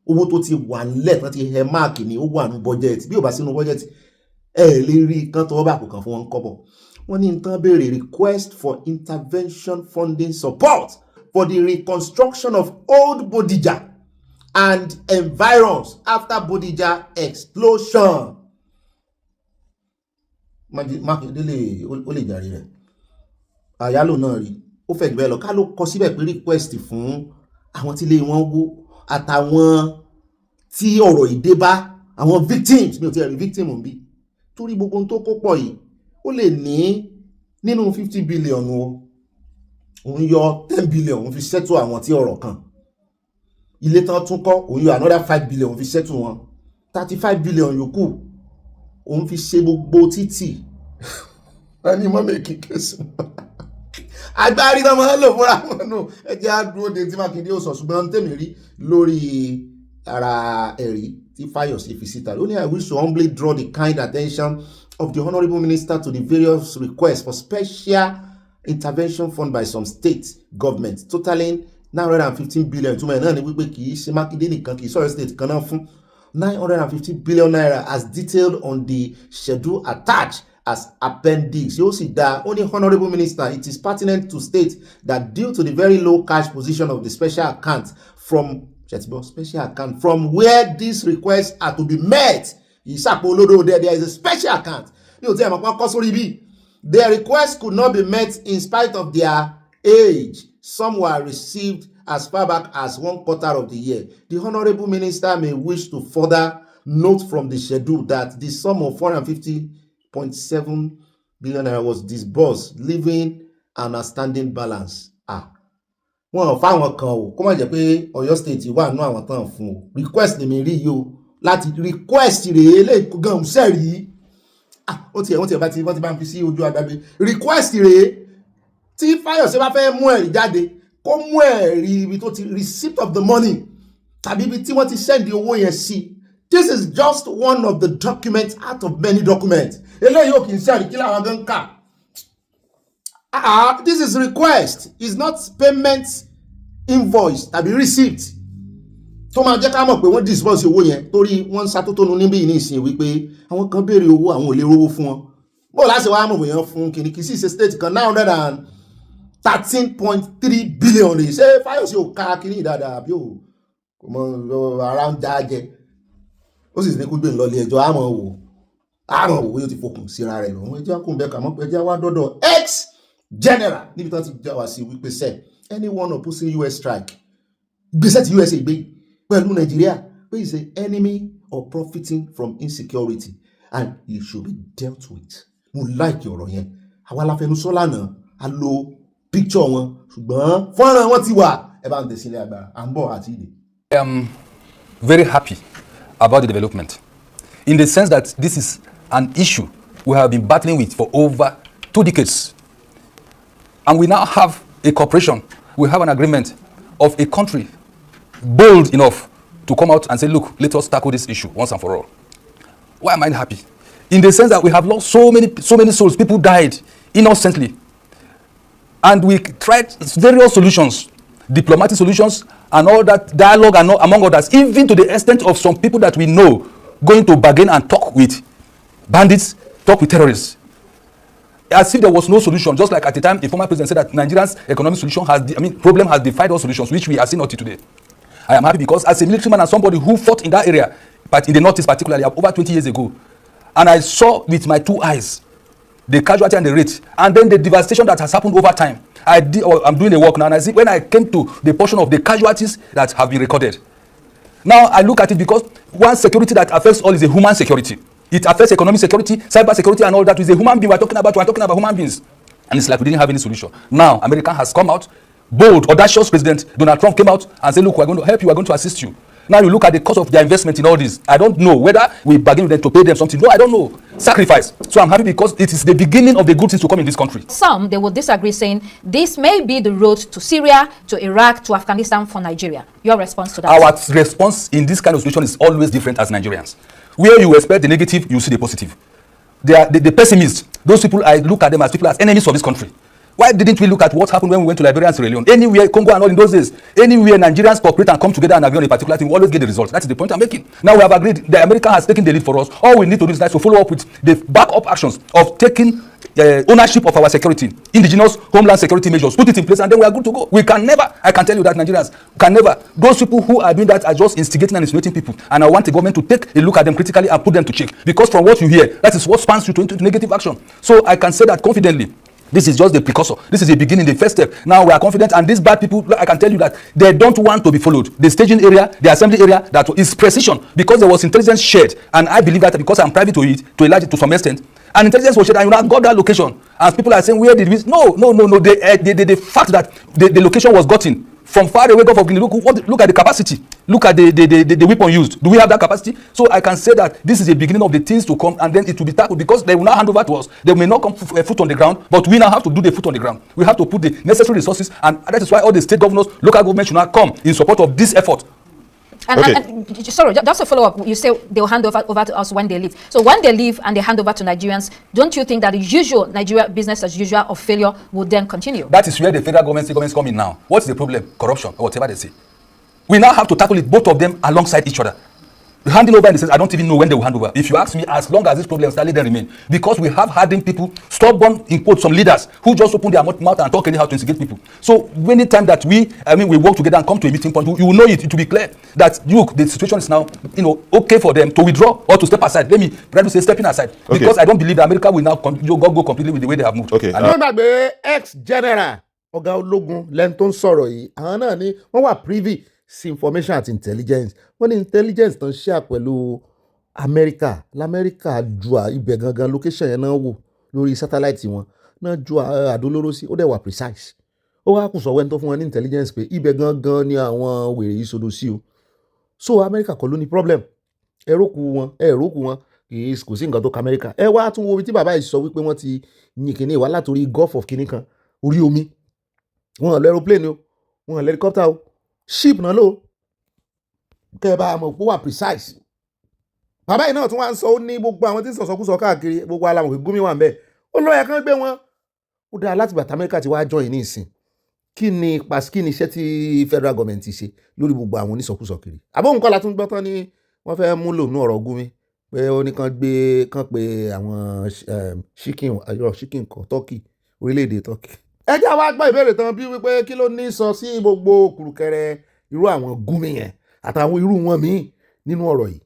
owó tó ti wà nílẹ̀ tán ti hẹ máàkì ni ó wà ní bọ́jẹ́tì bí ò bá sínú bọ́jẹ́tì lè rí kán tọwọ́ bá kò kàn fún wọn kọ́bọ̀ wọ́n ní tán béèrè request for intervention funding support for the reconstruction of old Bodija and environs after Bodija explosion. Mákindé ó lè jàre rẹ̀ àyálò náà rí ó fẹ́ gbẹ́ lọ ká ló kọ síbẹ̀ pé request fún àwọn tí ilé wọn wó àtàwọn tí ọ̀rọ̀ ìdé bá àwọn victims mi ò tí rí victim ń bí torí gbogbo ohun tó kó pọ̀ yìí ó lè ní nínú 50 billion o òun yọ 10 billion òun fi settle àwọn tí ọ̀rọ̀ kan ilé tán tún kọ́ òun yọ another 5 billion òun fi settle wọn 35 billion yòókù òun fi ṣe gbogbo títì ẹni mọ́ mẹ́kì kẹsùn agbárí náà máa ń lò fúnra wọn nù ẹjẹ́ àdúró de tí Mákindé ó sọ ṣùgbọ́n tèmi rí lórí ara ẹ̀rí tí Fáyọ̀sé fi síta ó ní I wish to humbly draw the kind attention of the honourable minister to the various requests for special intervention fund by some state governments totaling 915 billion túmọ̀ ẹ̀ náà ni wípé kì í ṣe Mákindé nìkan kì í sọ̀rọ̀ state kan náà fún 915 billion naira as detailed on the schedule attached as appendix. Yóò sì dá ó ní honourable minister it is pertinent to state that due to the very low cash position of the special account from where these requests are to be met there is a special account. Their requests could not be met in spite of their age. Some were received as far back as 1/4 of the year. The honourable minister may wish to further note from the schedule that the sum of 450.7 billion naira was disbursed, leaving an outstanding balance. Wọn ò fáwọn kan o kó má jẹ́ pé Ọ̀yọ́ state wà nínú àwọn tán fún o request ni mi rí yìí o láti request rèé lè gan sẹ́rí ó tiẹ̀ bá ti bá ń fi sí ojú agbábẹ́ request rèé tí Fáyọ̀sé bá fẹ́ mú ẹ̀rí jáde kó mú ẹ̀rí ibi tó ti receipt of the money tàbí ibi tí wọ́n ti send owó yẹn sí. This is just one of the documents out of many documents. Eléyìí ò kì í ṣe àríkílà àwọn gan kà. This is request, is not payment invoice tàbí receipt. Tó máa jẹ́ ká mọ̀ pé wọ́n disburse owó yẹn torí wọ́n ń ṣàtótónu níbí ní ìsìn wípé àwọn kan béèrè owó àwọn ò lè rówó fún wọn. Bó láti wá mọ̀ bóyá fún kìíní kìí sí ṣe state kan 913.3 billion rèé ṣé Fáyọ̀sé ò ká kìíní dáadáa àbí ò mọ ara ń já jẹ. Ó sì ní kó gbé lọ ilé ẹjọ́ àmọ́ wò yóò ti fokùn síra rẹ̀ lọ́wọ́ ẹjẹ́ kò bẹ́ẹ̀ kà mọ́ pé ẹjẹ́ wá dọ́dọ̀ ex general níbi tó ti já wá sí wípé sẹ́ anyone opposing US strike gbèsè tí USA gbé pẹ̀lú Nàìjíríà pé is an enemy or profiting from insecurity and it should be dealt with. Mo like ọ̀rọ̀ yẹn àwa la fẹnu sọ lánàá a lo picture wọn ṣùgbọ́n fọ́nrán wọn ti wà ẹ bá ń tẹ̀sílẹ̀ agbára à ń bọ̀ àti ìdè. I am very happy about the development in the sense that this is an issue we have been battling with for over 2 decades. And we now have a cooperation, we have an agreement of a country bold enough to come out and say, look, let us tackle this issue once and for all. Why am I happy? In the sense that we have lost so many souls, people died innocently. And we tried various solutions, diplomatic solutions, and all that dialogue, and among others, even to the extent of some people that we know going to bargain and talk with bandits, talk with terrorists. As if there was no solution, just like at the time the former president said that Nigeria's economic solution problem has defied all solutions, which we are seeing until today. I am happy because as a military man and somebody who fought in that area, but in the Northeast particularly, over 20 years ago, and I saw with my 2 eyes the casualty and the rate, and then the devastation that has happened over time. I'm doing a work now, and I see when I came to the portion of the casualties that have been recorded. Now I look at it because one security that affects all is a human security. It affects economic security, cyber security, and all that. With a human being, we're talking about human beings. And it's like we didn't have any solution. Now, America has come out, bold, audacious President Donald Trump came out and said, look, we're going to help you, we're going to assist you. Now you look at the cost of their investment in all this. I don't know whether we bargain with them to pay them something. No, I don't know. Sacrifice. So I'm happy because it is the beginning of the good things to come in this country. Some, they will disagree, saying this may be the road to Syria, to Iraq, to Afghanistan for Nigeria. Your response to that? Our response in this kind of situation is always different as Nigerians. Where you expect the negative, you see the positive. They are the pessimists. Those people, I look at them as people as enemies of this country. Why didn't we look at what happened when we went to Liberia and Sierra Leone? Anywhere, Congo and all in those days, anywhere Nigerians cooperate and come together and agree on a particular thing, we always get the result. That is the point I'm making. Now we have agreed, the America has taken the lead for us. All we need to do is to follow up with the backup actions of taking ownership of our security, indigenous homeland security measures, put it in place, and then we are good to go. We can never, I can tell you that Nigerians can never, those people who are doing that are just instigating and insinuating people, and I want the government to take a look at them critically and put them to check, because from what you hear, that is what spans you into negative action. So I can say that confidently. This is just the precursor. This is the beginning, the first step. Now we are confident, and these bad people, I can tell you that they don't want to be followed. The staging area, the assembly area, that is precision, because there was intelligence shared, and I believe that because I'm privy to it, to a large, to some extent, and intelligence was shared, and you have got that location, and people are saying, where did we? No. The fact that the location was gotten from far away Gulf of Guinea. Look at the capacity. Look at the weapon used. Do we have that capacity? So I can say that this is a beginning of the things to come, and then it will be tackled because they will now hand over to us. They may not come foot on the ground, but we now have to do the foot on the ground. We have to put the necessary resources, and that is why all the state governors, local governments should now come in support of this effort. And sorry, just a follow-up. You say they'll hand over to us when they leave. So when they leave and they hand over to Nigerians, don't you think that the usual Nigeria business as usual of failure would then continue? That is where the federal government, state governments come in now. What's the problem? Corruption or whatever they say. We now have to tackle it, both of them alongside each other. Handing over in the sense, I don't even know when they will hand over. If you ask me, as long as this problem still then remain, because we have hardened people, stubborn, in quotes, some leaders who just open their mouth and talk anyhow to instigate people. So any time that we work together and come to a meeting point, you will know it. It will be clear that the situation is now, okay for them to withdraw or to step aside. Let me rather say stepping aside, because I don't believe that America will now go completely with the way they have moved. Okay. Àgbàgbé ex-general ọ̀gá ológun lẹ́nu tó ń sọ̀rọ̀ yìí, àwọn náà ni wọ́n wà privy sí information àti intelligence. Wọ́n ní intelligence tó ń share pẹ̀lú Amẹ́ríkà. L'Amẹ́ríkà ju ibẹ̀ gangan location yẹn náà wò lórí satellite wọn náà ju àdólóró sí, ó dẹ̀ wà precise. Ó wá kù sọ̀wọ́ ẹni tó fún wọn ní intelligence pé ibẹ̀ gangan ni àwọn wèrè yìí sodo sí o. So Amẹ́ríkà kọ́ ló ní problem. Ẹ̀rókù wọn kò sí nǹkan tó ka Amẹ́ríkà. Ẹ wá tún wo ibi tí bàbá yìí sọ wípé wọ́n ti yin kìíní wá látòrí Gulf of kìíní kan orí omi. Wọ́n lọ aeroplane o, wọ́n lọ helicopter o, ship náà lò. Kẹ́ ẹ bá mọ̀ pé wà precise. Bàbá yìí náà tún wá ń sọ ó ní gbogbo àwọn tí ń sọ̀sọ́kúsọ káàkiri gbogbo alamọ̀ pé gómìnà wà ń bẹ̀. Ó lọ́ọ̀yà kan gbé wọn. Ó dáa láti bàtà Amẹ́ríkà ti wá join ní ìsìn. Kí ni iṣẹ́ tí federal government ti ṣe lórí gbogbo àwọn onísọkúsọ kiri? Àbóhùn kọ́lá tún gbọ́ tán ni wọ́n fẹ́ múlò nú ọ̀rọ̀ Gumi pé ó ní kán pé àwọn chicken kan Turkey, orílẹ̀-èdè Turkey. Ẹ jẹ́ wá gbọ́ ìbéèrè tán bí wípé kí ló ní sọ sí gbogbo kùrùkẹrẹ irú àwọn Gumi yẹn àtàwọn irú wọn míì nínú ọ̀rọ̀ yìí.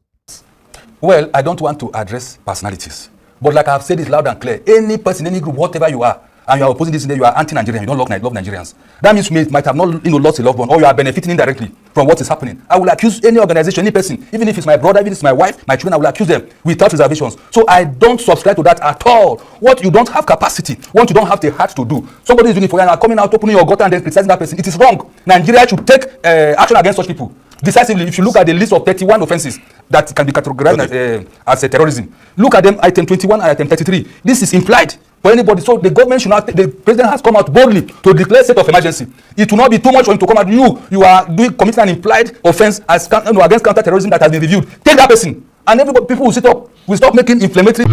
Well, I don't want to address personalities, but like I have said it loud and clear, any person, any group, whatever you are, and you are opposing this, you are anti-Nigerian, you don't love Nigerians. That means you might have not lost a loved one, or you are benefiting indirectly from what is happening. I will accuse any organization, any person, even if it's my brother, even if it's my wife, my children, I will accuse them without reservations. So I don't subscribe to that at all. What you don't have capacity, what you don't have the heart to do, somebody is doing it for you and are coming out, opening your gutter and then criticizing that person. It is wrong. Nigeria should take action against such people decisively. If you look at the list of 31 offenses that can be categorized as terrorism, look at them, item 21 and item 33. This is implied for anybody. So the government should not, the president has come out boldly to declare state of emergency. It will not be too much for him to come out. You are committing an implied offense against counter-terrorism that has been reviewed. Take that person, and everybody, people will sit up, will stop making inflammatory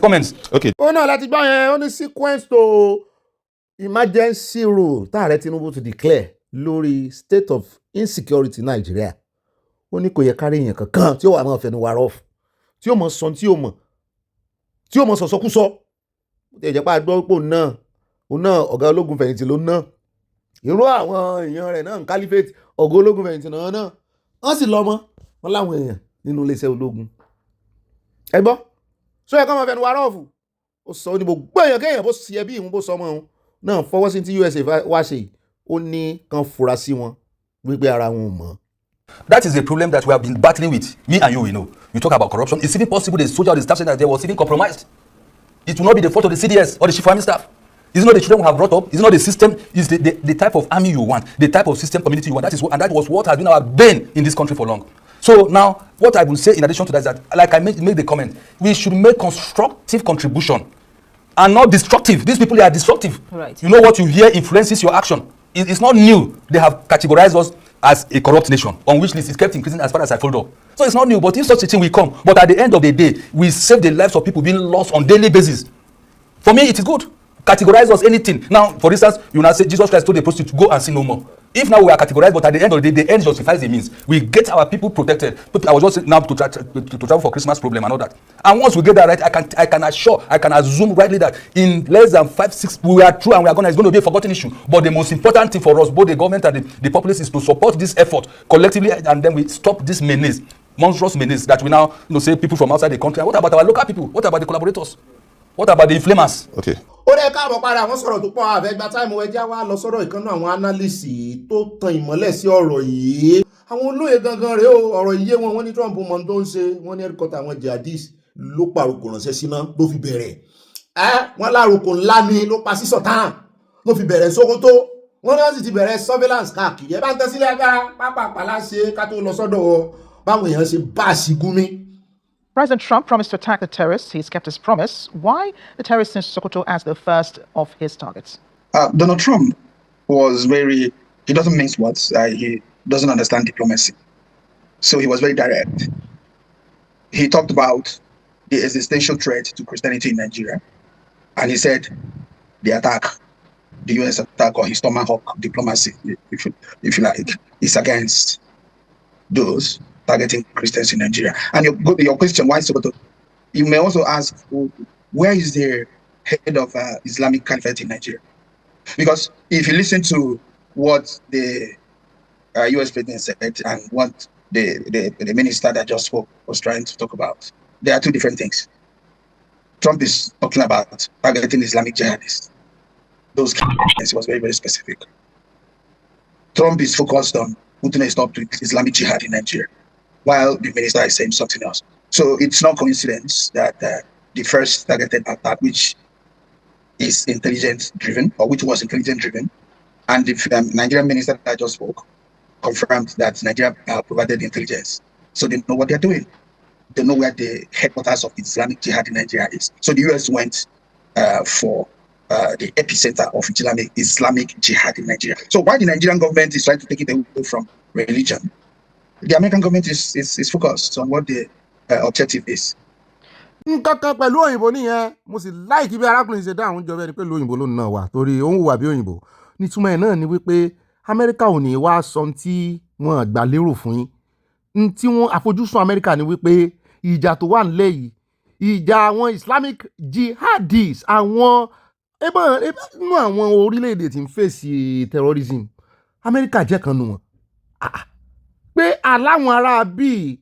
comments. Okay. Ó náà láti gbọ́ yẹn, ó ní sequence to emergency rule táàrẹ Tinubu to declare lórí state of insecurity Nigeria. Ó ní kò yẹ kárí èèyàn kankan tí ó wà máa fẹnu wà rọ́ọ̀fù, tí ó mọ̀ sọ tí ó mọ̀ sọ̀sọ́kúsọ. Ó ti jẹ́ pé àgbọ̀ pò náà ọ̀gá ológun fẹ̀yìntì ló ná. Irú àwọn èèyàn rẹ̀ náà ń caliphate ọ̀gá ológun fẹ̀yìntì náà. Wọ́n sì lọ́mọ wọn láwọn èèyàn nínú iléeṣẹ́ ológun. Ẹ gbọ́, sọ yẹ kọ́ máa fẹnu wà rọ́ọ̀fù. Ó sọ ní gbogbo èèyàn kéèyàn bó ṣe ẹbí ìhun bó sọ ọmọ òun náà fọwọ́ sí tí USA wá ṣe. Ó ní kan fura sí wọn wípé ara wọn ò mọ̀. That is the problem that we have been battling with. Me and you know. You talk about corruption. It's even possible the soldier or the staff said that they was even compromised. It will not be the fault of the CDS or the chief army staff. It's not the children we have brought up. It's not the system. It's the type of army you want, the type of system community you want. That was what has been our bane in this country for long. So now, what I will say in addition to that is that, like I made the comment, we should make constructive contribution and not destructive. These people, they are destructive. Right. You know what you hear influences your action. It's not new. They have categorized us as a corrupt nation, on which list is kept increasing as far as I followed up. So it's not new, but if such a thing will come, but at the end of the day, we save the lives of people being lost on daily basis. For me, it is good. Categorize us anything. Now, for instance, you now say Jesus Christ told the prostitute to go and sin no more. If now we are categorized, but at the end of the day, the end justifies the means. We get our people protected. I was just now to travel for Christmas problem and all that. And once we get that right, I can assume rightly that in less than 5-6 we are true and we are going. It's going to be a forgotten issue. But the most important thing for us, both the government and the populace, is to support this effort collectively, and then we stop this menace, monstrous menace that we now say people from outside the country. And what about our local people? What about the collaborators? What about the inflamers? Okay. Ó dẹ́ káàbọ̀ padà wọ́n sọ̀rọ̀ tó pọ̀ àfẹ́gbà táìmù ẹja wá lọ sọ́dọ̀ ìkànnà àwọn analyst tó tan ìmọ́lẹ̀ sí ọ̀rọ̀ yìí. Àwọn olóyè gangan rèé o, ọ̀rọ̀ yìí wọ́n ní Trump mọ̀ tó ń ṣe, wọ́n ní ẹ̀ríkọ́tà àwọn jihadis ló pàrokò ránṣẹ́ síná ló fi bẹ̀rẹ̀. Wọ́n lárokò ńlá ni ló pa sí Sultan ló fi bẹ̀rẹ̀ Sókótó. wọ́n náà sì ti bẹ̀rẹ̀ surveillance káàkiri ẹ bá ń tẹ́sílẹ̀ agbára pápápá láṣẹ ká tó lọ sọ́dọ̀ báwọn èèyàn ṣe bá a sí gúnmí. President Trump promised to attack the terrorists. He's kept his promise. Why the terrorists in Sokoto as the first of his targets? Donald Trump he doesn't mince words. He doesn't understand diplomacy. So he was very direct. He talked about the existential threat to Christianity in Nigeria. And he said the U.S. attack on his tomahawk diplomacy, if you like, is against those targeting Christians in Nigeria. And your question, why Sokoto? You may also ask, where is the head of Islamic Caliphate in Nigeria? Because if you listen to what the U.S. president said and what the minister that just spoke was trying to talk about, there are two different things. Trump is talking about targeting Islamic jihadists. Those cases was very, very specific. Trump is focused on putting a stop to Islamic jihad in Nigeria, while the minister is saying something else. So it's no coincidence that the first targeted attack, which is intelligence-driven, or which was intelligence-driven, and the Nigerian minister that just spoke confirmed that Nigeria provided intelligence. So they know what they're doing. They know where the headquarters of Islamic Jihad in Nigeria is. So the US went for the epicenter of Islamic Jihad in Nigeria. So while the Nigerian government is trying to take it away from religion, the American government is focused on what the objective is. nǹkan pẹ̀lú òyìnbó nìyẹn mo sì láìkí bí arákùnrin ṣe dá àwọn ìjọba ẹni pé lóyìnbó ló náà wà torí òun hùwà bí òyìnbó nítumọ̀ ẹ̀ náà ni wípé Amẹ́ríkà ò ní wá sọ tí wọ́n gbà lérò fún yín tí wọ́n àfojúsùn Amẹ́ríkà ni wípé ìjà tó wà nílẹ̀ yìí ìjà àwọn Islamic jihadists àwọn nínú àwọn orílẹ̀-èdè tí ń fèsì terrorism Amẹ́ríkà jẹ́ kan nù wọ́n pé aláwọn ará bíi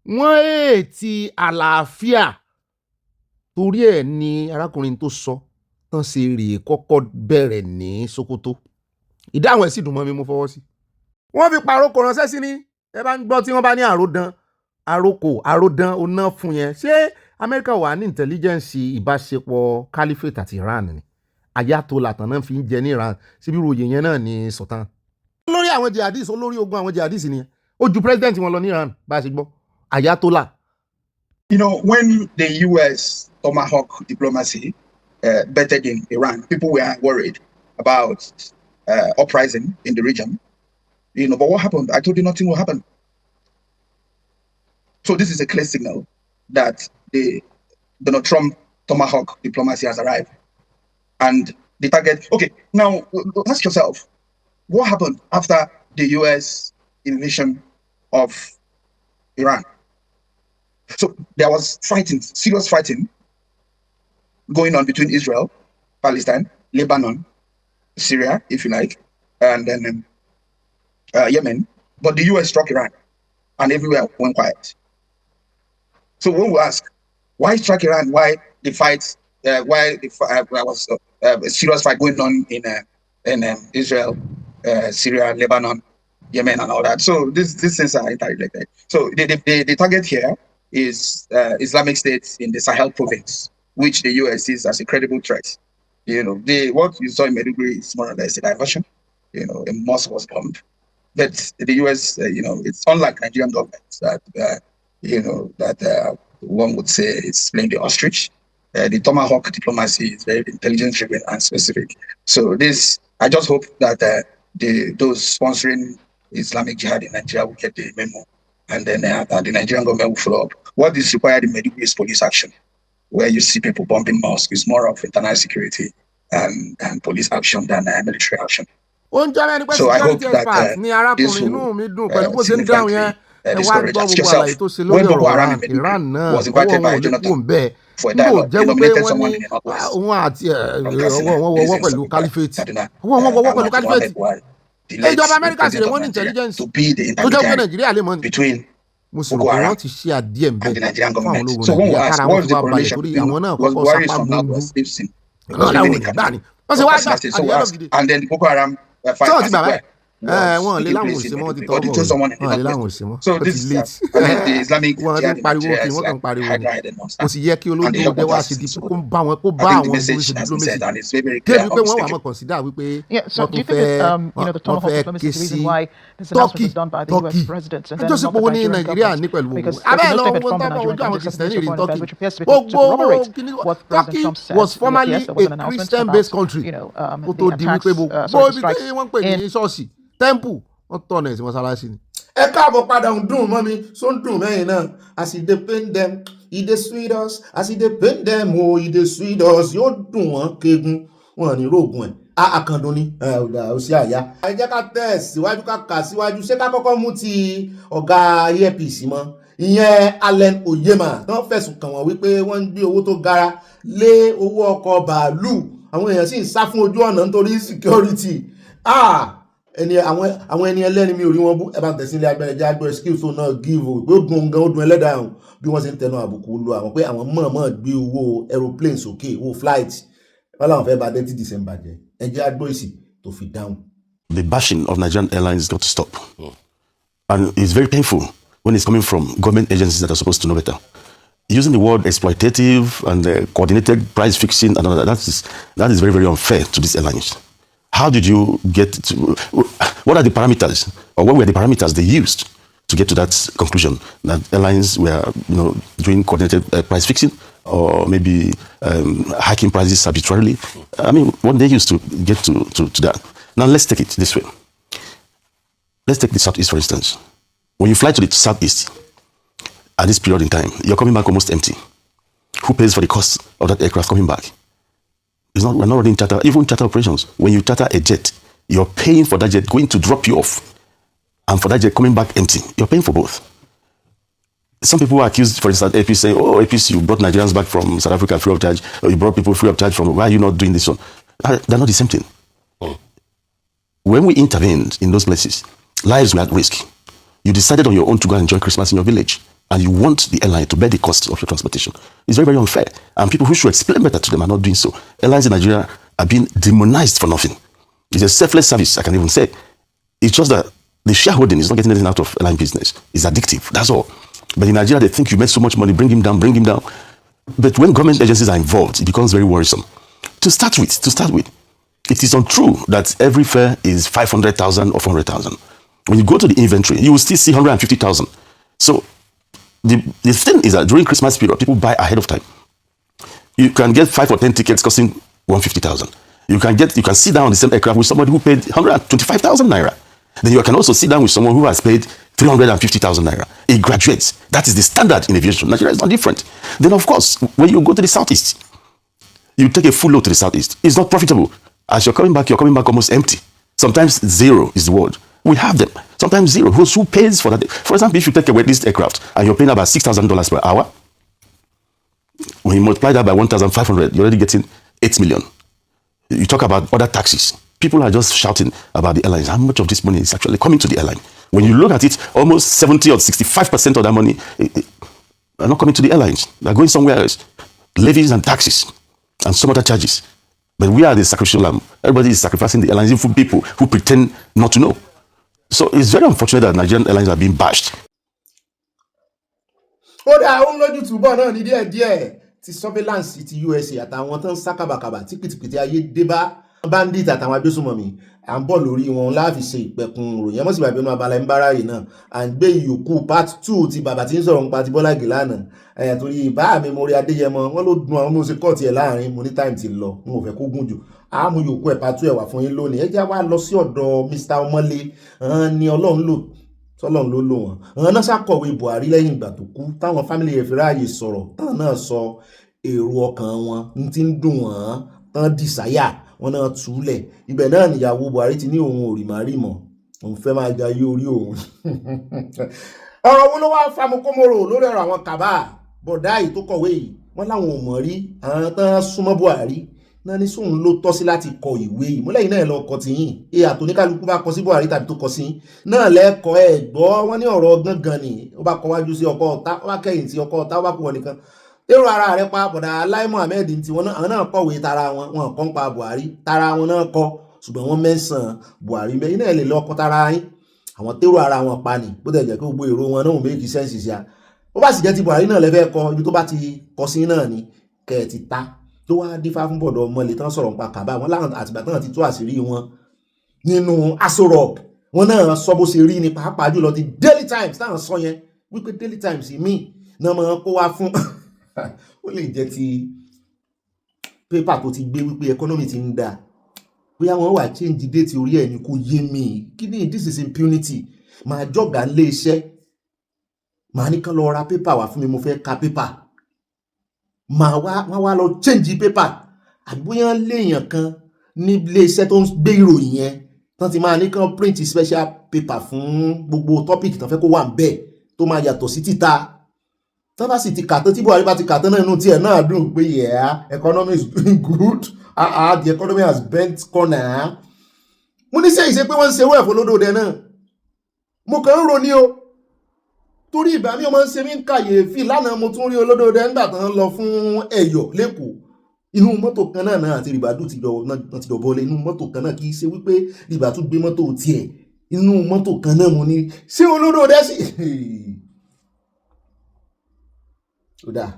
wọ́n èètì àlàáfíà torí ẹ̀ ni arákùnrin tó sọ tán ṣe rèé kọ́kọ́ bẹ̀rẹ̀ ní Sokoto ìdáhùn ẹ̀ sì dùn mọ́ mi mo fọwọ́ sí. wọ́n fi pàrókò ránṣẹ́ sí ni ẹ bá ń gbọ́ tí wọ́n bá ní àròdán oná fún yẹn ṣé Amẹ́ríkà wà ní intelligence ìbáṣepọ̀ Caliphate àti Iran ni Ayatollah tán náà fi ń jẹ ní Iran síbi ròyìn yẹn náà ní Sultan. olórí àwọn jihadis olórí ogun àwọn jihadis nìyẹn ó ju president wọn lọ ní Iran bá a ṣe gbọ́ Ayatollah. You know, when the U.S. Tomahawk diplomacy bettered in Iran, people were worried about uprising in the region. You know, but what happened? I told you nothing will happen. So this is a clear signal that the Donald Trump Tomahawk diplomacy has arrived. And the target, okay, now ask yourself, what happened after the U.S. invasion of Iran? So there was fighting, serious fighting going on between Israel, Palestine, Lebanon, Syria, if you like, and then Yemen. But the US struck Iran and everywhere went quiet. So when we ask, why strike Iran? Why the fights, there was a serious fight going on in Israel, Syria, Lebanon, Yemen, and all that. So these things are interrelated. So the target here is Islamic State in the Sahel province, which the US sees as a credible threat. You know, what you saw in Maiduguri is more or less a diversion. You know, a mosque was bombed. But the US, you know, it's unlike Nigerian governments that, you know, that one would say is playing the ostrich. The Tomahawk diplomacy is very intelligence-driven and specific. So I just hope that those sponsoring Islamic Jihad in Nigeria will get the memo. And then the Nigerian government will follow up. What is required in Maiduguri is police action, where you see people bombing mosques. It's more of internal security and police action than military action. So I hope that this will significantly discourage. Ask yourself, when Boko Haram in Maiduguri was invited by Jonathan for a dialogue, they nominated someone in the Northwest. ìjọba Amẹ́ríkà sì rẹ̀ wọ́n ní intelligence tó jẹ́ pé Nàìjíríà lè mọ̀ ní between Boko Haram ti ṣe àdíẹ̀ ń bẹ̀ fáwọn ológun Nàìjíríà kára wọn ti wá balẹ̀ torí àwọn náà kọ́kọ́ sapá gbogbo náà láwọn ènìyàn gbà ní wọ́n sì wá gbà and then Boko Haram fight as well. wọ́n lé taking láwọn place in òsì mọ́ ti Maiduguri, or tọwọ́ they bọ̀ chose someone in the wọ́n lé láwọn northwest. òsì mọ́ So wọ́n ti this is, late I mean, the Islamic wọ́n ti jihad in pariwo Nigeria kí is wọ́n kàn like pariwo ni hydra-headed monster. kò sì yẹ kí And the olójú help ọdẹ of wá that sí di is so kó bá wọn kó I bá think the àwọn message ṣe has been diplomacy said, and it's very, very clear, débi pé wọ́n wà unmistakable. mọ́ consider wípé Yeah, so wọ́n do you tún think fẹ́ that, the wọ́n Tomahawk fẹ́ diplomacy ké is the reason sí why this announcement was done by the US Turkey president and then ẹjọ́ sì not pé the owó ní Nigerian Nàìjíríà ní government? pẹ̀lú gbogbo Because abẹ́ there's no lọ statement owó from the tábà Nigerian ojú àwọn government just kìrìsìtẹ́nì yesterday rí foreign affairs, Turkey which appears to be to gbogbo corroborate kíní what President Turkey Trump said was formerly yesterday. There was a an announcement Christian-based about, country kó tó the di attacks, wípé gbogbo sorry, the ibi strikes tí wọ́n pè in ní ṣọ́ọ̀ṣì temple wọ́n tọ̀nà ẹ̀sìn mọ́sálásí ni. ẹ káàbọ̀ padà ń dùn mọ́ mi so ń dùn mẹ́yìn náà as e dey pain dem e dey sweet us as e dey pain dem o e dey sweet us yóò dùn wọ́n keegun wọn ní rògùn ẹ̀ àkàndùn ni ó sì àyà. ẹ jẹ́ ká tẹ̀ síwájú ká kà síwájú ṣé ká kọ́kọ́ mú ti ọ̀gá EFCC mọ́ ìyẹn Allen Oyema tó fẹ̀sùn kàn wọ́n wípé wọ́n ń gbé owó tó gara lé owó ọkọ̀ bàálù àwọn èèyàn sì ń sá fún ojú ọ̀nà nítorí security àwọn ẹni ẹlẹ́ni mi ò rí wọn bú ẹ bá tẹ̀sí ilé agbẹ̀rẹ̀jẹ̀ agbẹ̀rẹ̀ skills tó náà give o pé ó dùn gan ó dùn ẹlẹ́dàá hàn bí wọ́n ṣe ń tẹnu àbùkù lu àwọn pé àwọn mọ̀ọ́mọ̀ gbé owó aeroplane sókè owó flight wọ́n làwọn fẹ́ bá dẹ́tí December jẹ́ ẹ jẹ́ agbó èsì tó fi dáhùn. The bashing of Nigerian airlines got to stop. And it's very painful when it's coming from government agencies that are supposed to know better. Using the word exploitative and coordinated price fixing and all that is very, very unfair to these airlines. How did you get to, what are the parameters, or what were the parameters they used to get to that conclusion that airlines were, doing coordinated price fixing or maybe hiking prices arbitrarily? I mean, what they used to get to that. Now let's take it this way. Let's take the Southeast, for instance. When you fly to the Southeast at this period in time, you're coming back almost empty. Who pays for the cost of that aircraft coming back? We're not running charter, even charter operations. When you charter a jet, you're paying for that jet going to drop you off, and for that jet coming back empty. You're paying for both. Some people are accused, for instance, APC saying, "Oh, APC, you brought Nigerians back from South Africa free of charge, or you brought people free of charge from. Why are you not doing this one?" They're not the same thing. When we intervened in those places, lives were at risk. You decided on your own to go and enjoy Christmas in your village, and you want the airline to bear the cost of your transportation. It's very, very unfair. And people who should explain better to them are not doing so. Airlines in Nigeria are being demonized for nothing. It's a selfless service, I can even say. It's just that the shareholding is not getting anything out of airline business. It's addictive, that's all. But in Nigeria, they think you make so much money, bring him down, bring him down. But when government agencies are involved, it becomes very worrisome. To start with, it is untrue that every fare is 500,000 or 400,000. When you go to the inventory, you will still see 150,000. So the thing is that during Christmas period, people buy ahead of time. You can get 5 or 10 tickets costing 150,000. You can sit down on the same aircraft with somebody who paid 125,000 naira. Then you can also sit down with someone who has paid 350,000 naira. It graduates. That is the standard in aviation. Nigeria is not different. Then of course, when you go to the Southeast, you take a full load to the Southeast. It's not profitable. As you're coming back almost empty. Sometimes zero is the word. We have them. Sometimes zero. Who pays for that? For example, if you take a wet-leased aircraft and you're paying about $6,000 per hour, when you multiply that by 1,500, you're already getting 8 million. You talk about other taxes. People are just shouting about the airlines. How much of this money is actually coming to the airline? When you look at it, almost 70 or 65% of that money are not coming to the airlines. They're going somewhere else. Levies and taxes and some other charges. But we are the sacrificial lamb. Everybody is sacrificing the airlines, even people who pretend not to know. So it's very unfortunate that Nigerian airlines are being bashed. ó dá ó ń lójú túbọ̀ náà ní díẹ̀díẹ̀ ti surveillance ti USA àtàwọn tó ń sá kàbàkàbà tí pìtìpìtì ayé dé bá bandit àtàwọn agbésùnmọ̀mí à ń bọ̀ lórí wọn láàfi ṣe ìpẹ̀kun ròyìn ẹmọ́sí bàbá inú abala ń bára yìí náà à ń gbé ìyókù part 2 ti bàbá tí ń sọ̀rọ̀ nípa ti Bọ́lá Ìgè lánàá torí ìbá mi mo rí Adéyẹmọ wọn ló dùn àwọn mo ṣe kọ́ọ̀tì ẹ̀ láàrin mo ní time ti lọ mo fẹ́ kó gùn jù àmú yòókù ẹ̀ part 2 ẹ̀ wà fún yín lónìí ẹ jẹ́ wá lọ sí ọ̀dọ̀ Mr. Ọmọlé ni Ọlọ́run lò tọ́lọ́run ló lò wọ́n àwọn náà ṣàkọ̀wé Buhari lẹ́yìn ìgbà tó kú táwọn fámìlì rẹ̀ fi ráàyè sọ̀rọ̀ táwọn náà sọ èrò ọkàn wọn ní ti ń dùn wọ́n tán dìsáyà wọn náà túlẹ̀ ibẹ̀ náà nìyàwó Buhari ti ní òun ò rì má rì mọ́ òun fẹ́ máa jayé orí òun ọ̀rọ̀ wo ló wá famukómoro lórí ọ̀rọ̀ àwọn kàbá bọ̀dá yìí tó kọ̀wé yìí wọ́n láwọn ò mọ̀ rí àwọn tán súnmọ́ Buhari náà ní sóun ló tọ́ sí láti kọ ìwé yìí múlẹ̀ yìí náà lọ kọ tìyìn àtòníkálukú bá kọ sí Buhari tàbí tó kọ sí náà lẹ́kọ̀ọ́ ẹ̀ gbọ́ wọ́n ní ọ̀rọ̀ gangan ni ó bá kọ wájú sí ọkọ ọ̀tá ó bá kẹ́yìn sí ọkọ ọ̀tá ó bá kú wọn nìkan èrò ara rẹ̀ pa bọ̀dà Lai Mohammed tí wọn náà kọ̀wé tara wọn kọ́ ń pa Buhari tara wọn náà kọ ṣùgbọ́n wọ́n mẹ́sàn-án Buhari bẹ́ẹ̀ iná ẹ̀ lè lọ ọkọ̀ tara yín àwọn tèrò ara wọn pa ni bó tẹ̀ jẹ́ pé gbogbo èrò wọn náà make sense sí a bó bá sì jẹ́ ti Buhari náà lẹ́fẹ̀ẹ́ kọ ibi tó bá ti kọ sí náà ni kẹ́ ẹ̀ ti ta tó wá dífá fún bọ̀dọ̀ ọmọlẹ̀ tán sọ̀rọ̀ nípa kàbá wọn láwọn àtìgbà tán ti tú àṣírí wọn nínú Aso Rock wọn náà sọ bó ṣe rí ni pàápàá jùlọ ti Daily Times táwọn sọ yẹn wípé Daily Times míì náà máa kó wá fún ó lè jẹ́ ti pépà tó ti gbé wípé economy ti ń da bóyá wọn wà change date orí ẹ̀ ni kò yé mi kí ni this is impunity máa jọ̀gá lé iṣẹ́ máa ní kán lọ ra pépà wá fún mi mo fẹ́ ka pépà máa wá lọ change pépà àbí bóyá léèyàn kan ní ilé iṣẹ́ tó ń gbé ìròyìn yẹn tán ti máa ní kán print special paper fún gbogbo topic tán fẹ́ kó wà ń bẹ̀ tó máa yàtọ̀ sí títà tán bá sì ti kà tán tí Buhari bá ti kà tán náà inú tiẹ̀ náà dùn pé yeah economy is doing good the economy has bent corner mo ní sẹ́yìn ṣe pé wọ́n ń ṣe owó ẹ̀fọ́ lódòdẹ náà mo kàn ń ro ní o torí ìgbà mi ò máa ń ṣe mí ń kàyéfì lánàá mo tún rí olódòdẹ nígbà tán lọ fún Ẹ̀yọ̀ lẹ́kọ̀ọ́ inú mọ́tò kan náà àti rìbàdù ti jọ bọ́lé inú mọ́tò kan náà kì í ṣe wípé rìbàdù gbé mọ́tò tiẹ̀ inú mọ́tò kan náà mo ní ṣé olódòdẹ sí ó dáa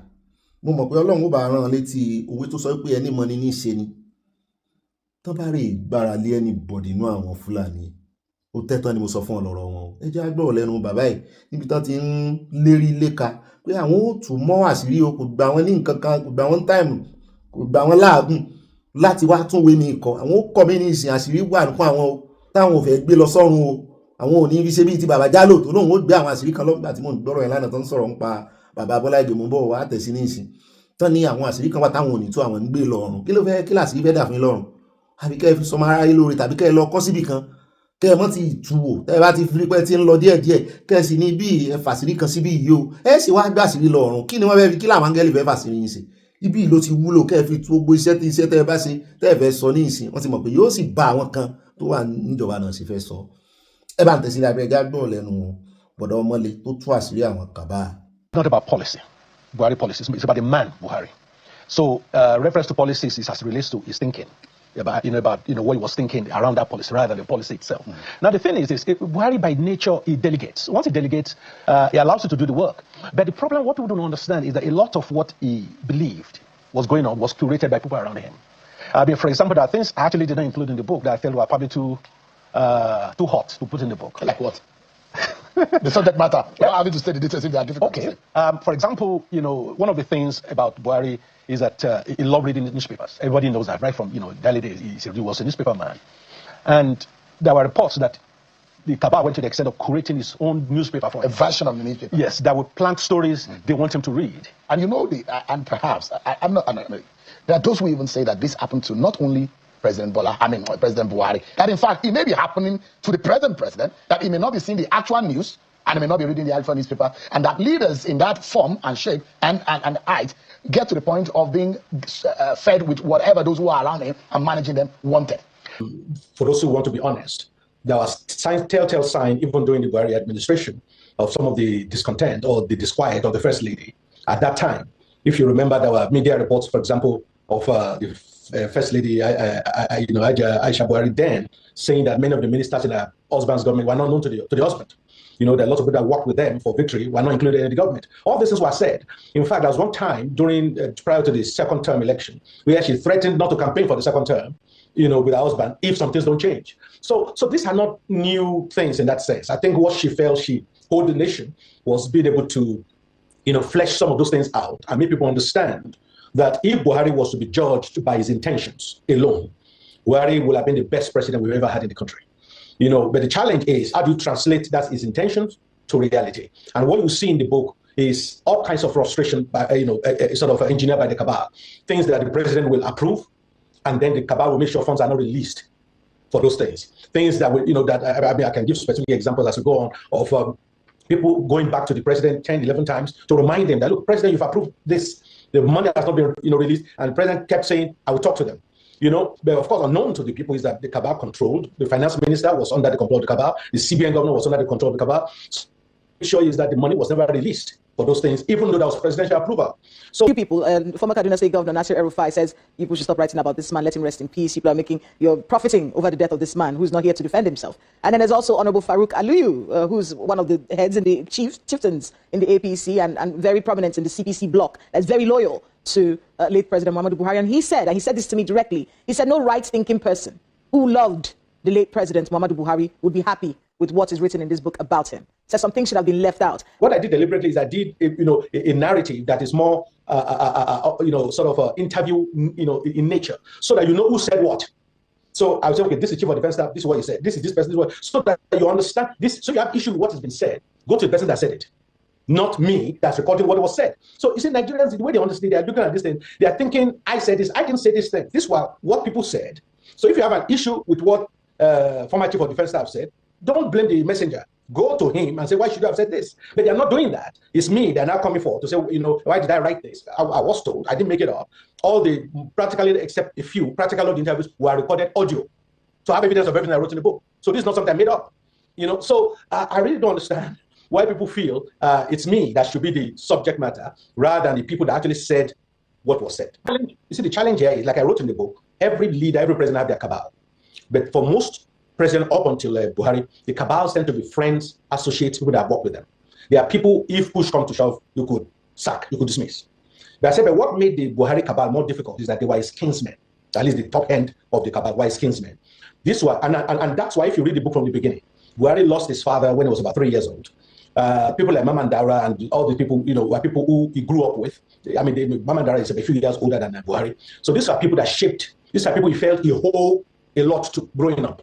mo mọ̀ pé Ọlọ́run ó bá rán létí òwe tó sọ pé ẹni mọ ni ní ṣe ni tán bá rí ìgbára lé ẹni bọ̀dì inú àwọn Fúlàní ó tẹ́tán ni mo sọ fún ọlọ́rọ̀ wọn ẹ jẹ́ agbọ́rọ̀ lẹ́nu bàbá yìí níbi tán ti ń lérí léka pé àwọn ó tún mọ́ àṣírí o kò gbà wọ́n ní nǹkan kan kò gbà wọ́n táìmù kò gbà wọ́n láàgùn láti wá tún wé mi kọ àwọn ó kọ́ mi ní ìsìn àṣírí wà nǹkan àwọn táwọn ò fẹ́ gbé lọ sọ́run o àwọn ò ní fi ṣe bíi ti bàbá Jálò tó lóun ó gbé àwọn àṣírí kan lọ́gbà tí mò ń gbọ́rọ̀ yẹn lánàá tó ń sọ̀rọ̀ nípa bàbá Bọ́lá Ìgè mú bọ̀ wá tẹ̀sí ní ìsìn tán ní àwọn àṣírí kan wà táwọn ò ní tó àwọn ń gbé lọ́rùn kí ló fẹ́ kí làṣírí fẹ́ dà fún lọ́rùn àbí kẹ́ ẹ fi sọmọ aráyé lóore tàbí kẹ́ ẹ lọ kọ́ síbì kan kẹ́ ẹ mọ́ ti tù wò tẹ́ ẹ bá ti fi pẹ́ tí ń lọ díẹ̀díẹ̀ kẹ́ ẹ sì ní bí ẹ fàṣírí kan síbí yìí o ẹ sì wá gbé àṣírí lọ́rùn kí ni wọ́n fẹ́ fi kí làwọn áńgẹ́lì fẹ́ fàṣírí yín ṣe ibi ló ti wúlò kẹ́ ẹ fi tú gbogbo iṣẹ́ tẹ́ ẹ bá ṣe tẹ́ ẹ fẹ́ sọ ní ìsìn wọ́n ti mọ̀ pé yóò sì bá àwọn kan tó wà níjọba náà sì fẹ́ sọ ẹ bá ń tẹ̀sílẹ̀ abẹ́ ẹja gbọ́n lẹ́nu bọ̀dọ̀ ọmọlé tó tú àṣírí àwọn kàbá. Not about policy, Buhari policies. It's about the man Buhari. So reference to policies is as it relates to his thinking. About what he was thinking around that policy rather than the policy itself. Now the thing is Buhari by nature he delegates. Once he delegates, he allows you to do the work. But the problem, what people don't understand, is that a lot of what he believed was going on was curated by people around him. I mean, for example, there are things I actually did not include in the book that I felt were probably too hot to put in the book. Like what? The subject matter. Well, having to say the details if they are difficult. Okay. For example, one of the things about Buhari is that he loved reading newspapers. Everybody knows that, right from the early days. He was a newspaper man, and there were reports that the Kabah went to the extent of creating his own newspaper for a version of the newspaper. Yes, that would plant stories they want him to read. And and perhaps I'm not. There are those who even say that this happened to not only President Buhari, that in fact it may be happening to the present president, that he may not be seeing the actual news and he may not be reading the Alpha newspaper, and that leaders in that form and shape and height get to the point of being fed with whatever those who are around him and managing them wanted. For those who want to be honest, there was telltale sign even during the Buhari administration of some of the discontent or the disquiet of the First Lady at that time. If you remember, there were media reports, for example, of the First Lady Aisha Buhari then saying that many of the ministers in her husband's government were not known to the husband. There are lots of people that worked with them for victory were not included in the government. All these things were said. In fact, there was one time prior to the second term election where she threatened not to campaign for the second term, with her husband if some things don't change. So these are not new things in that sense. I think what she felt she owed the nation was being able to, flesh some of those things out and make people understand that if Buhari was to be judged by his intentions alone, Buhari would have been the best president we've ever had in the country. But the challenge is how do you translate that his intentions to reality? And what you see in the book is all kinds of frustration by, sort of engineered by the Kabah, things that the president will approve, and then the Kabah will make sure funds are not released for those things. Things that will, I can give specific examples as we go on of people going back to the president 10, 11 times to remind them that, look, president, you've approved this. The money has not been, released, and the president kept saying, I will talk to them. But of course, unknown to the people is that the Kabah controlled. The finance minister was under the control of the Kabah. The CBN governor was under the control of the Kabah. The issue is that the money was never released for those things, even though there was presidential approval. So People, former Kaduna State Governor Nasir El-Rufai says people should stop writing about this man, let him rest in peace. People are you're profiting over the death of this man who's not here to defend himself. And then there's also Honorable Farouk Aliyu, who's one of the heads in the chieftains in the APC and very prominent in the CPC bloc, that's very loyal to late President Muhammadu Buhari. And he said this to me directly, he said no right-thinking person who loved the late President Muhammadu Buhari would be happy with what is written in this book about him. So some things should have been left out. What I did deliberately is I did, a narrative that is more, sort of interview, in nature, so that you know who said what. So I would say, okay, this is Chief of Defense Staff, this is what he said, this is this person, this is what, so that you understand this, so you have issue with what has been said. Go to the person that said it, not me that's recording what was said. So you see, Nigerians, the way they understand, they are looking at this thing, they are thinking, I said this, I didn't say this thing. This was what people said. So if you have an issue with what former Chief of Defense Staff said, don't blame the messenger. Go to him and say, why should you have said this? But they're not doing that. It's me they're now coming for to say, why did I write this? I was told, I didn't make it up. All the, practically except a few, practical interviews were recorded audio. So I have evidence of everything I wrote in the book. So this is not something I made up. So I really don't understand why people feel it's me that should be the subject matter rather than the people that actually said what was said. You see, the challenge here is, like I wrote in the book, every leader, every president have their cabal. But for most president up until Buhari, the cabals tend to be friends, associates, people that work with them. There are people, if push comes to shove, you could sack, you could dismiss. But I said, but what made the Buhari cabal more difficult is that they were his kinsmen. At least the top end of the cabal were his kinsmen. This was, and that's why if you read the book from the beginning, Buhari lost his father when he was about 3 years old. People like Mamandara and all the people, were people who he grew up with. I mean, Mamandara is a few years older than Buhari. So these are people that shaped, these are people he felt he owed a lot to growing up.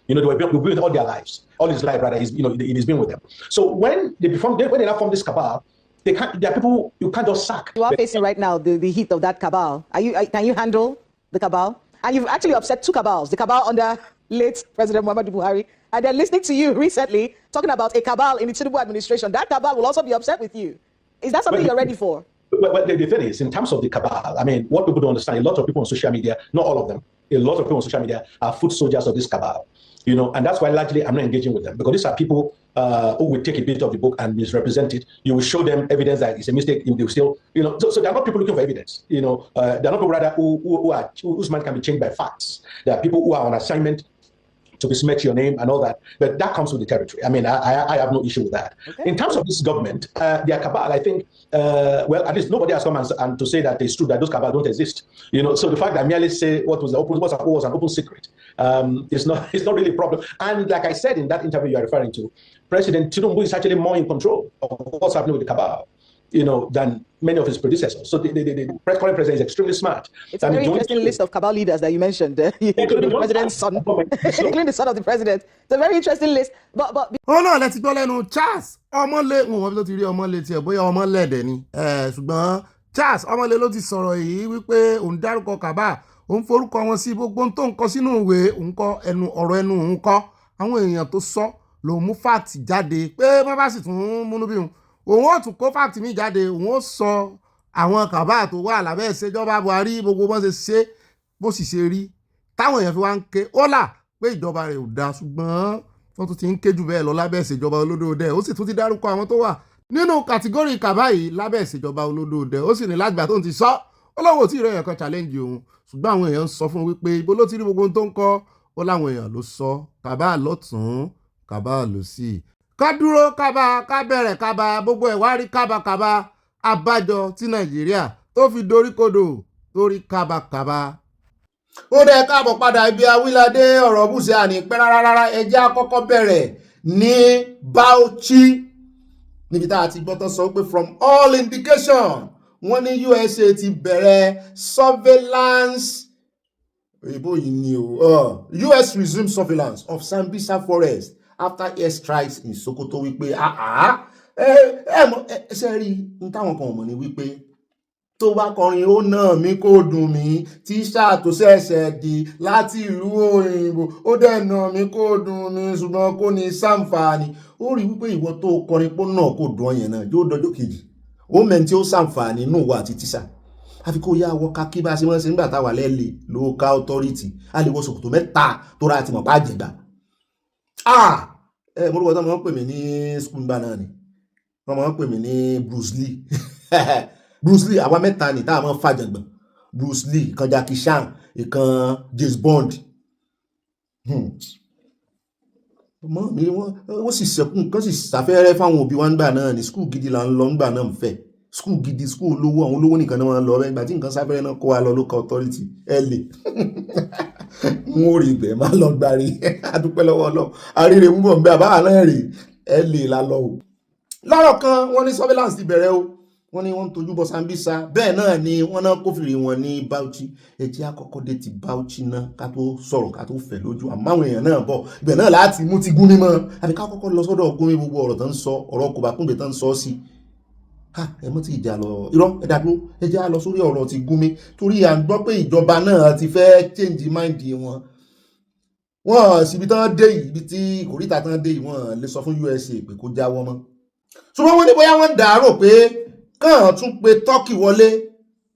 They were built all their lives, all his life, rather, he's been with them. So when they now form this cabal, there are people you can't just sack. You are facing right now the heat of that cabal. Can you handle the cabal? And you've actually upset two cabals, the cabal under late President Muhammadu Buhari, and they're listening to you recently talking about a cabal in the Tinubu administration. That cabal will also be upset with you. Is that something you're ready for? Well, the thing is, in terms of the cabal, I mean, what people don't understand, a lot of people on social media, not all of them, a lot of people on social media are foot soldiers of this cabal. And that's why largely I'm not engaging with them, because these are people who will take a bit of the book and misrepresent it. You will show them evidence that it's a mistake. They will still, so they're not people looking for evidence. They're not people rather whose mind can be changed by facts. There are people who are on assignment to besmirch your name and all that, but that comes with the territory. I mean, I have no issue with that. Okay. In terms of this government, their cabal, I think, well, at least nobody has come and to say that it's true that those cabal don't exist. So the fact that I merely say what was an open secret, it's not really a problem. And like I said in that interview you are referring to, President Tinubu is actually more in control of what's happening with the cabal, than many of his predecessors. So the current president is extremely smart. It's a very interesting list of cabal leaders that you mentioned, including the president's son, including the son of the president. It's a very interesting list. But oh no, let's go lẹ́nu Charles ọmọlé wọn tó ti rí ọmọlé tiẹ̀ bóyá ọmọlẹ́dẹ̀ ni ṣùgbọ́n Charles ọmọlé ló ti sọ̀rọ̀ yìí wípé òun dárúkọ kàbá òun forúkọ wọn sí gbogbo tó ń kọ sínú ìwé òun kọ ọ̀rọ̀ ẹnu òun kọ àwọn èèyàn tó sọ lòun mú fáàtì jáde pé wọ́n bá sì tún múnú bí òun ó tún kó fáàtì mi jáde òun ó sọ àwọn kàbá tó wà lábẹ́ ìṣèjọba Buhari gbogbo bọ́n ṣe bó sì ṣe rí táwọn èèyàn fi wá ń ké ó là pé ìjọba rẹ̀ ò dáa ṣùgbọ́n wọ́n tún ti ń ké jù bẹ́ẹ̀ lọ lábẹ́ ìṣèjọba olódòdó ó sì tún ti dárúkọ àwọn tó wà nínú kàtígórì kàbá yìí lábẹ́ ìṣèjọba olódòdó ó sì ní lágbà tó ń ti sọ ó lọ́wọ́ tí ìròyìn kan challenge òun ṣùgbọ́n àwọn èèyàn ń sọ fún un wípé ibo ló ti rí gbogbo tó ń kọ́ ó láwọn èèyàn ló sọ kàbá lọ́tún kàbá lósì ká dúró kábà ká bẹ̀rẹ̀ kábà gbogbo ẹ̀ wá rí kábàkábà abájọ tí Nàìjíríà tó fi doríkodò torí kábàkábà. ó dẹ̀ káàbọ̀ padà ibi awíládé ọ̀rọ̀ bùsẹ̀ àní pẹ́ rárá ẹjẹ́ àkọ́kọ́ bẹ̀rẹ̀ ní Bauchi níbi tá a ti gbọ́ tó sọ pé from all indication wọ́n ní USA ti bẹ̀rẹ̀ surveillance òyìnbó yìí ni US resume surveillance of Sambisa forest after airstrikes in Sokoto wípé ṣe rí ní táwọn kan mọ̀ ní wípé tó bá kọrin ó náà mi kò dùn mí tíṣà tó ṣẹ̀ṣẹ̀ di láti ìlú òyìnbó ó dẹ̀ náà mi kò dùn mí ṣùgbọ́n kò ní ṣàǹfààní ó rí wípé ìwọ tó kọrin pé náà kò dùn ọyàn náà yóò dọjọ́ kejì ó mẹ́ni tí ó ṣàǹfààní nù wá àti tíṣà àfi kó yá wọ ká kí bá ṣe wọ́n ṣe nígbà táwà lẹ́lẹ̀ local authority a lè wọ ṣòkòtò mẹ́ta tó ra àti mọ̀pá àjẹgbà mo rúkọ tó mọ̀ ń pè mí ní skul gbà náà ni wọ́n máa ń pè mí ní Bruce Lee Bruce Lee àwa mẹ́ta ní tá a máa ń fàjàngbọ̀n Bruce Lee ìkan Jackie Chan ìkan James Bond mọ́ mi wọ́n sì sẹ́kùn kan sì sàfẹ́rẹ́ fáwọn òbí wa ń gbà náà ní skul gidi là ń lọ ń gbà náà ń fẹ́ skul gidi skul olówó àwọn olówó nìkan náà wọ́n lọ bẹ́ẹ̀ gbà tí nǹkan sáfẹ́rẹ́ náà kó wa lọ local authority LA n ó rí ibẹ̀ máa lọ gbàrí adúpẹ́ lọ́wọ́ Ọlọ́run àríre ń bọ̀ ń bẹ́ àbáwá náà rí LA la lọ o. lọ́rọ̀ kan wọ́n ní surveillance ti bẹ̀rẹ̀ o wọ́n ní wọ́n ń tojú bọ́ Sambisa bẹ́ẹ̀ náà ni wọ́n náà kófìrí wọn ní Bauchi ẹjẹ́ àkọ́kọ́ dé ti Bauchi náà ká tó sọ̀rọ̀ ká tó fẹ̀ lójú àmọ́ àwọn èèyàn náà bọ̀ ibẹ̀ náà láti mú ti Gumi mọ́ àbí ká kọ́kọ́ lọ sọ́dọ̀ Gumi gbogbo ọ̀rọ̀ tó ń sọ ọ̀rọ̀ kòbákùngbé tó ń sọ sí ẹ mọ́ ti ìjà lọ irọ́ ẹ dàdúró ẹ jẹ́ á lọ sórí ọ̀rọ̀ ti Gumi torí à ń gbọ́ pé ìjọba náà ti fẹ́ change mind wọn wọ́n síbi tán dé yìí ibi tí kòríta tán dé yìí wọ́n lè sọ fún USA pé kó jáwọ́ mọ́ ṣùgbọ́n wọ́n ní bóyá wọ́n dàárò pé kàn tún pe Turkey wọlé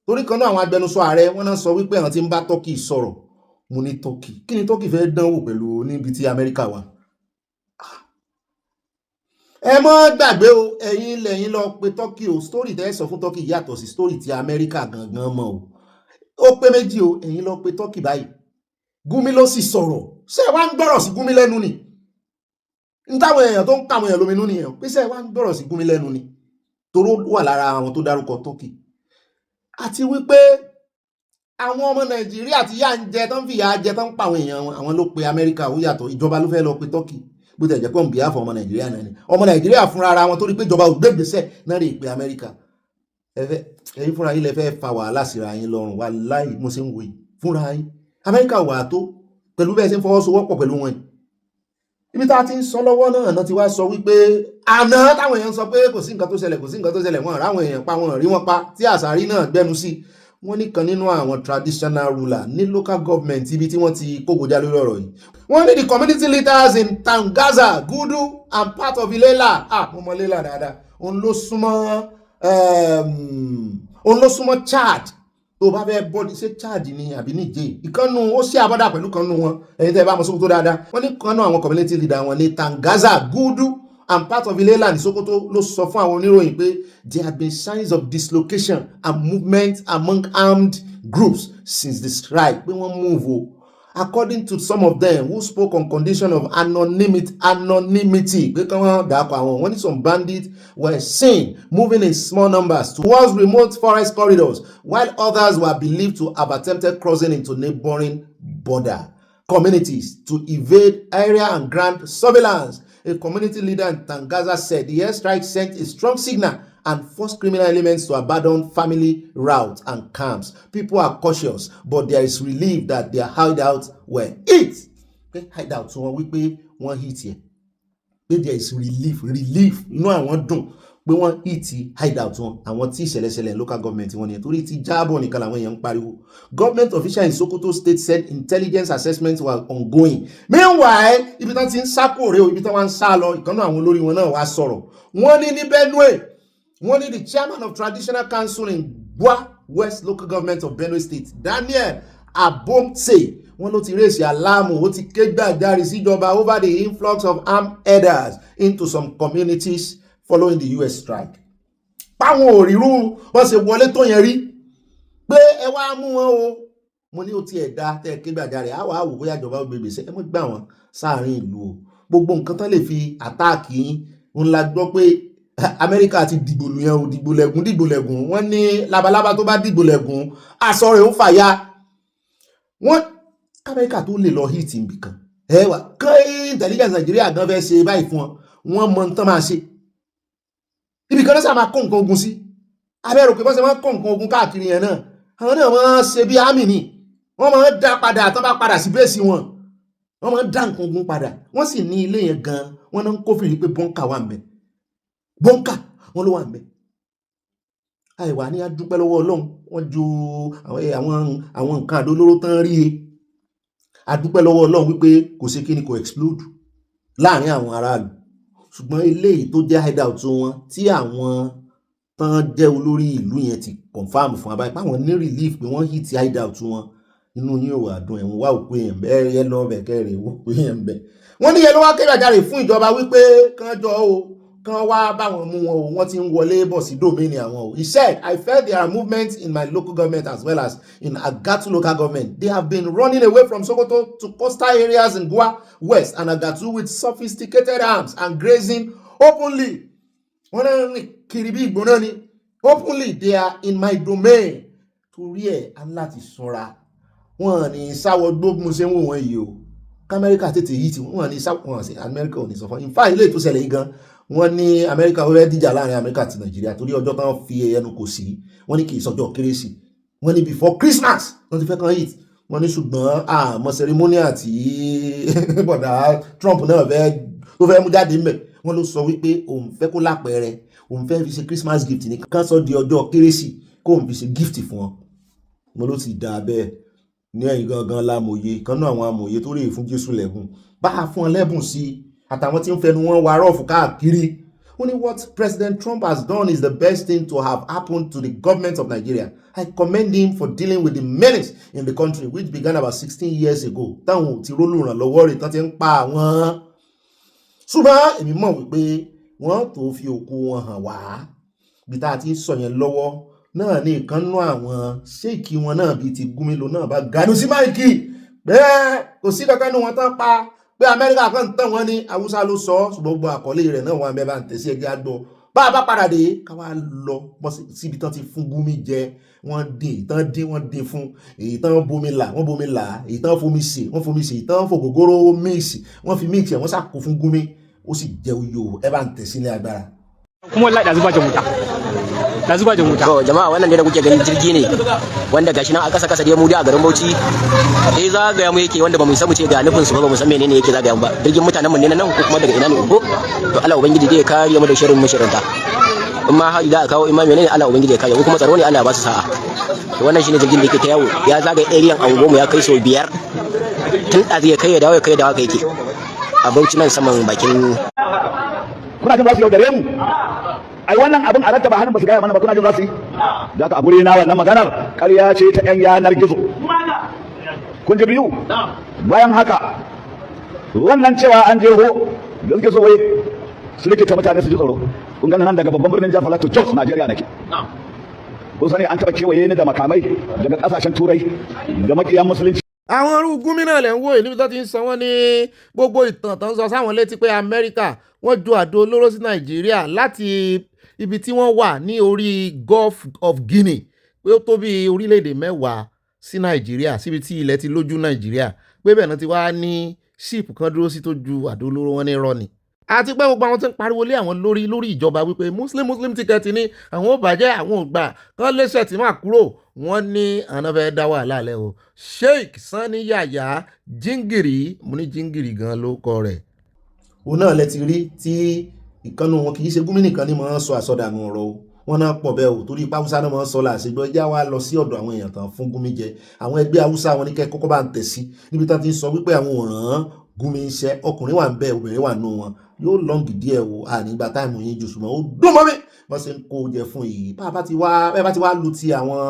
torí kan náà àwọn agbẹnusọ ààrẹ wọ́n náà sọ wípé àwọn tí ń bá Turkey sọ̀rọ̀ mo ní Turkey kí ni Turkey fẹ́ dánwò pẹ̀lú níbi tí Amẹ́ríkà wà ẹ mọ́ gbàgbé o ẹ̀yin lẹ́yìn lọ pe Turkey o story tẹ́ sọ fún Turkey yàtọ̀ sí story ti Amẹ́ríkà gangan mọ́ o ó pé méjì o ẹ̀yin lọ pe Turkey báyìí Gumi ló sì sọ̀rọ̀ ṣé wá ń gbọ́rọ̀ sí Gumi lẹ́nu ni ń táwọn èèyàn tó ń kàwọn èèyàn lóminú nìyẹn pé ṣé wá ń gbọ́rọ̀ sí Gumi lẹ́nu ni toró wà lára àwọn tó dárúkọ Turkey àti wípé àwọn ọmọ Nàìjíríà tí yà ń jẹ tán fìyà jẹ tán pa àwọn èèyàn àwọn ló pe Amẹ́ríkà ó yàtọ̀ ìjọba ló fẹ́ lọ pe Turkey bó tẹ̀ jẹ́ pé òun bí àfọ ọmọ Nàìjíríà náà ni ọmọ Nàìjíríà fúnra ara wọn tó rí pé ìjọba ò gbégbèsè náà rí pé Amẹ́ríkà ẹ̀yin fúnra yín lẹ fẹ́ fa wàhálà síra yín lọ́rùn wà láì mo ṣe ń wòye fúnra yín Amẹ́ríkà wà tó pẹ̀lú bẹ́ẹ̀ ṣe ń fọwọ́sowọ́pọ̀ pẹ̀lú wọn ibi tá a ti ń sọ lọ́wọ́ náà ti wá sọ wípé àná táwọn èèyàn sọ pé kò sí nǹkan tó ṣẹlẹ̀ wọn ráwọn èèyàn pa wọn rí wọn pa tí àṣàrí náà gbẹnu sí wọ́n ní kan nínú àwọn traditional ruler ní local government ibi tí wọ́n ti kógojá lórí ọ̀rọ̀ yìí wọ́n ní the community leaders in Tangaza Gudu and part of Ilela mo mọ Ilela dáadáa òun ló súnmọ́ Chad tó bá fẹ́ bọ́dí ṣé Chad ni àbí Niger ìkànnù ó ṣe àbọ́dà pẹ̀lú kanú wọn ẹ̀yin tẹ́ bá mọ̀ Sókótó dáadáa wọ́n ní kanú àwọn community leader wọn ní Tangaza Gudu and part of Ilela ní Sókótó ló sọ fún àwọn oníròyìn pé there have been signs of dislocation and movement among armed groups since the strike pé wọ́n move o according to some of them who spoke on condition of anonymity pé kí wọ́n dàpọ̀ àwọn wọ́n ní some bandits were seen moving in small numbers towards remote forest corridors while others were believed to have attempted crossing into neighboring border communities to evade area and grant surveillance. A community leader in Tangaza said the airstrike sent a strong signal and forced criminal elements to abandon family routes and camps. People are cautious, but there is relief that their hideouts were hit. Okay, hideout so wípé wọ́n hit here. There is relief. Inú àwọn dùn pé wọ́n hit hideout wọn. Àwọn tí ìṣẹ̀lẹ̀ local government wọn ni torí ti jábọ̀ nìkan làwọn èèyàn ń pariwo. Government official in Sokoto state said intelligence assessments were ongoing. Meanwhile, ibi tán ti ń sá kúrò o, ibi tán wá ń sá lọ, ìkànnì àwọn olórí wọn náà wá sọ̀rọ̀. Wọ́n ní ní Benue. Wọ́n ní the chairman of traditional council in Bua West local government of Benue state, Daniel Abomtse, wọ́n ló ti rèsì aláàmù ó ti ké gbàjarè síjọba over the influx of armed herders into some communities following the US strike. Páwọn òrìrú wọ́n ṣe wọlé tó yẹn rí pé ẹ wá mú wọn o. Mo ní ó ti ẹ̀dá tẹ́ ké gbàjarè àwọn àwò bóyá ìjọba ó gbègbè ẹ mọ́ gbà wọ́n sáàrin ìlú o. Gbogbo nǹkan tán lè fi àtáàkì yín ń la gbọ́ pé Amẹ́ríkà ti dìgbòlù yẹn o dìgbòlẹ̀gùn wọ́n ní labalábá tó bá dìgbòlẹ̀gùn aṣọ rẹ̀ ń fàya wọ́n Amẹ́ríkà tó lè lọ hit nbìkan ẹwà kán intelligence Nàìjíríà gan fẹ́ ṣe báyìí fún wọn mọ nǹkan máa ṣe ibìkan náà sá máa kó nǹkan ogun sí abẹ́rò pé wọ́n ṣe máa kó nǹkan ogun káàkiri yẹn náà àwọn náà máa ṣe bí àmì ni wọ́n máa dá padà tán bá padà sí bẹ́ẹ̀sì wọn wọ́n máa dá nǹkan ogun padà wọ́n sì ní ilé yẹn gan wọ́n náà ń kófìrí pé bọ́ńkà wà ń bẹ bọ́ńkà wọn ló wà ń bẹ àìwá ní adúpẹ́ lọ́wọ́ Ọlọ́run wọ́n ju àwọn nǹkan àdólóró tán rí e adúpẹ́ lọ́wọ́ Ọlọ́run wípé kò ṣe kíni kò explode láàrin àwọn aráàlú ṣùgbọ́n eléyìí tó jẹ́ hideout wọn tí àwọn tán jẹ́ olórí ìlú yẹn ti confam fún abáyé páwọn ní relief pé wọ́n hit hideout wọn inú yín ò wà dùn ẹ̀wọ̀n wá òkú èèyàn bẹ́ẹ̀ yẹ lọ́ọ́ bẹ̀ kẹ́rẹ̀ òkú èèyàn bẹ̀ wọ́n ní yẹn ló wá kéré àjàre fún ìjọba wípé kán jọ o kan wá báwọn mú wọn o, wọ́n ti ń wọlé bọ̀ sí domain àwọn o. He said, I felt there are movements in my local government as well as in Agatu local government. They have been running away from Sokoto to coastal areas in Gua West and Agatu with sophisticated arms and grazing openly. Wọ́n náà rìn kiri bí ìgbóná ni. Openly, they are in my domain. Torí ẹ̀ aláti ṣọ́ra. Wọ́n ní sáwọ́ gbógun ṣe wọ́n wọ́n yìí o. Amẹ́ríkà tètè yìí tí wọ́n ní sáwọ́ wọ́n sí Amẹ́ríkà ò ní sọ fún. In fact, ilé ètò ìṣẹ̀lẹ̀ yìí gan, wọ́n ní Amẹ́ríkà ó fẹ́ dìjà láàrin Amẹ́ríkà àti Nàìjíríà torí ọjọ́ tán fi ẹnu kò sí. Wọ́n ní kì í sọjọ́ kérésì. Wọ́n ní before Christmas wọ́n ti fẹ́ kan hit. Wọ́n ní ṣùgbọ́n àmọ́ ceremonial tí bọ̀dá Trump náà fẹ́ mú jáde ńbẹ̀. Wọ́n ló sọ wípé òun fẹ́ kó lápẹẹrẹ, òun fẹ́ fi ṣe Christmas gift ní kán sọ di ọjọ́ kérésì kó òun fi ṣe gift fún wọn. Mo ló ti dà bẹ́ẹ̀ ní ẹ̀yìn gangan lámòye kan náà àwọn amòye tó rèé fún Jésù lẹ́bùn bá a fún ọ lẹ́bùn sí àtàwọn tí ń fẹnu wọn wá rọ́ọ̀fù káàkiri. Ó ní what President Trump has done is the best thing to have happened to the government of Nigeria. I commend him for dealing with the menace in the country which began about 16 years ago. Táwọn ti rólù ràn lọ́wọ́ rẹ̀ tán ti ń pa àwọn. Ṣùgbọ́n èmi mọ̀ wípé wọ́n tó fi òkú wọn hàn wá bí tá a ti ń sọ yẹn lọ́wọ́ náà ní ìkànnú àwọn ṣéèkì wọn náà bíi ti Gúnmílò náà bá ganu sí máìkì bẹ́ẹ̀ kò sí kankan ní wọn tán pa pé Amẹ́ríkà kan tán wọn ní Haúsá ló sọ ṣùgbọ́n gbogbo àkọlé rẹ̀ náà wọn abẹ́ bá ń tẹ̀sí ẹgbẹ́ àgbọ̀ bá a bá padà dé ká wá lọ bọ́ síbi tán ti fún Gúnmí jẹ wọ́n dín fún èyí tán bomi là wọ́n bomi là èyí tán fomi sè wọ́n fomi sè èyí tán fògógóró mix wọ́n fi mix ẹ̀ wọ́n sàkó fún Gúnmí ó sì jẹ́ uyò ẹ bá ń tẹ̀sí ní agbára. kuma wallahi da zuba jan wuta to jama'a wannan da kuke ganin jirgi ne wanda gashi nan a kasa dai mu da a garin Bauchi sai zagaya mu yake wanda ba mu san mu ce ga nufin su ba mu san menene yake zagaya mu ba jirgin mutanen mu ne nan ko kuma daga ina ne ko to Allah ubangiji dai ya kare mu da sharrin mushranta in ma haɗi da kawo imam menene Allah ubangiji ya kare ko kuma tsaro ne Allah ya ba su sa'a to wannan shine jirgin da yake ta yawo ya zagaya area ango mu ya kai so 5 tun da zai kai ya dawo kai yake a Bauchi nan saman bakin kuna jin za su yaudare mu ai wannan abin a rattaba hannun ba su gaya mana ba kuna jin za su yi da ka a guri na wannan maganar ƙarya ce ta yan yanar gizo kun ji biyu bayan haka wannan cewa an je ho da suke so wai su rikita mutane su ji tsoro kun gana nan daga babban birnin jihar Plateau Jos Najeriya nake kun sani an taɓa kewaye ni da makamai daga ƙasashen turai da makiyan musulunci. Àwọn irú gómìnà lẹ̀ ń wò níbi tó ti ń sọ wọ́n ní gbogbo ìtàn tó ń sọ sáwọn létí pé Amẹ́ríkà wọ́n ju àdó olóró sí Nàìjíríà láti ibi tí wọ́n wà ní orí Gulf of Guinea pé ó tó bí orílẹ̀-èdè 10 sí Nàìjíríà síbi tí ilẹ̀ ti lójú Nàìjíríà pé bẹ́ẹ̀ náà ti wá ní ṣíìpù kan dúró sí tó ju àdó olóró wọn ní rọ́ọ̀nì. Àti pé gbogbo àwọn tí ń pariwo lé àwọn lórí ìjọba wípé Muslim ticket ní àwọn ò bàjẹ́ àwọn ò gbà kán léṣẹ̀ tí máa kúrò wọ́n ní àná fẹ́ dá wàhálà lẹ́ o. Sheikh Sani Yaya Jingiri mo ní Jingiri gan ló kọ rẹ̀. Òun náà lẹ ti rí tí ìkànnù wọn kì í ṣe gómìnà kan ní máa ń sọ àsọdànù ọ̀rọ̀ o wọn náà pọ̀ bẹ́ẹ̀ o torí ipá Haúsá náà máa ń sọ làṣẹjọ́ ẹjẹ́ wa lọ sí ọ̀dọ̀ àwọn èèyàn tán fún Gúnmí jẹ àwọn ẹgbẹ́ Haúsá wọn ní kẹ́ kọ́kọ́ bá ń tẹ̀ sí níbi tá ti ń sọ wípé àwọn òràn Gúnmí ń ṣe ọkùnrin wà ń bẹ obìnrin wà nù wọn yóò lọ́ǹgì díẹ̀ o ànígbà táìmù yín jù ṣùgbọ́n ó dún mọ́ mi wọ́n ṣe ń kó jẹ fún yìí bá bá ti wá lu ti àwọn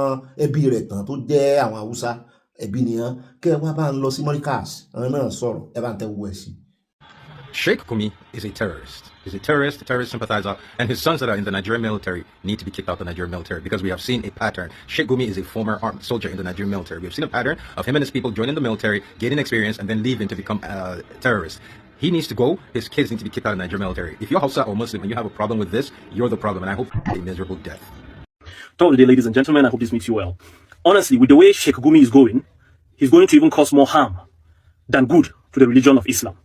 ẹbí rẹ̀ tán tó jẹ́ àwọn Haúsá ẹbí nìyẹn kẹ́ ẹ wá bá ń lọ sí Morikas àwọn náà sọ̀rọ̀ ẹ bá ń tẹ́ wọ ẹ̀ sí. Sheikh Gumi is a terrorist. He's a terrorist sympathizer, and his sons that are in the Nigerian military need to be kicked out of the Nigerian military because we have seen a pattern. Sheikh Gumi is a former armed soldier in the Nigerian military. We have seen a pattern of him and his people joining the military, gaining experience, and then leaving to become terrorists. He needs to go. His kids need to be kicked out of the Nigerian military. If you're Hausa or Muslim and you have a problem with this, you're the problem, and I hope a miserable death. Top of the day, ladies and gentlemen. I hope this meets you well. Honestly, with the way Sheikh Gumi is going, he's going to even cause more harm than good to the religion of Islam.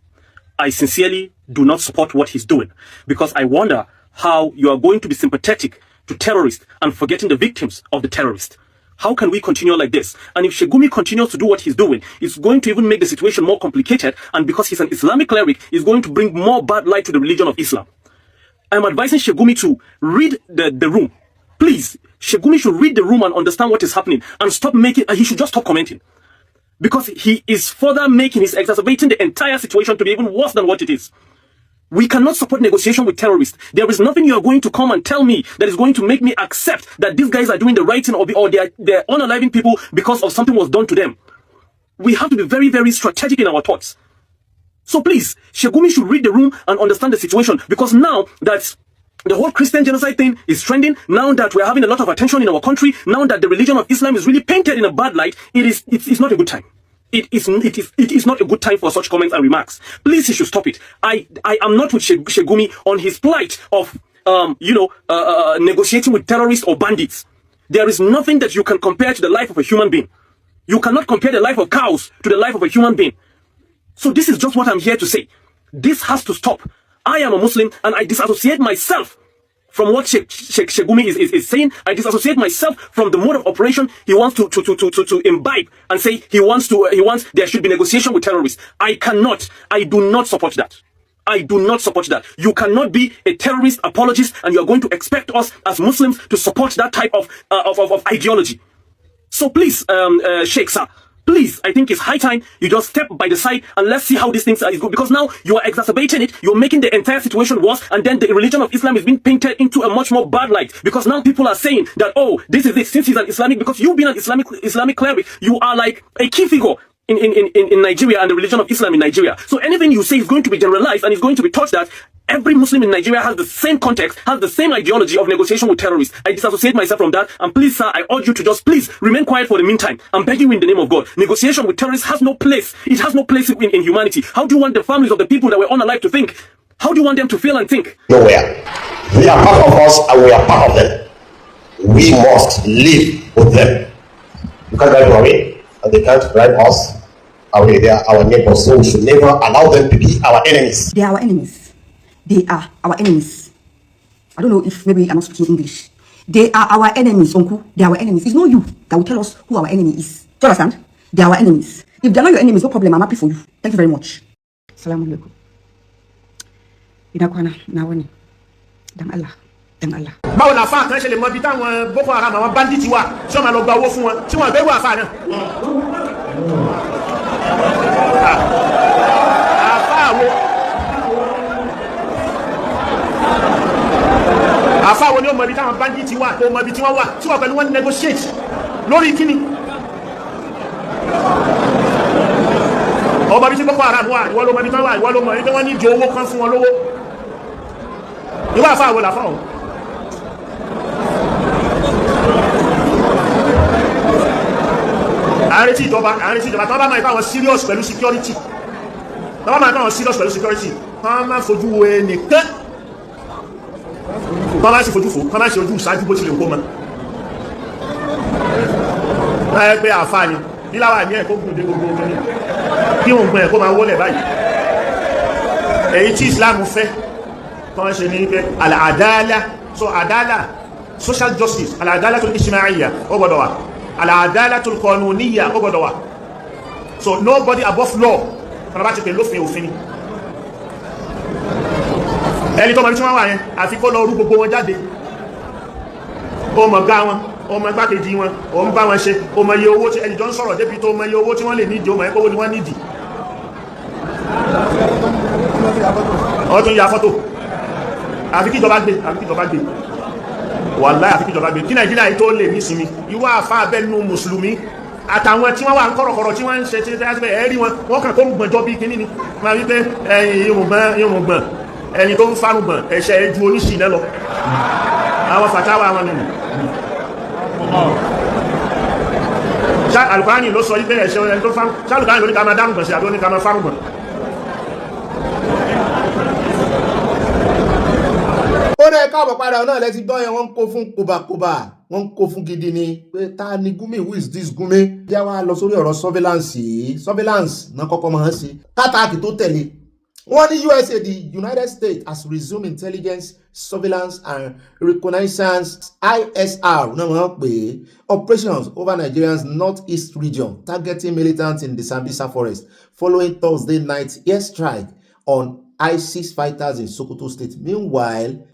I sincerely do not support what he's doing because I wonder how you are going to be sympathetic to terrorists and forgetting the victims of the terrorists. How can we continue like this? And if Sheikh Gumi continues to do what he's doing, it's going to even make the situation more complicated, and because he's an Islamic cleric, it's going to bring more bad light to the religion of Islam. I'm advising Sheikh Gumi to read the room. Please, Sheikh Gumi should read the room and understand what is happening and stop making, he should just stop commenting. Because he is further exacerbating the entire situation to be even worse than what it is. We cannot support negotiation with terrorists. There is nothing you are going to come and tell me that is going to make me accept that these guys are doing the right thing or they're unaliving people because of something was done to them. We have to be very, very strategic in our thoughts. So please, Sheikh Gumi should read the room and understand the situation, because now that the whole Christian genocide thing is trending, now that we're having a lot of attention in our country, now that the religion of Islam is really painted in a bad light, it's not a good time. It is not a good time for such comments and remarks. Please, he should stop it. I am not with Sheikh Gumi on his plight of negotiating with terrorists or bandits. There is nothing that you can compare to the life of a human being. You cannot compare the life of cows to the life of a human being. So this is just what I'm here to say. This has to stop. I am a Muslim and I disassociate myself from what Sheikh Gumi is saying. I disassociate myself from the mode of operation he wants to imbibe and say he wants there should be negotiation with terrorists. I do not support that. I do not support that. You cannot be a terrorist apologist and you are going to expect us as Muslims to support that type of ideology. So please, Sheikh sir, please, I think it's high time you just step by the side and let's see how these things are going. Because now you are exacerbating it, you're making the entire situation worse, and then the religion of Islam is being painted into a much more bad light. Because now people are saying that, oh, this is it, since he's an Islamic, because you've been an Islamic cleric, you are like a key figure in Nigeria and the religion of Islam in Nigeria. So anything you say is going to be generalized and is going to be taught that every Muslim in Nigeria has the same context, has the same ideology of negotiation with terrorists. I disassociate myself from that. And please, sir, I urge you to just please remain quiet for the meantime. I'm begging you in the name of God. Negotiation with terrorists has no place. It has no place in humanity. How do you want the families of the people that were unalive to think? How do you want them to feel and think? Nowhere. They are part of us and we are part of them. We must live with them. You can't drive them away and they can't drive us away. They are our neighbors, so we should never allow them to be our enemies. They are our enemies. They are our enemies. I don't know if maybe I'm not speaking English. They are our enemies, uncle. They are our enemies. It's not you that will tell us who our enemy is. Do you understand? They are our enemies. If they're not your enemies, no problem. I'm happy for you. Thank you very much. Assalamu alaikum. Inakwana, nawani. Dan Allah. Dan Allah. Báwo la fa kan ṣe lè mọ bí táwọn Boko Haram àwọn bandits wà tí wọ́n máa lọ gba owó fún wọn tí wọ́n bẹ̀rù àfa náà. Àfa wo ni ó mọ bí táwọn bandits wà tó mọ bí tí wọ́n wà tí wọ́n pẹ̀lú wọn negotiate lórí kíni. Ọmọ bí tí Boko Haram wà ìwọ ló mọ bí tán wà ìwọ ló mọ ní pé wọ́n ní ìdí owó kan fún wọn lówó. Ìwọ àfa wo làfa o. Ààrẹ tí ìjọba tó bá máa ipá wọn serious pẹ̀lú security wọ́n máa fojú wo ẹnìkan wọ́n máa sì fojú fò wọ́n máa sì ojú ìsájú bó tilẹ̀ kó mọ́ láyé pé àfáàní níláwà ní ẹ̀kọ́ gùn dé gbogbo ogun kí wọ́n gbọ́n ẹ̀kọ́ máa wọ́lẹ̀ báyìí èyí tí Islam fẹ́ kọ́ ṣe ní pé al-adala so adala social justice al-adala tó ijtima'iyya ó gbọ́dọ̀ wà al-adalatul qanuniyya ó gbọ́dọ̀ wà. So nobody above law kan bá ti pè lófin òfin ni ẹni tó mọ̀ bí tí wọ́n wà yẹn àfi kó lọ rú gbogbo wọn jáde ó mọ̀ gá wọn ó mọ̀ gbákejì wọn ó ń bá wọn ṣe ó mọ̀ iye owó tí ẹni jọ ń sọ̀rọ̀ débi tó mọ̀ iye owó tí wọ́n lè nídìí ó mọ̀ ẹ̀kọ́ ni wọ́n nídìí ó tún ya fọ́tò àfi kíjọba gbé wàláhì àfi kíjọba gbé kí Nàìjíríà tó lè nísinmi ìwọ àfá abẹ́nu mùsùlùmí àtàwọn tí wọ́n wà ń kọ̀rọ̀kọ̀rọ̀ tí wọ́n ń ṣe tí ẹ̀rí wọn kàn kó gbọ̀njọ́ bí kíní ni wọ́n wípé irùngbọ̀n ẹni tó ń fárùngbọ̀n ẹ̀ṣẹ̀ ẹjú oníṣìnà lọ àwọn fàtàwà wọn nínú Al-Qur'ani ló sọ wípé ẹ̀ṣẹ̀ ẹni tó fárùngbọ̀n Al-Qur'ani ló ní ká máa dárùngbọ̀n sí àbí ó ní ká máa fárùngbọ̀n. Ó rẹ̀ káàbọ̀ padà náà lẹ́ti gbọ́ yẹn wọ́n ń kó fún kòbàkòbà wọ́n ń kó fún gidi ni pé ta ni Gumi, who is this Gumi? Jẹ́ wá lọ sórí ọ̀rọ̀ surveillance yìí surveillance náà kọ́kọ́ máa ń ṣe kátàkì tó tẹ̀lé wọ́n ní USA, the United States has resumed intelligence surveillance and reconnaissance ISR náà wọ́n pè operations over Nigeria's northeast region targeting militants in the Sambisa forest following Thursday night airstrike on ISIS fighters in Sokoto State. Meanwhile,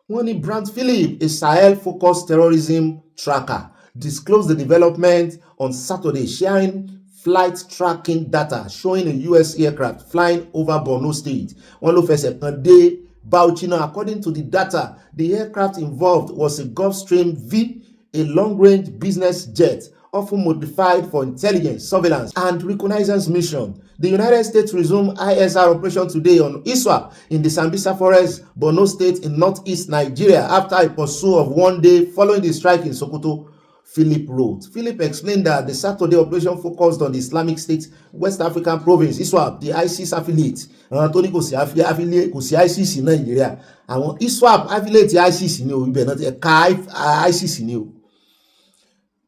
one Brand Philip, a Sahel-focused terrorism tracker, disclosed the development on Saturday, sharing flight tracking data showing a U.S. aircraft flying over Borno State. One ló fẹsẹ̀ kan dé Bauchi. Now, according to the data, the aircraft involved was a Gulfstream V, a long-range business jet often modified for intelligence, surveillance, and reconnaissance mission. The United States resumed ISR operation today on ISWAP in the Sambisa Forest, Borno State in northeast Nigeria after a pursuit of 1 day following the strike in Sokoto. Philip wrote. Philip explained that the Saturday operation focused on the Islamic State West African province, ISWAP, the ISIS affiliate. Tó ní kò sí ISIS in Nigeria. Àwọn ISWAP affiliate ISIS ni o, ibẹ̀ náà ti ẹ̀ka ISIS ni o.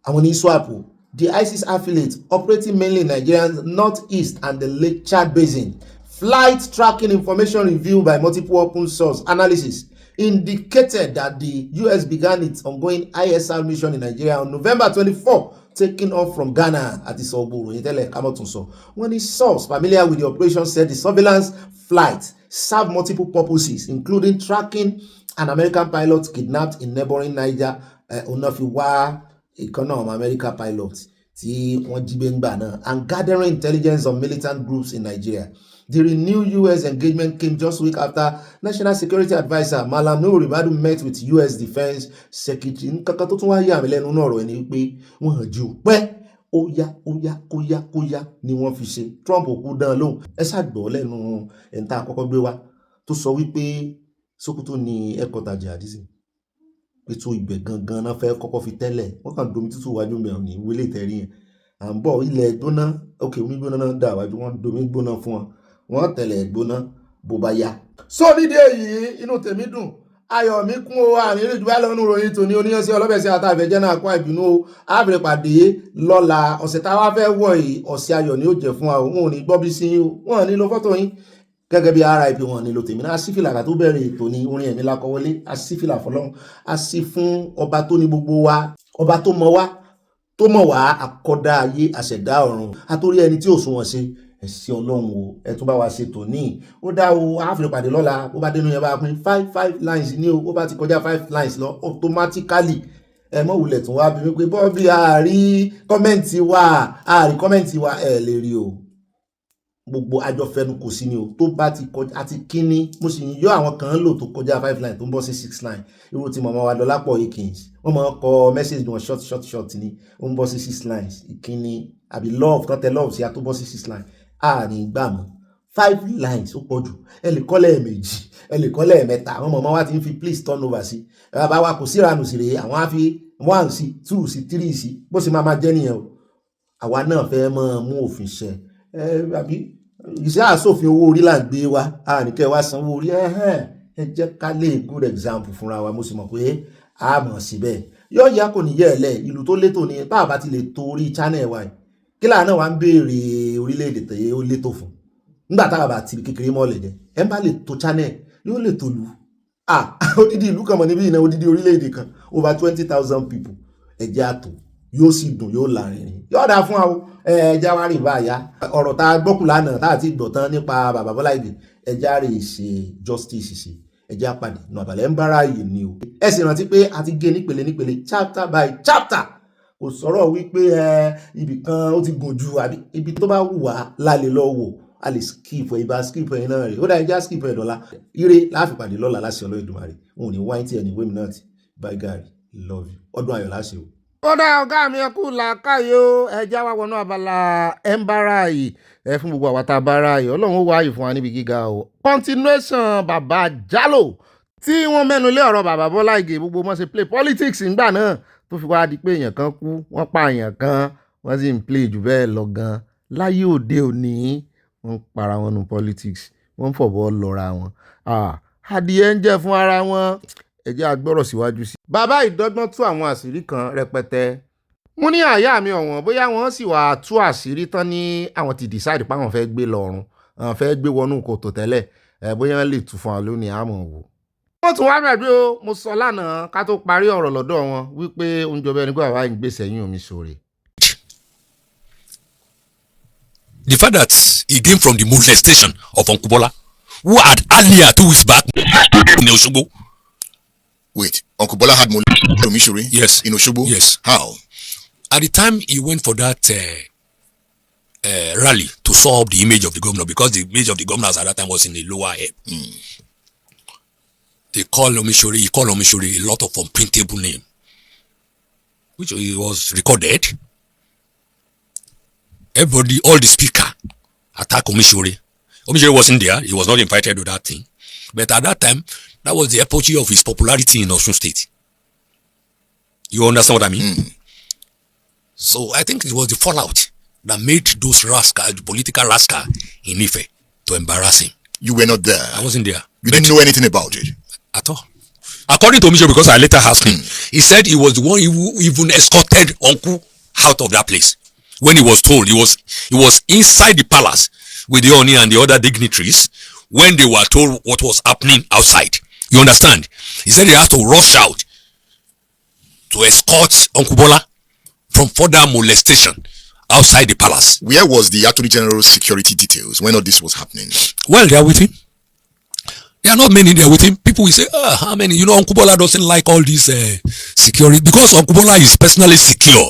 Àwọn ní ISWAP o. The ISIS affiliate operating mainly in Nigeria's northeast and the Lake Chad Basin. Flight tracking information reviewed by multiple open source analysis indicated that the US began its ongoing ISR mission in Nigeria on November 24, taking off from Ghana at its Ogbeni. When his source familiar with the operation said the surveillance flight served multiple purposes, including tracking an American pilot kidnapped in neighboring Niger, Onafiwa, economic American pilot, and gathering intelligence on militant groups in Nigeria. The renewed U.S. engagement came just a week after National Security Advisor Malam Nuhu Ribadu met with U.S. Defense Secretary. Nǹkan tó tún wá yà mí lẹ́nu náà ọ̀rọ̀ ẹni pé wọ́n hàn jù pẹ́ kóyá ni wọ́n fi ṣe. Trump kú dán lóhùn. Ẹ ṣàgbọ́ lẹ́nu ẹ̀ńtà àkọ́kọ́ gbé wá tó sọ wípé Sokoto ni ẹ̀kọ́ta jihadism. Pé tó ibẹ̀ gangan náà fẹ́ kọ́kọ́ fi tẹ́lẹ̀. Wọ́n kàn domi tútù wájú mi ní wílé ìtẹ́rí yẹn. À ń bọ̀ ilẹ̀ gbóná, òkè omi gbóná náà dà wájú wọn domi gbóná fún wọn. Wọ́n tẹ̀lé gbóná bó bá yá. So nídìí èyí inú tèmi dùn ayọ̀ mi kún o àní ìrìnjú bá lọ́nu ròyìn tòní oníyanṣẹ́ ọlọ́bẹ̀sẹ̀ àtàfẹ́jẹ́ náà kó ìbínú o àbẹ̀rẹ̀ pàdé lọ́la ọ̀sẹ̀ táwa fẹ́ wọ̀ yìí ọ̀sẹ̀ ayọ̀ ni ó jẹ́ fún wa o wọn ò ní gbọ́ bí sí yín o wọn ò ní lo fọ́tò yín gẹ́gẹ́ bí RIP wọn ní lo tèmi náà sífìlà kà tó bẹ̀rẹ̀ ètò ní orin ẹ̀mí lákọwọlé asífìlà fọlọ́run a sí fún ọba tó ní gbogbo wa ọba tó mọ̀ wá àkọ́dá ayé àṣẹ̀dá ọ̀run àtórí ẹni tí ò sunwọ̀n ṣe ẹ̀sìn ọlọ́run o ẹ tún bá wa ṣe tòní ó dá o àáfìrí pàdé lọ́la ó bá dénú yẹn bá pín 5 lines ní o ó bá ti kọjá 5 lines lọ automatically ẹ mọ̀ wulẹ̀ tún wá bí wípé bọ́ọ̀bì àárí kọ́mẹ́ǹtì wa ẹ lè rí o gbogbo àjọfẹnu kò sí ni o tó bá ti kọjá àti kíní mo sì ń yọ àwọn kan lò tó kọjá 5 lines tó ń bọ́ sí 6 lines irú tí màmá wa Dọlápọ̀ Akins wọ́n máa ń kọ message wọn short ni ó ń bọ́ sí 6 lines ìkíní àbí love kan tẹ love sí a tó bọ́ sí 6 lines àárín gbà mọ́ 5 lines ó pọ̀ jù ẹ lè kọ́ lẹ́ẹ̀mejì ẹ lè kọ́ lẹ́ẹ̀mẹ́ta àwọn màmá wa ti ń fi please turn over sí bàbá wa kò síranù sí rèé àwọn á fi 1 sí 2 sí 3 sí bó sì máa jẹ́ nìyẹn o àwa náà fẹ́ máa mú òfin ṣẹ àbí ìṣe àsòfin owó orí là ń gbé wa àníkẹ́ wa sanwó orí ẹ jẹ́ ká lè good example fúnra wa mo sì mọ̀ pé a mọ̀ síbẹ̀ yóò yá kò ní yẹ̀ lẹ̀ ìlú tó létò ní bá a bá ti lè to orí channel wa yìí kí láà náà wá ń béèrè orílẹ̀-èdè tẹ̀yẹ ó létò fún nígbà táwa bá ti kékeré mọ́lẹ̀ jẹ́ ẹ bá lè to channel yóò lè tó lu odidi ìlú kan mọ̀ níbí ìnáwó odidi orílẹ̀-èdè kan over 20,000 people ẹ̀jẹ̀ àtò yóò sì dùn yóò lárinrin yóò dáa fún àwọn ẹja wa rí báyà ọ̀rọ̀ tá a gbọ́kù lánàá tá a ti gbọ̀ tán nípa bàbá Bọ́lá Ìgè ẹja rè ṣe justice ṣe ẹja pàdé nàbàlẹ̀ ń bára yìí ni o ẹ sì rántí pé a ti gé nípele chapter by chapter kò sọ̀rọ̀ wípé ibì kan ó ti gùn ju àbí ibi tó bá wù wá lálẹ́ lọ wò a lè skip ibà skip ẹ̀yin náà rè ó dá ẹja skip ẹ̀ dọ́là ire láàfin pàdé lọ́la láṣẹ Olódùmarè òun ò ní wáyé tí ẹni wémi náà ti bye gary love you ọdún ayọ̀ láṣẹ o. ó dá ọ̀gá mi ọkùn làákàyè o ẹja wá wọnú abala ẹ̀ńbára yìí fún gbogbo àwọn tá a bá ra yìí ọlọ́run ó wáyé fún wa níbi gíga o. continuation bàbá Jálò tí wọ́n mẹ́nu lé ọ̀rọ̀ bàbá Bọ́lá Ìgè gbogbo wọn ṣe play politics ńgbà náà tó fi wá di pé èèyàn kan kú wọ́n pa èèyàn kan wọ́n sì ń play jù bẹ́ẹ̀ lọ gan láyé òde òní wọ́n ń para wọn nu politics wọ́n ń fọ̀bọ́ lọ́ra wọn adìẹ ń jẹ́ fún ara wọn ẹ̀jẹ̀ agbọ́rọ̀ síwájú sí. bàbá ìdọ́gbọ́n tú àwọn àṣírí kan rẹpẹtẹ mo ní àyà mi ọ̀wọ́n bóyá wọ́n sì wá tú àṣírí tán ní àwọn ti decide pé àwọn fẹ́ gbé lọ́rùn àwọn fẹ́ gbé wọnú kòtò tẹ́lẹ̀ bóyá wọ́n lè tú fún wa lónìí àmọ́ wò. wọ́n tún wá gbàgbé o mo sọ lánàá ká tó parí ọ̀rọ̀ lọ́dọ̀ wọn wípé oúnjẹ bẹ́ẹ̀ ni pé bàbá yìí ń gbé sẹ́yìn omi sóore. The fact that he came from the molestation of Uncle Bola, who had earlier 2 weeks back in Oshogbo. Wait, Uncle Bola had molestation yes. in Oshogbo? Yes. How? At the time he went for that rally to solve the image of the governor, because the image of the governors at that time was in the lower air. He called Omishore a lot of unprintable name, which was recorded. everybody, all the speaker attack Omishore. Omishore wasn't there. He was not invited to that thing. But at that time, that was the apogee of his popularity in Osun State. You understand what I mean? So I think it was the fallout that made those rascals, the political rascal in Ife, to embarrass him. You were not there. I wasn't there. You didn't know anything about it at all. According to Omishore, because I later asked him, he said he was the one who even escorted Uncle out of that place. When he was told, he was inside the palace with the Oni and the other dignitaries when they were told what was happening outside. You understand? He said he had to rush out to escort Uncle Bola from further molestation outside the palace. Where was the Attorney General's security details when all this was happening? Well, they are with him. There are not many there with him. People will say, how many? You know, Uncle Bola doesn't like all this security, because Uncle Bola is personally secure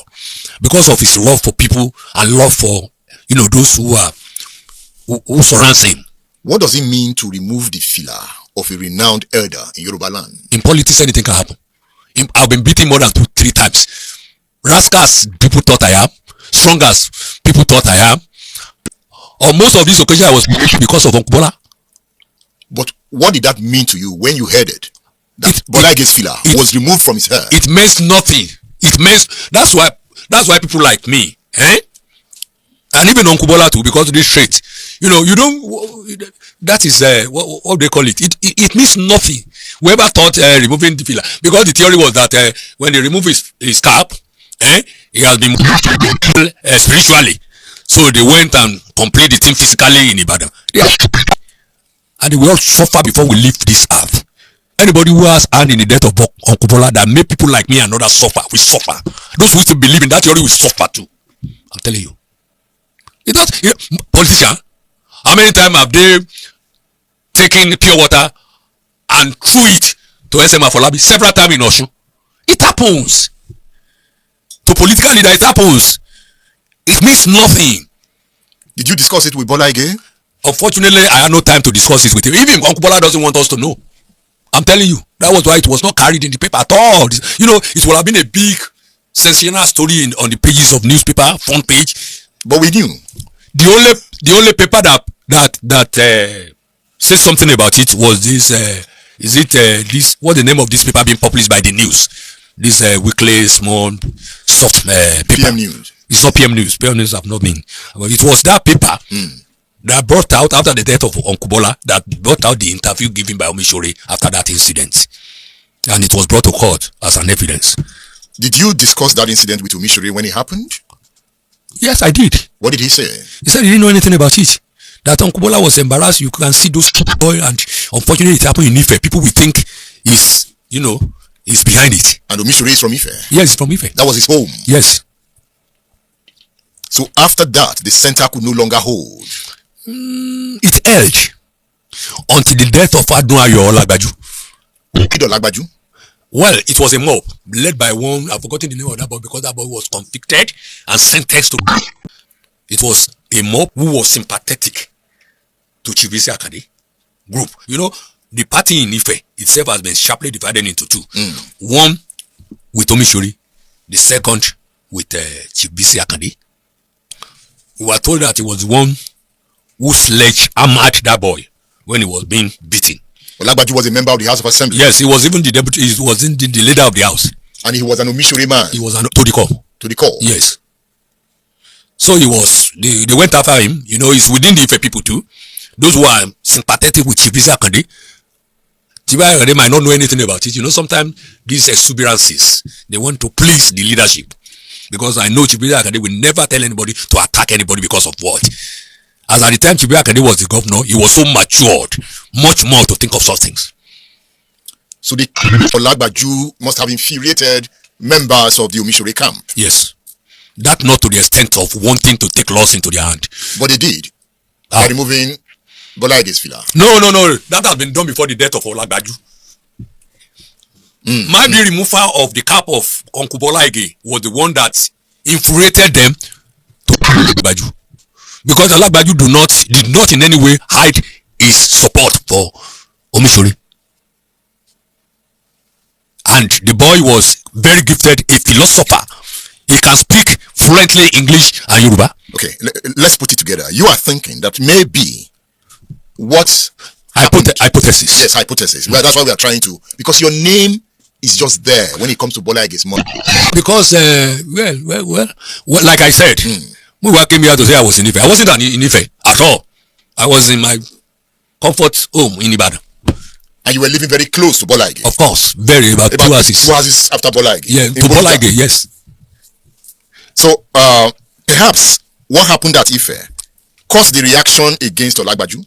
because of his love for people and love for, you know, those who surrounds him. What does it mean to remove the filler of a renowned elder in Yoruba land? In politics, anything can happen. I've been beaten more than 2-3 times. Rascals, people thought I am. Strong as people thought I am. On most of these occasions, I was beaten because of Uncle Bola. But what did that mean to you when you heard it? That Bola Ige's filler was removed from his hair. It means nothing. It means that's why people like me, and even Uncle Bola too, because of this trait. You know, you don't. That is what they call it. It means nothing. Whoever thought removing the filler, because the theory was that when they remove his cap, he has been spiritually. So they went and completed the thing physically in Ibadan. And we all suffer before we leave this earth. Anybody who has hand in the death of Uncle Bola that made people like me and others suffer, we suffer. Those who still believe in that theory will suffer too. I'm telling you. It does. You know, politician, how many times have they taken pure water and threw it to SMA Folabi? Several times in Osun. It happens. To political leader, it happens. It means nothing. Did you discuss it with Bola Ige? Unfortunately, I had no time to discuss it with him. Even Uncle Bola doesn't want us to know. I'm telling you, that was why it was not carried in the paper at all. You know, it would have been a big sensational story on the pages of newspaper, front page. But we knew. The only paper that said something about it was this. This? What's the name of this paper being published by the news? This weekly small soft paper. PM News. It's not PM News. PM News have not been. But it was that paper that brought out, after the death of Uncle Bola, that brought out the interview given by Omishore after that incident. And it was brought to court as an evidence. Did you discuss that incident with Omishore when it happened? Yes, I did. What did he say? He said he didn't know anything about it. That Uncle Bola was embarrassed. You can see those boy, and unfortunately it happened in Ife. People will think he's behind it. And Omishore is from Ife? Yes, he's from Ife. That was his home? Yes. So after that, the center could no longer hold? It held until the death of Adunayo Olagbaju. Well, it was a mob led by one, I've forgotten the name of that boy because that boy was convicted and sentenced to. It was a mob who was sympathetic to Chibisi Akande group. You know, the party in Ife itself has been sharply divided into two. One with Omishore, the second with Chibisi Akande. We were told that he was the one who sledge-hammered that boy when he was being beaten. Olagbaju was a member of the House of Assembly. Yes, he was even the deputy. He was in the leader of the house. And he was an Omishore man. He was to the core. To the core. Yes. So he was. They went after him. You know, he's within the Ife people too. Those who are sympathetic with Chibisi Akande. Chibisi Akande might not know anything about it. You know, sometimes these exuberances, they want to please the leadership. Because I know Chibisi Akande will never tell anybody to attack anybody because of what. As at the time Chibisi Akande was the governor, he was so matured, much more to think of such things. So the Olagbaju must have infuriated members of the Omishore camp. Yes. That not to the extent of wanting to take laws into their hand. But they did. By removing Bola Ige's filler. No. That has been done before the death of Olagbaju. The removal of the cap of Uncle Bola Ige was the one that infuriated them to Olagbaju. Because Olagbaju did not in any way hide his support for Omishore. And the boy was very gifted, a philosopher. He can speak fluently English and Yoruba. Okay, let's put it together. You are thinking that maybe what hypothesis. Yes, hypothesis. Well, that's why we are trying to, because your name is just there when it comes to Bola Ige's money. Because well, like I said, Muwa came here to say I was in Ife. I wasn't in Ife at all. I was in my comfort home in Ibadan. And you were living very close to Bola Ige. Of course, about 2 houses. 2 houses after Bola Ige. Yeah, to Bola Ige, yes. So perhaps what happened at Ife caused the reaction against Olagbaju?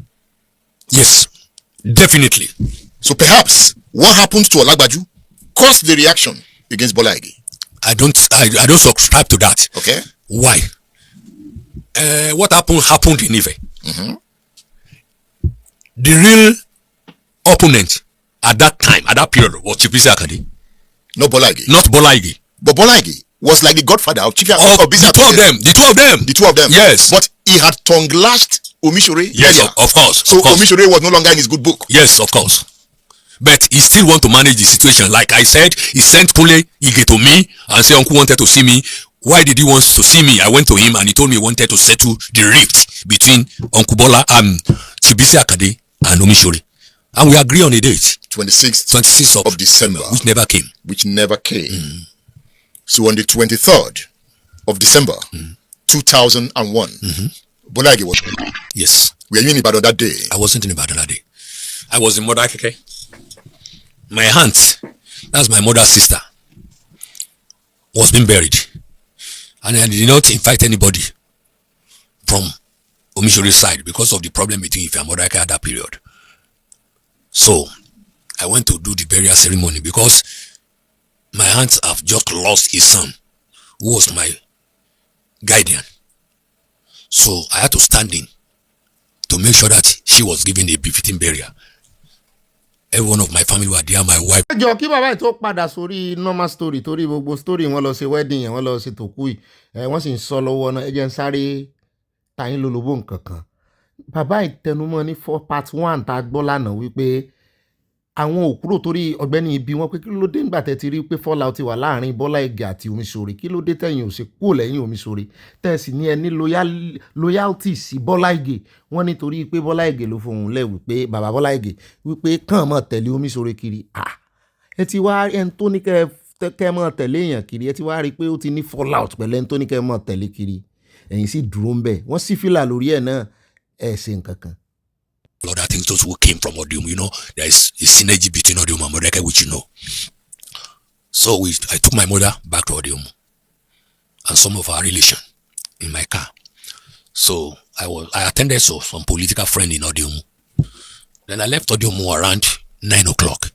Yes, definitely. So perhaps what happened to Olagbaju caused the reaction against Bola Ige? I don't subscribe to that. Okay. Why? What happened in Ife. The real opponent at that time, at that period, was Chief Bisi Akande. Not Bola Ige. Not Bola Ige. But Bola Ige was like the godfather of Chief Bisi Akande. The two of them. Yes. But he had tongue-lashed Omisore. Yes, of course. So Omisore was no longer in his good book. Yes, of course. But he still want to manage the situation. Like I said, he sent Kunle Ige to me and said, Uncle wanted to see me. Why did he want to see me? I went to him and he told me he wanted to settle the rift between Uncle Bola and Chief Bisi Akande and Omisore. And we agree on a date. 26th of December. Which never came. So on the 23rd of December, 2001, Bola Ige was. Yes. Were you in Ibadan that day? I wasn't in Ibadan that day. I was in Modakeke. My aunt, that's my mother's sister, was being buried. And I did not invite anybody from Omishore's side because of the problem between Ife and Modakeke at that period. So I went to do the burial ceremony because my aunt have just lost his son, who was my guardian. So I had to stand in to make sure that she was given a befitting burial. Every one of my family were there, my wife. Jọ kí bàbá tó padà sórí normal story torí gbogbo story wọn lọ ṣe wedding yẹn wọn lọ ṣe tòkú yìí wọ́n sì ń sọ lọ́wọ́ náà ẹ jẹ́ ń sáré tàyín lólobó nǹkan kan. Bàbá ìtẹnumọ́ ní part 1 tá a gbọ́ lánàá wípé àwọn òkúrò torí Ọ̀gbẹ́ni ibi wọn pé kí ló dé nígbà tẹ́ ti rí pé fallout ti wà láàrin Bola Ige àti Omisore, kí ló dé tẹ̀yin ò ṣe kúrò lẹ́yìn Omisore tẹ̀sí ní ẹni loyalty sí Bola Ige. Wọ́n nítorí pé Bola Ige ló fohùn lẹ̀ wípé bàbá Bola Ige wípé kàn mọ́ tẹ̀lé Omisore kiri. Ẹ ti wá ẹni tó ní kẹ́ mọ́ tẹ̀lé èèyàn kiri, ẹ ti wá rí pé ó ti ní fallout pẹ̀lú ẹni tó ní kẹ́ mọ́ tẹ̀lé kiri, ẹ̀yin sì dúró ń bẹ̀. Wọ́n sì fìlà lórí ẹ̀ náà ẹ̀ ṣe nǹkan kan. Other things, those who came from Odium, there is a synergy between Odium and Modakeke, which So I took my mother back to Odium and some of our relation in my car. So I attended some political friend in Odium. Then I left Odium around 9 o'clock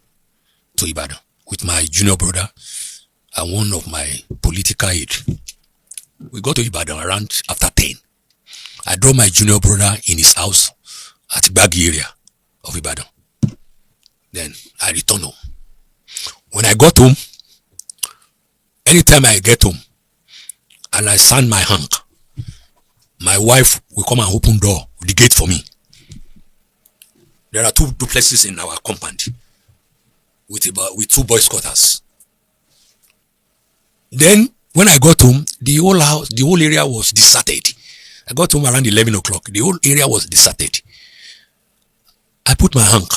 to Ibadan with my junior brother and one of my political aide. We got to Ibadan around after 10. I dropped my junior brother in his house at Gbagi area of Ibadan. Then I returned home. When I got home, anytime I get home and I stand my hand, my wife will come and open the gate for me. There are 2 duplexes in our compound with 2 boys' quarters. Then when I got home, the whole area was deserted. I got home around 11 o'clock. The whole area was deserted. I put my hand.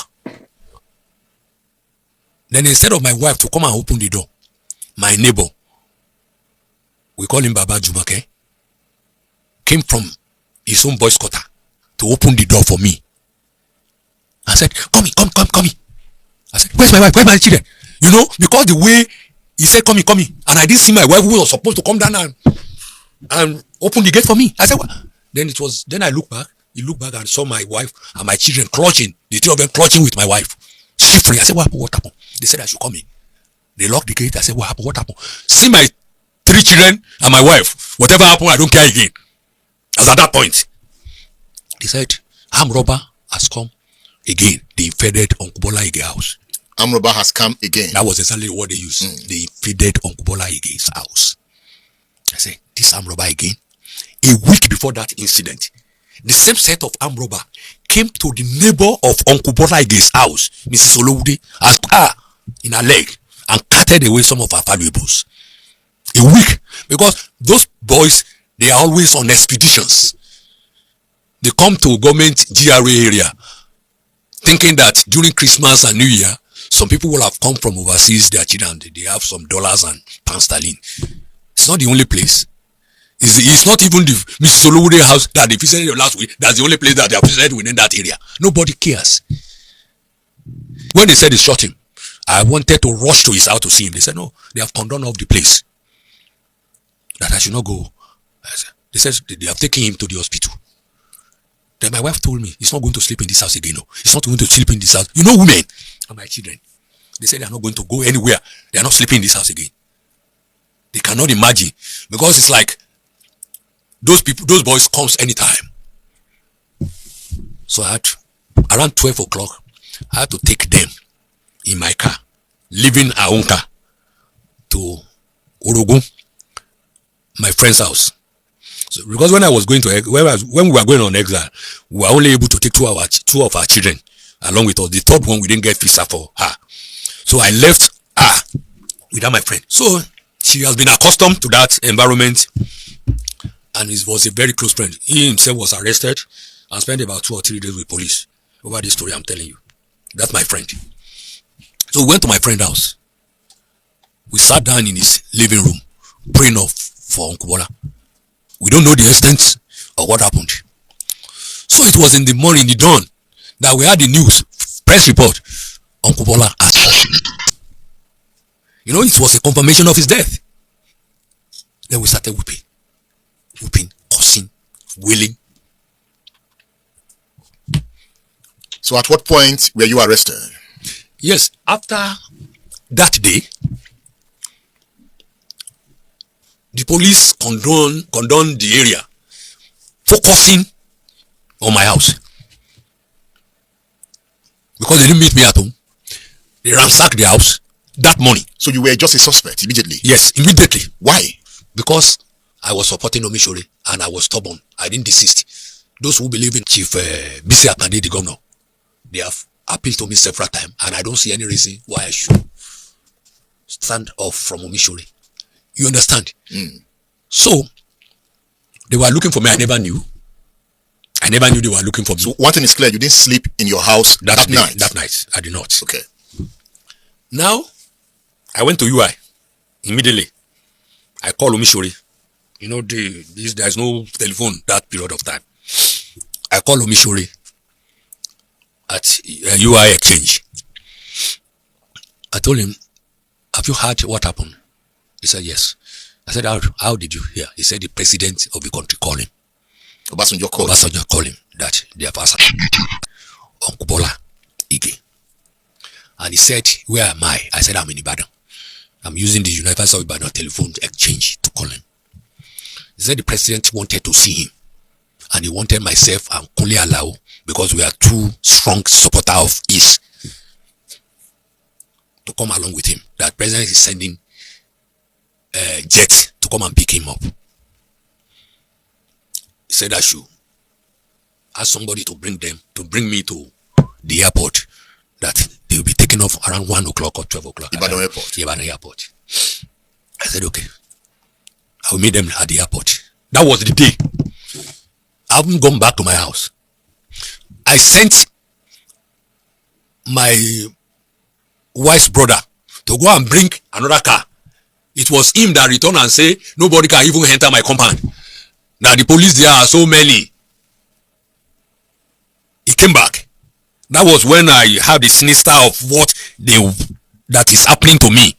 Then instead of my wife to come and open the door, my neighbor, we call him Baba Jumake, came from his own boys' quarter to open the door for me. I said, come in. I said, where's my wife? Where's my children? Because the way he said, come in. And I didn't see my wife who was supposed to come down and open the gate for me. I said, what? Then I looked back. He looked back and saw my wife and my children clutching, the 3 of them clutching with my wife, shivering. I said, what happened? They said I should come in. They locked the gate. I said, what happened? See my 3 children and my wife. Whatever happened, I don't care again. As at that point, they said, armed robber has come again. They invaded Uncle Bola Ige's house. Armed robber has come again. That was exactly what they used. They invaded Uncle Bola Ige's house. I said, this armed robber again? A week before that incident, the same set of armed robber came to the neighbor of Uncle Bola Ige's house, Mrs. Olowude, as car in her leg and carted away some of her valuables. A week, because those boys, They are always on expeditions. They come to government GRA area thinking that during Christmas and New Year, some people will have come from overseas, their children, they have some dollars and pounds sterling. It's not the only place. It's not even the Mrs. Olowode house that they visited last week. That's the only place that they have visited within that area. Nobody cares. When they said they shot him, I wanted to rush to his house to see him. They said, no, they have condoned off the place. That I should not go. They said they have taken him to the hospital. Then my wife told me, he's not going to sleep in this house again. No, he's not going to sleep in this house. You know women and my children. They said they are not going to go anywhere. They are not sleeping in this house again. They cannot imagine. Because it's like, those boys comes anytime. So I had around 12 o'clock, I had to take them in my car, leaving Aonka to Orogun, my friend's house. So because when I was going to when we were going on exile, we were only able to take two of our children along with us. The third one we didn't get visa for her. So I left her without my friend. So she has been accustomed to that environment. And he was a very close friend. He himself was arrested and spent about 2 or 3 days with police over this story I'm telling you. That's my friend. So we went to my friend's house. We sat down in his living room, praying for Uncle Bola. We don't know the extent of what happened. So it was in the morning, the dawn, that we had the news, press report, Uncle Bola assassinated. You know, it was a confirmation of his death. Then we started weeping, cursing, wailing. So at what point were you arrested? Yes, after that day, the police condoned the area, focusing on my house. Because they didn't meet me at home, they ransacked the house that morning. So you were just a suspect immediately? Yes, immediately. Why? Because I was supporting Omishore and I was stubborn. I didn't desist. Those who believe in Chief Bisi Akande, the governor, they have appealed to me several times, and I don't see any reason why I should stand off from Omishore. You understand? So they were looking for me. I never knew they were looking for me. So one thing is clear: you didn't sleep in your house that night. That night, I did not. Okay. Now I went to UI immediately. I called Omishore. You know, there's no telephone that period of time. I called Omishore at UI Exchange. I told him, have you heard what happened? He said, yes. I said, how did you hear? He said, the president of the country called him. Obasanjo called him that they have assassinated Uncle Bola Ige. And he said, where am I? I said, I'm in Ibadan. I'm using the University of Ibadan telephone exchange to call him. He said the president wanted to see him. And he wanted myself and Kunle Alao, because we are two strong supporters of his, to come along with him. That president is sending jets to come and pick him up. He said I should ask somebody to bring me to the airport, that they will be taken off around 1 o'clock or 12 o'clock. Ibadan Airport. Ibadan Airport. I said, okay. I will meet them at the airport. That was the day. I haven't gone back to my house. I sent my wife's brother to go and bring another car. It was him that returned and said, nobody can even enter my compound. Now the police there are so many. He came back. That was when I had the sinister of that is happening to me.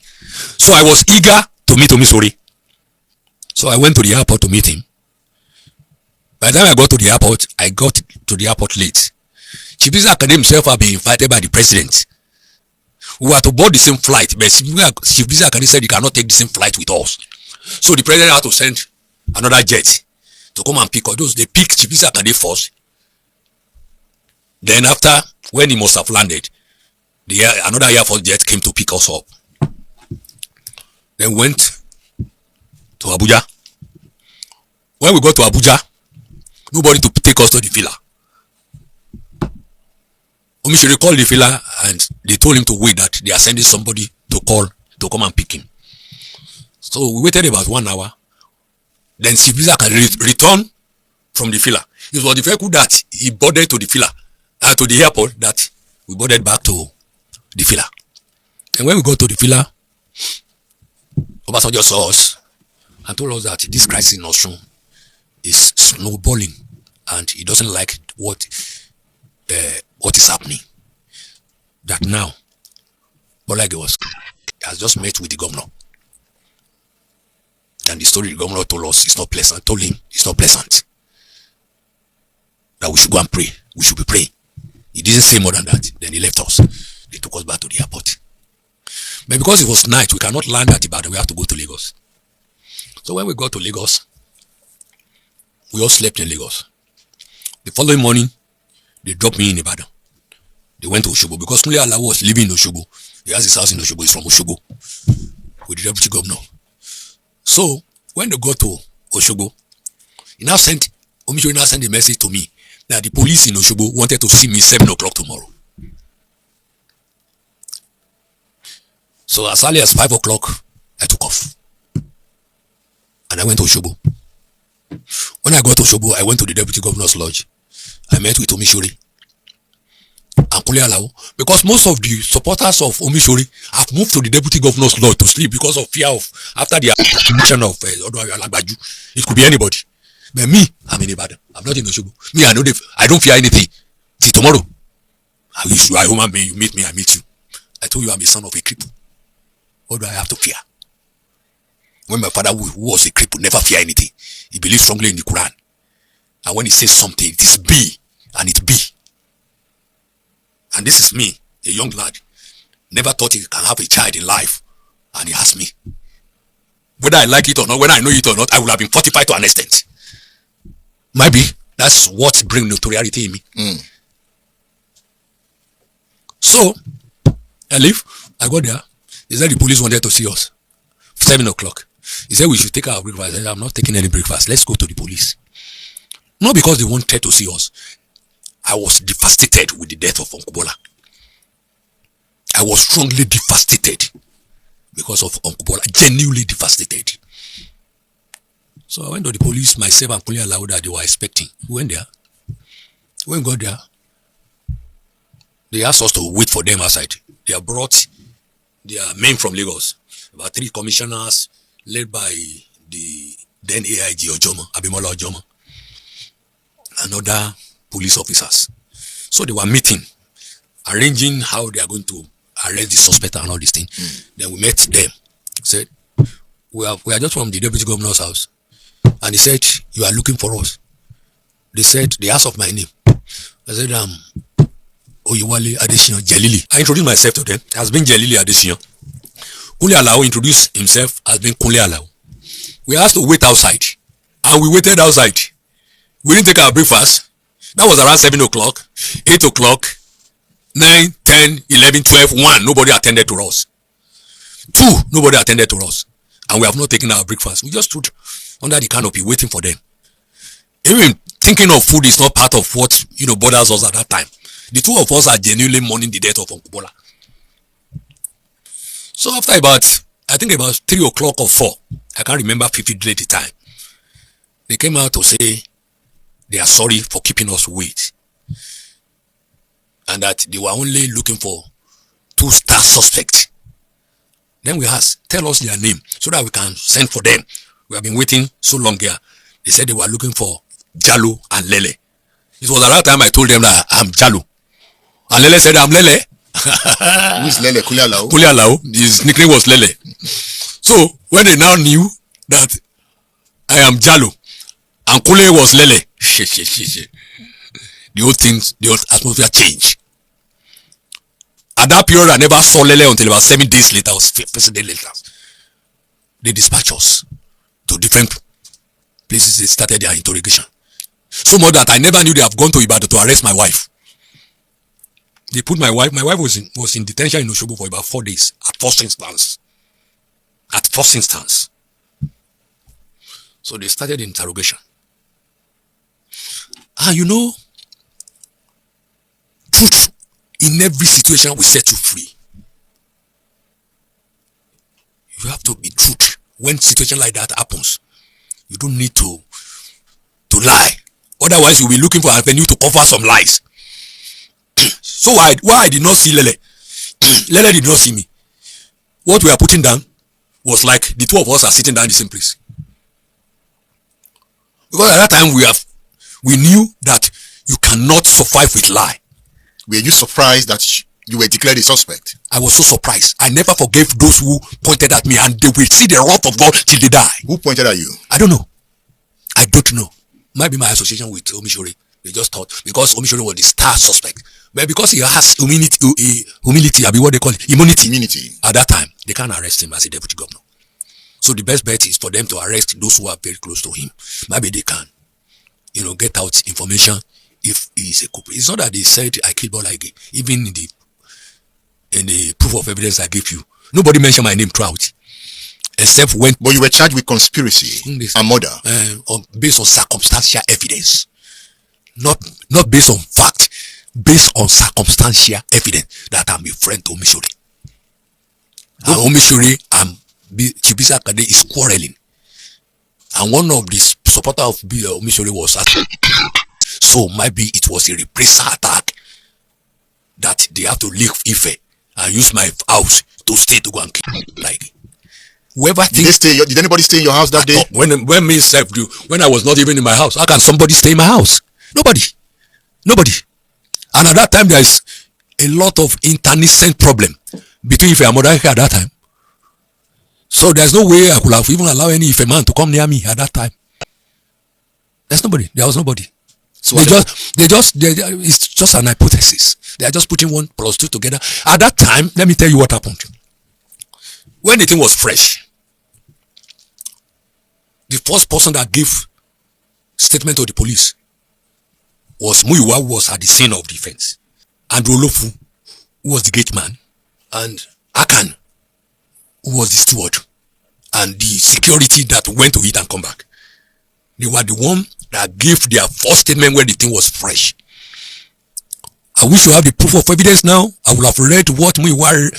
So I was eager to meet Omisori. So I went to the airport to meet him. By the time I got to the airport late. Chief Bisi Akande himself had been invited by the president. We were to board the same flight, but Chief Bisi Akande said he cannot take the same flight with us. So the president had to send another jet to come and pick us. They picked Chief Bisi Akande first. Then after, when he must have landed, another Air Force jet came to pick us up. Then went to Abuja. When we got to Abuja, nobody to take us to the villa. Omishore called the villa and they told him to wait, that they are sending somebody to come and pick him. So we waited about 1 hour. then Sibisa can return from the filler. It was the vehicle that he boarded to the filler, to the airport, that we boarded back to the filler. And when we got to the filler, Obasanjo saw us and told us that this crisis in Osun is snowballing and he doesn't like what is happening. That now, Bola has just met with the governor. And the story the governor told us is not pleasant. Told him it's not pleasant. That we should go and pray. We should be praying. He didn't say more than that. Then he left us. They took us back to the airport. But because it was night, we cannot land at Ibadan. We have to go to Lagos. So when we got to Lagos, we all slept in Lagos. The following morning, they dropped me in Ibadan. They went to Osogbo because Kunle Alao was living in Osogbo. He has his house in Osogbo. He's from Osogbo with the deputy governor. So when they got to Osogbo, Omisori now sent a message to me that the police in Osogbo wanted to see me 7 o'clock tomorrow. So as early as 5 o'clock, I took off. And I went to Osogbo. When I got to Osogbo, I went to the deputy governor's lodge. I met with Omisori and Kunle Alao, because most of the supporters of Omisori have moved to the deputy governor's lodge to sleep because of fear of after the accusation of Alagbaju. It could be anybody. But me, I'm in Ibadan. I'm not in Osogbo. Me, I don't fear anything. Till tomorrow. I wish you are a human being. You meet me, I meet you. I told you I'm a son of a cripple. What do I have to fear? When my father, who was a cripple, never fear anything. He believes strongly in the Quran. And when he says something, it is be, and it be. And this is me, a young lad. Never thought he can have a child in life. And he has me. Whether I like it or not, whether I know it or not, I would have been fortified to an extent. Maybe that's what brings notoriety in me. So, I leave. I got there. He said the police wanted to see us. 7 o'clock. He said we should take our breakfast. I said, I'm not taking any breakfast. Let's go to the police. Not because they wanted to see us. I was devastated with the death of Uncle Bola. I was strongly devastated because of Uncle Bola. Genuinely devastated. So I went to the police, myself and Kunle Alao that they were expecting. We went there. When we got there, they asked us to wait for them outside. They have brought their men from Lagos, about 3 commissioners led by the then AIG Ojomo, Abimola Ojomo, and other police officers. So they were meeting, arranging how they are going to arrest the suspect and all these things. Then we met them. Said, we are just from the deputy governor's house. And he said, you are looking for us. They asked of my name. I said, Oyewale Adesina Jelili. I introduced myself to them as being Jelili Adesina. Kunle Alao introduced himself as being Kunle Alao. We asked to wait outside. And we waited outside. We didn't take our breakfast. That was around 7 o'clock, 8 o'clock, 9, 10, 11, 12, 1. Nobody attended to us. 2, nobody attended to us. And we have not taken our breakfast. We just stood under the canopy waiting for them. Even thinking of food is not part of what bothers us at that time. The 2 of us are genuinely mourning the death of Uncle Bola. So after about 3 o'clock or 4, I can't remember vividly the time, they came out to say they are sorry for keeping us wait. And that they were only looking for 2 star suspects. Then we asked, tell us their name so that we can send for them. We have been waiting so long here. They said they were looking for Jalo and Lele. It was at that time I told them that I'm Jalo. And Lele said, I'm Lele. Who is Lele? Kunle Alao? Kunle Alao. His nickname was Lele. So when they now knew that I am Jalo and Kunle was Lele, the whole atmosphere changed. At that period, I never saw Lele until about 7 days later, or 15 days later. They dispatched us to different places. They started their interrogation. So much that I never knew they have gone to Ibadan to arrest my wife. They put my wife was in detention in Osogbo for about 4 days at first instance. So they started the interrogation. And truth in every situation will set you free. You have to be truth when situation like that happens. You don't need to lie. Otherwise, you'll be looking for an avenue to cover some lies. So why I did not see Lele? Lele did not see me. What we are putting down was like the two of us are sitting down in the same place. Because at that time we knew that you cannot survive with lie. Were you surprised that you were declared a suspect? I was so surprised. I never forgave those who pointed at me, and they will see the wrath of God till they die. Who pointed at you? I don't know. I don't know. Might be my association with Omishore. They just thought because Omishore was the star suspect. But because he has humility, I mean what they call it, immunity. At that time, they can't arrest him as a deputy governor. So the best bet is for them to arrest those who are very close to him. Maybe they can, get out information if he is a culprit. It's not that they said I killed Bola Ige. Even in the proof of evidence I gave you, nobody mentioned my name throughout. Except when. But you were charged with conspiracy and murder. Based on circumstantial evidence. Not based on fact. Based on circumstantial evidence that I'm a friend to Omishore. And Omishore and Chibisa Kade is quarreling. And one of the supporters of Omishore was attacked. So maybe it was a reprisal attack that they have to leave Ife and use my house to stay to go and kill like whoever did anybody stay in your house that day? When me self do, when I was not even in my house, how can somebody stay in my house? Nobody. And at that time there is a lot of internecine problem between Ife and Modern at that time. So there's no way I could have even allowed any Ife man to come near me at that time. There was nobody. So it's just an hypothesis. They are just putting 1 plus 2 together. At that time, let me tell you what happened. When the thing was fresh, the first person that gave statement to the police was Muyiwa, who was at the scene of the offense, and Olofu, who was the gate man, and Akan, who was the steward, and the security that went to it and come back. They were the one that gave their first statement when the thing was fresh. I wish you have the proof of evidence now. I would have read what Muyiwa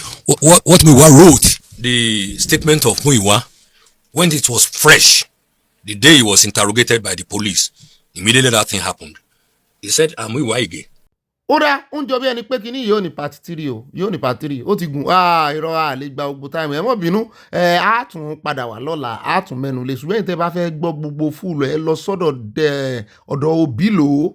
wrote. The statement of Muyiwa when it was fresh, the day he was interrogated by the police. Immediately that thing happened. He said, Muyiwa Ige. Ó dá oúnjẹ bí ẹni pé kíní yóò ní part 3 o, yóò ní part 3 ó ti gùn irọ́ lè gba gbogbo time ẹ mọ́ bínú á tún padà wá lọ́la á tún mẹ́nu lé ṣùgbọ́n ìtẹ́ bá fẹ́ gbọ́ gbogbo fúlù ẹ lọ sọ́dọ̀ ọ̀dọ̀ Obilo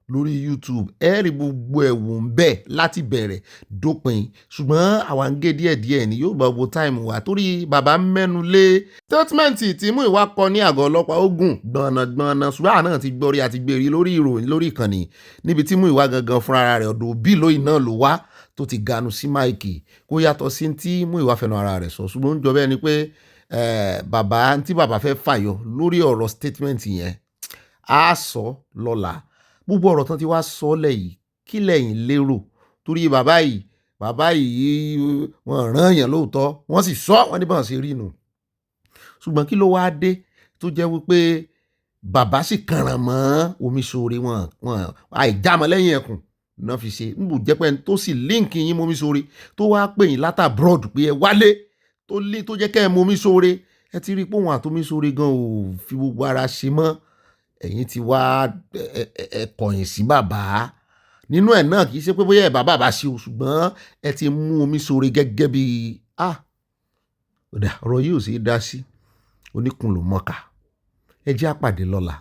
lórí YouTube ẹ rí gbogbo ẹ̀wò ń bẹ̀ láti bẹ̀rẹ̀ dópin ṣùgbọ́n àwa ń gé díẹ̀díẹ̀ ni yóò gba gbogbo time wa torí bàbá mẹ́nu lé statement tí Muyiwa kọ ní àgọ́ ọlọ́pàá ogun gbọ̀nàgbọ̀nà ṣùgbọ́n àná ti gbọ́rí àti gbèrí lórí ìròyìn lórí ìkànnì níbi tí Muyiwa gangan fúnra rẹ̀ ọ̀dọ̀ Obilo iná ló wá tó ti ganu sí máìkì kó yàtọ̀ sí tí Muyiwa fẹnu ara rẹ̀ sọ ṣùgbọ́n ń jọ bẹ́ẹ̀ ni pé bàbá fẹ́ fàyọ lórí ọ̀rọ̀ statement yẹn á sọ lọ́la gbogbo ọ̀rọ̀ tán ti wá sọ lẹ́yìn kí lẹ́yìn lérò torí bàbá yìí wọ́n rán èèyàn lóòótọ́ wọ́n sì sọ wọ́n ní bọ́n ṣe rí nù ṣùgbọ́n kí ló wá dé tó jẹ́ wípé bàbá sì kàràn mọ́ Omishore wọn àìjámọ́ lẹ́yìn ẹkùn náà fi ṣe ń bù jẹ́ pé tó sì líǹkì yín mọ́ Omishore tó wá pè yín látà broad pé ẹ wálé tó jẹ́ kẹ́ ẹ mọ́ Omishore ẹ ti rí pé òun àti Omishore gan ò fi gbogbo ara ṣe mọ́ ẹ̀yin ti wá ẹ̀kọ̀yìn sí bàbá nínú ẹ̀ náà kì í ṣe pé bóyá ẹ̀ bàbá ṣe o ṣùgbọ́n ẹ ti mú Omishore gẹ́gẹ́ bí ọ̀rọ̀ yìí ò sí dá sí oníkun ló mọ̀ọ́ká ẹ jẹ́ àpàdé lọ́la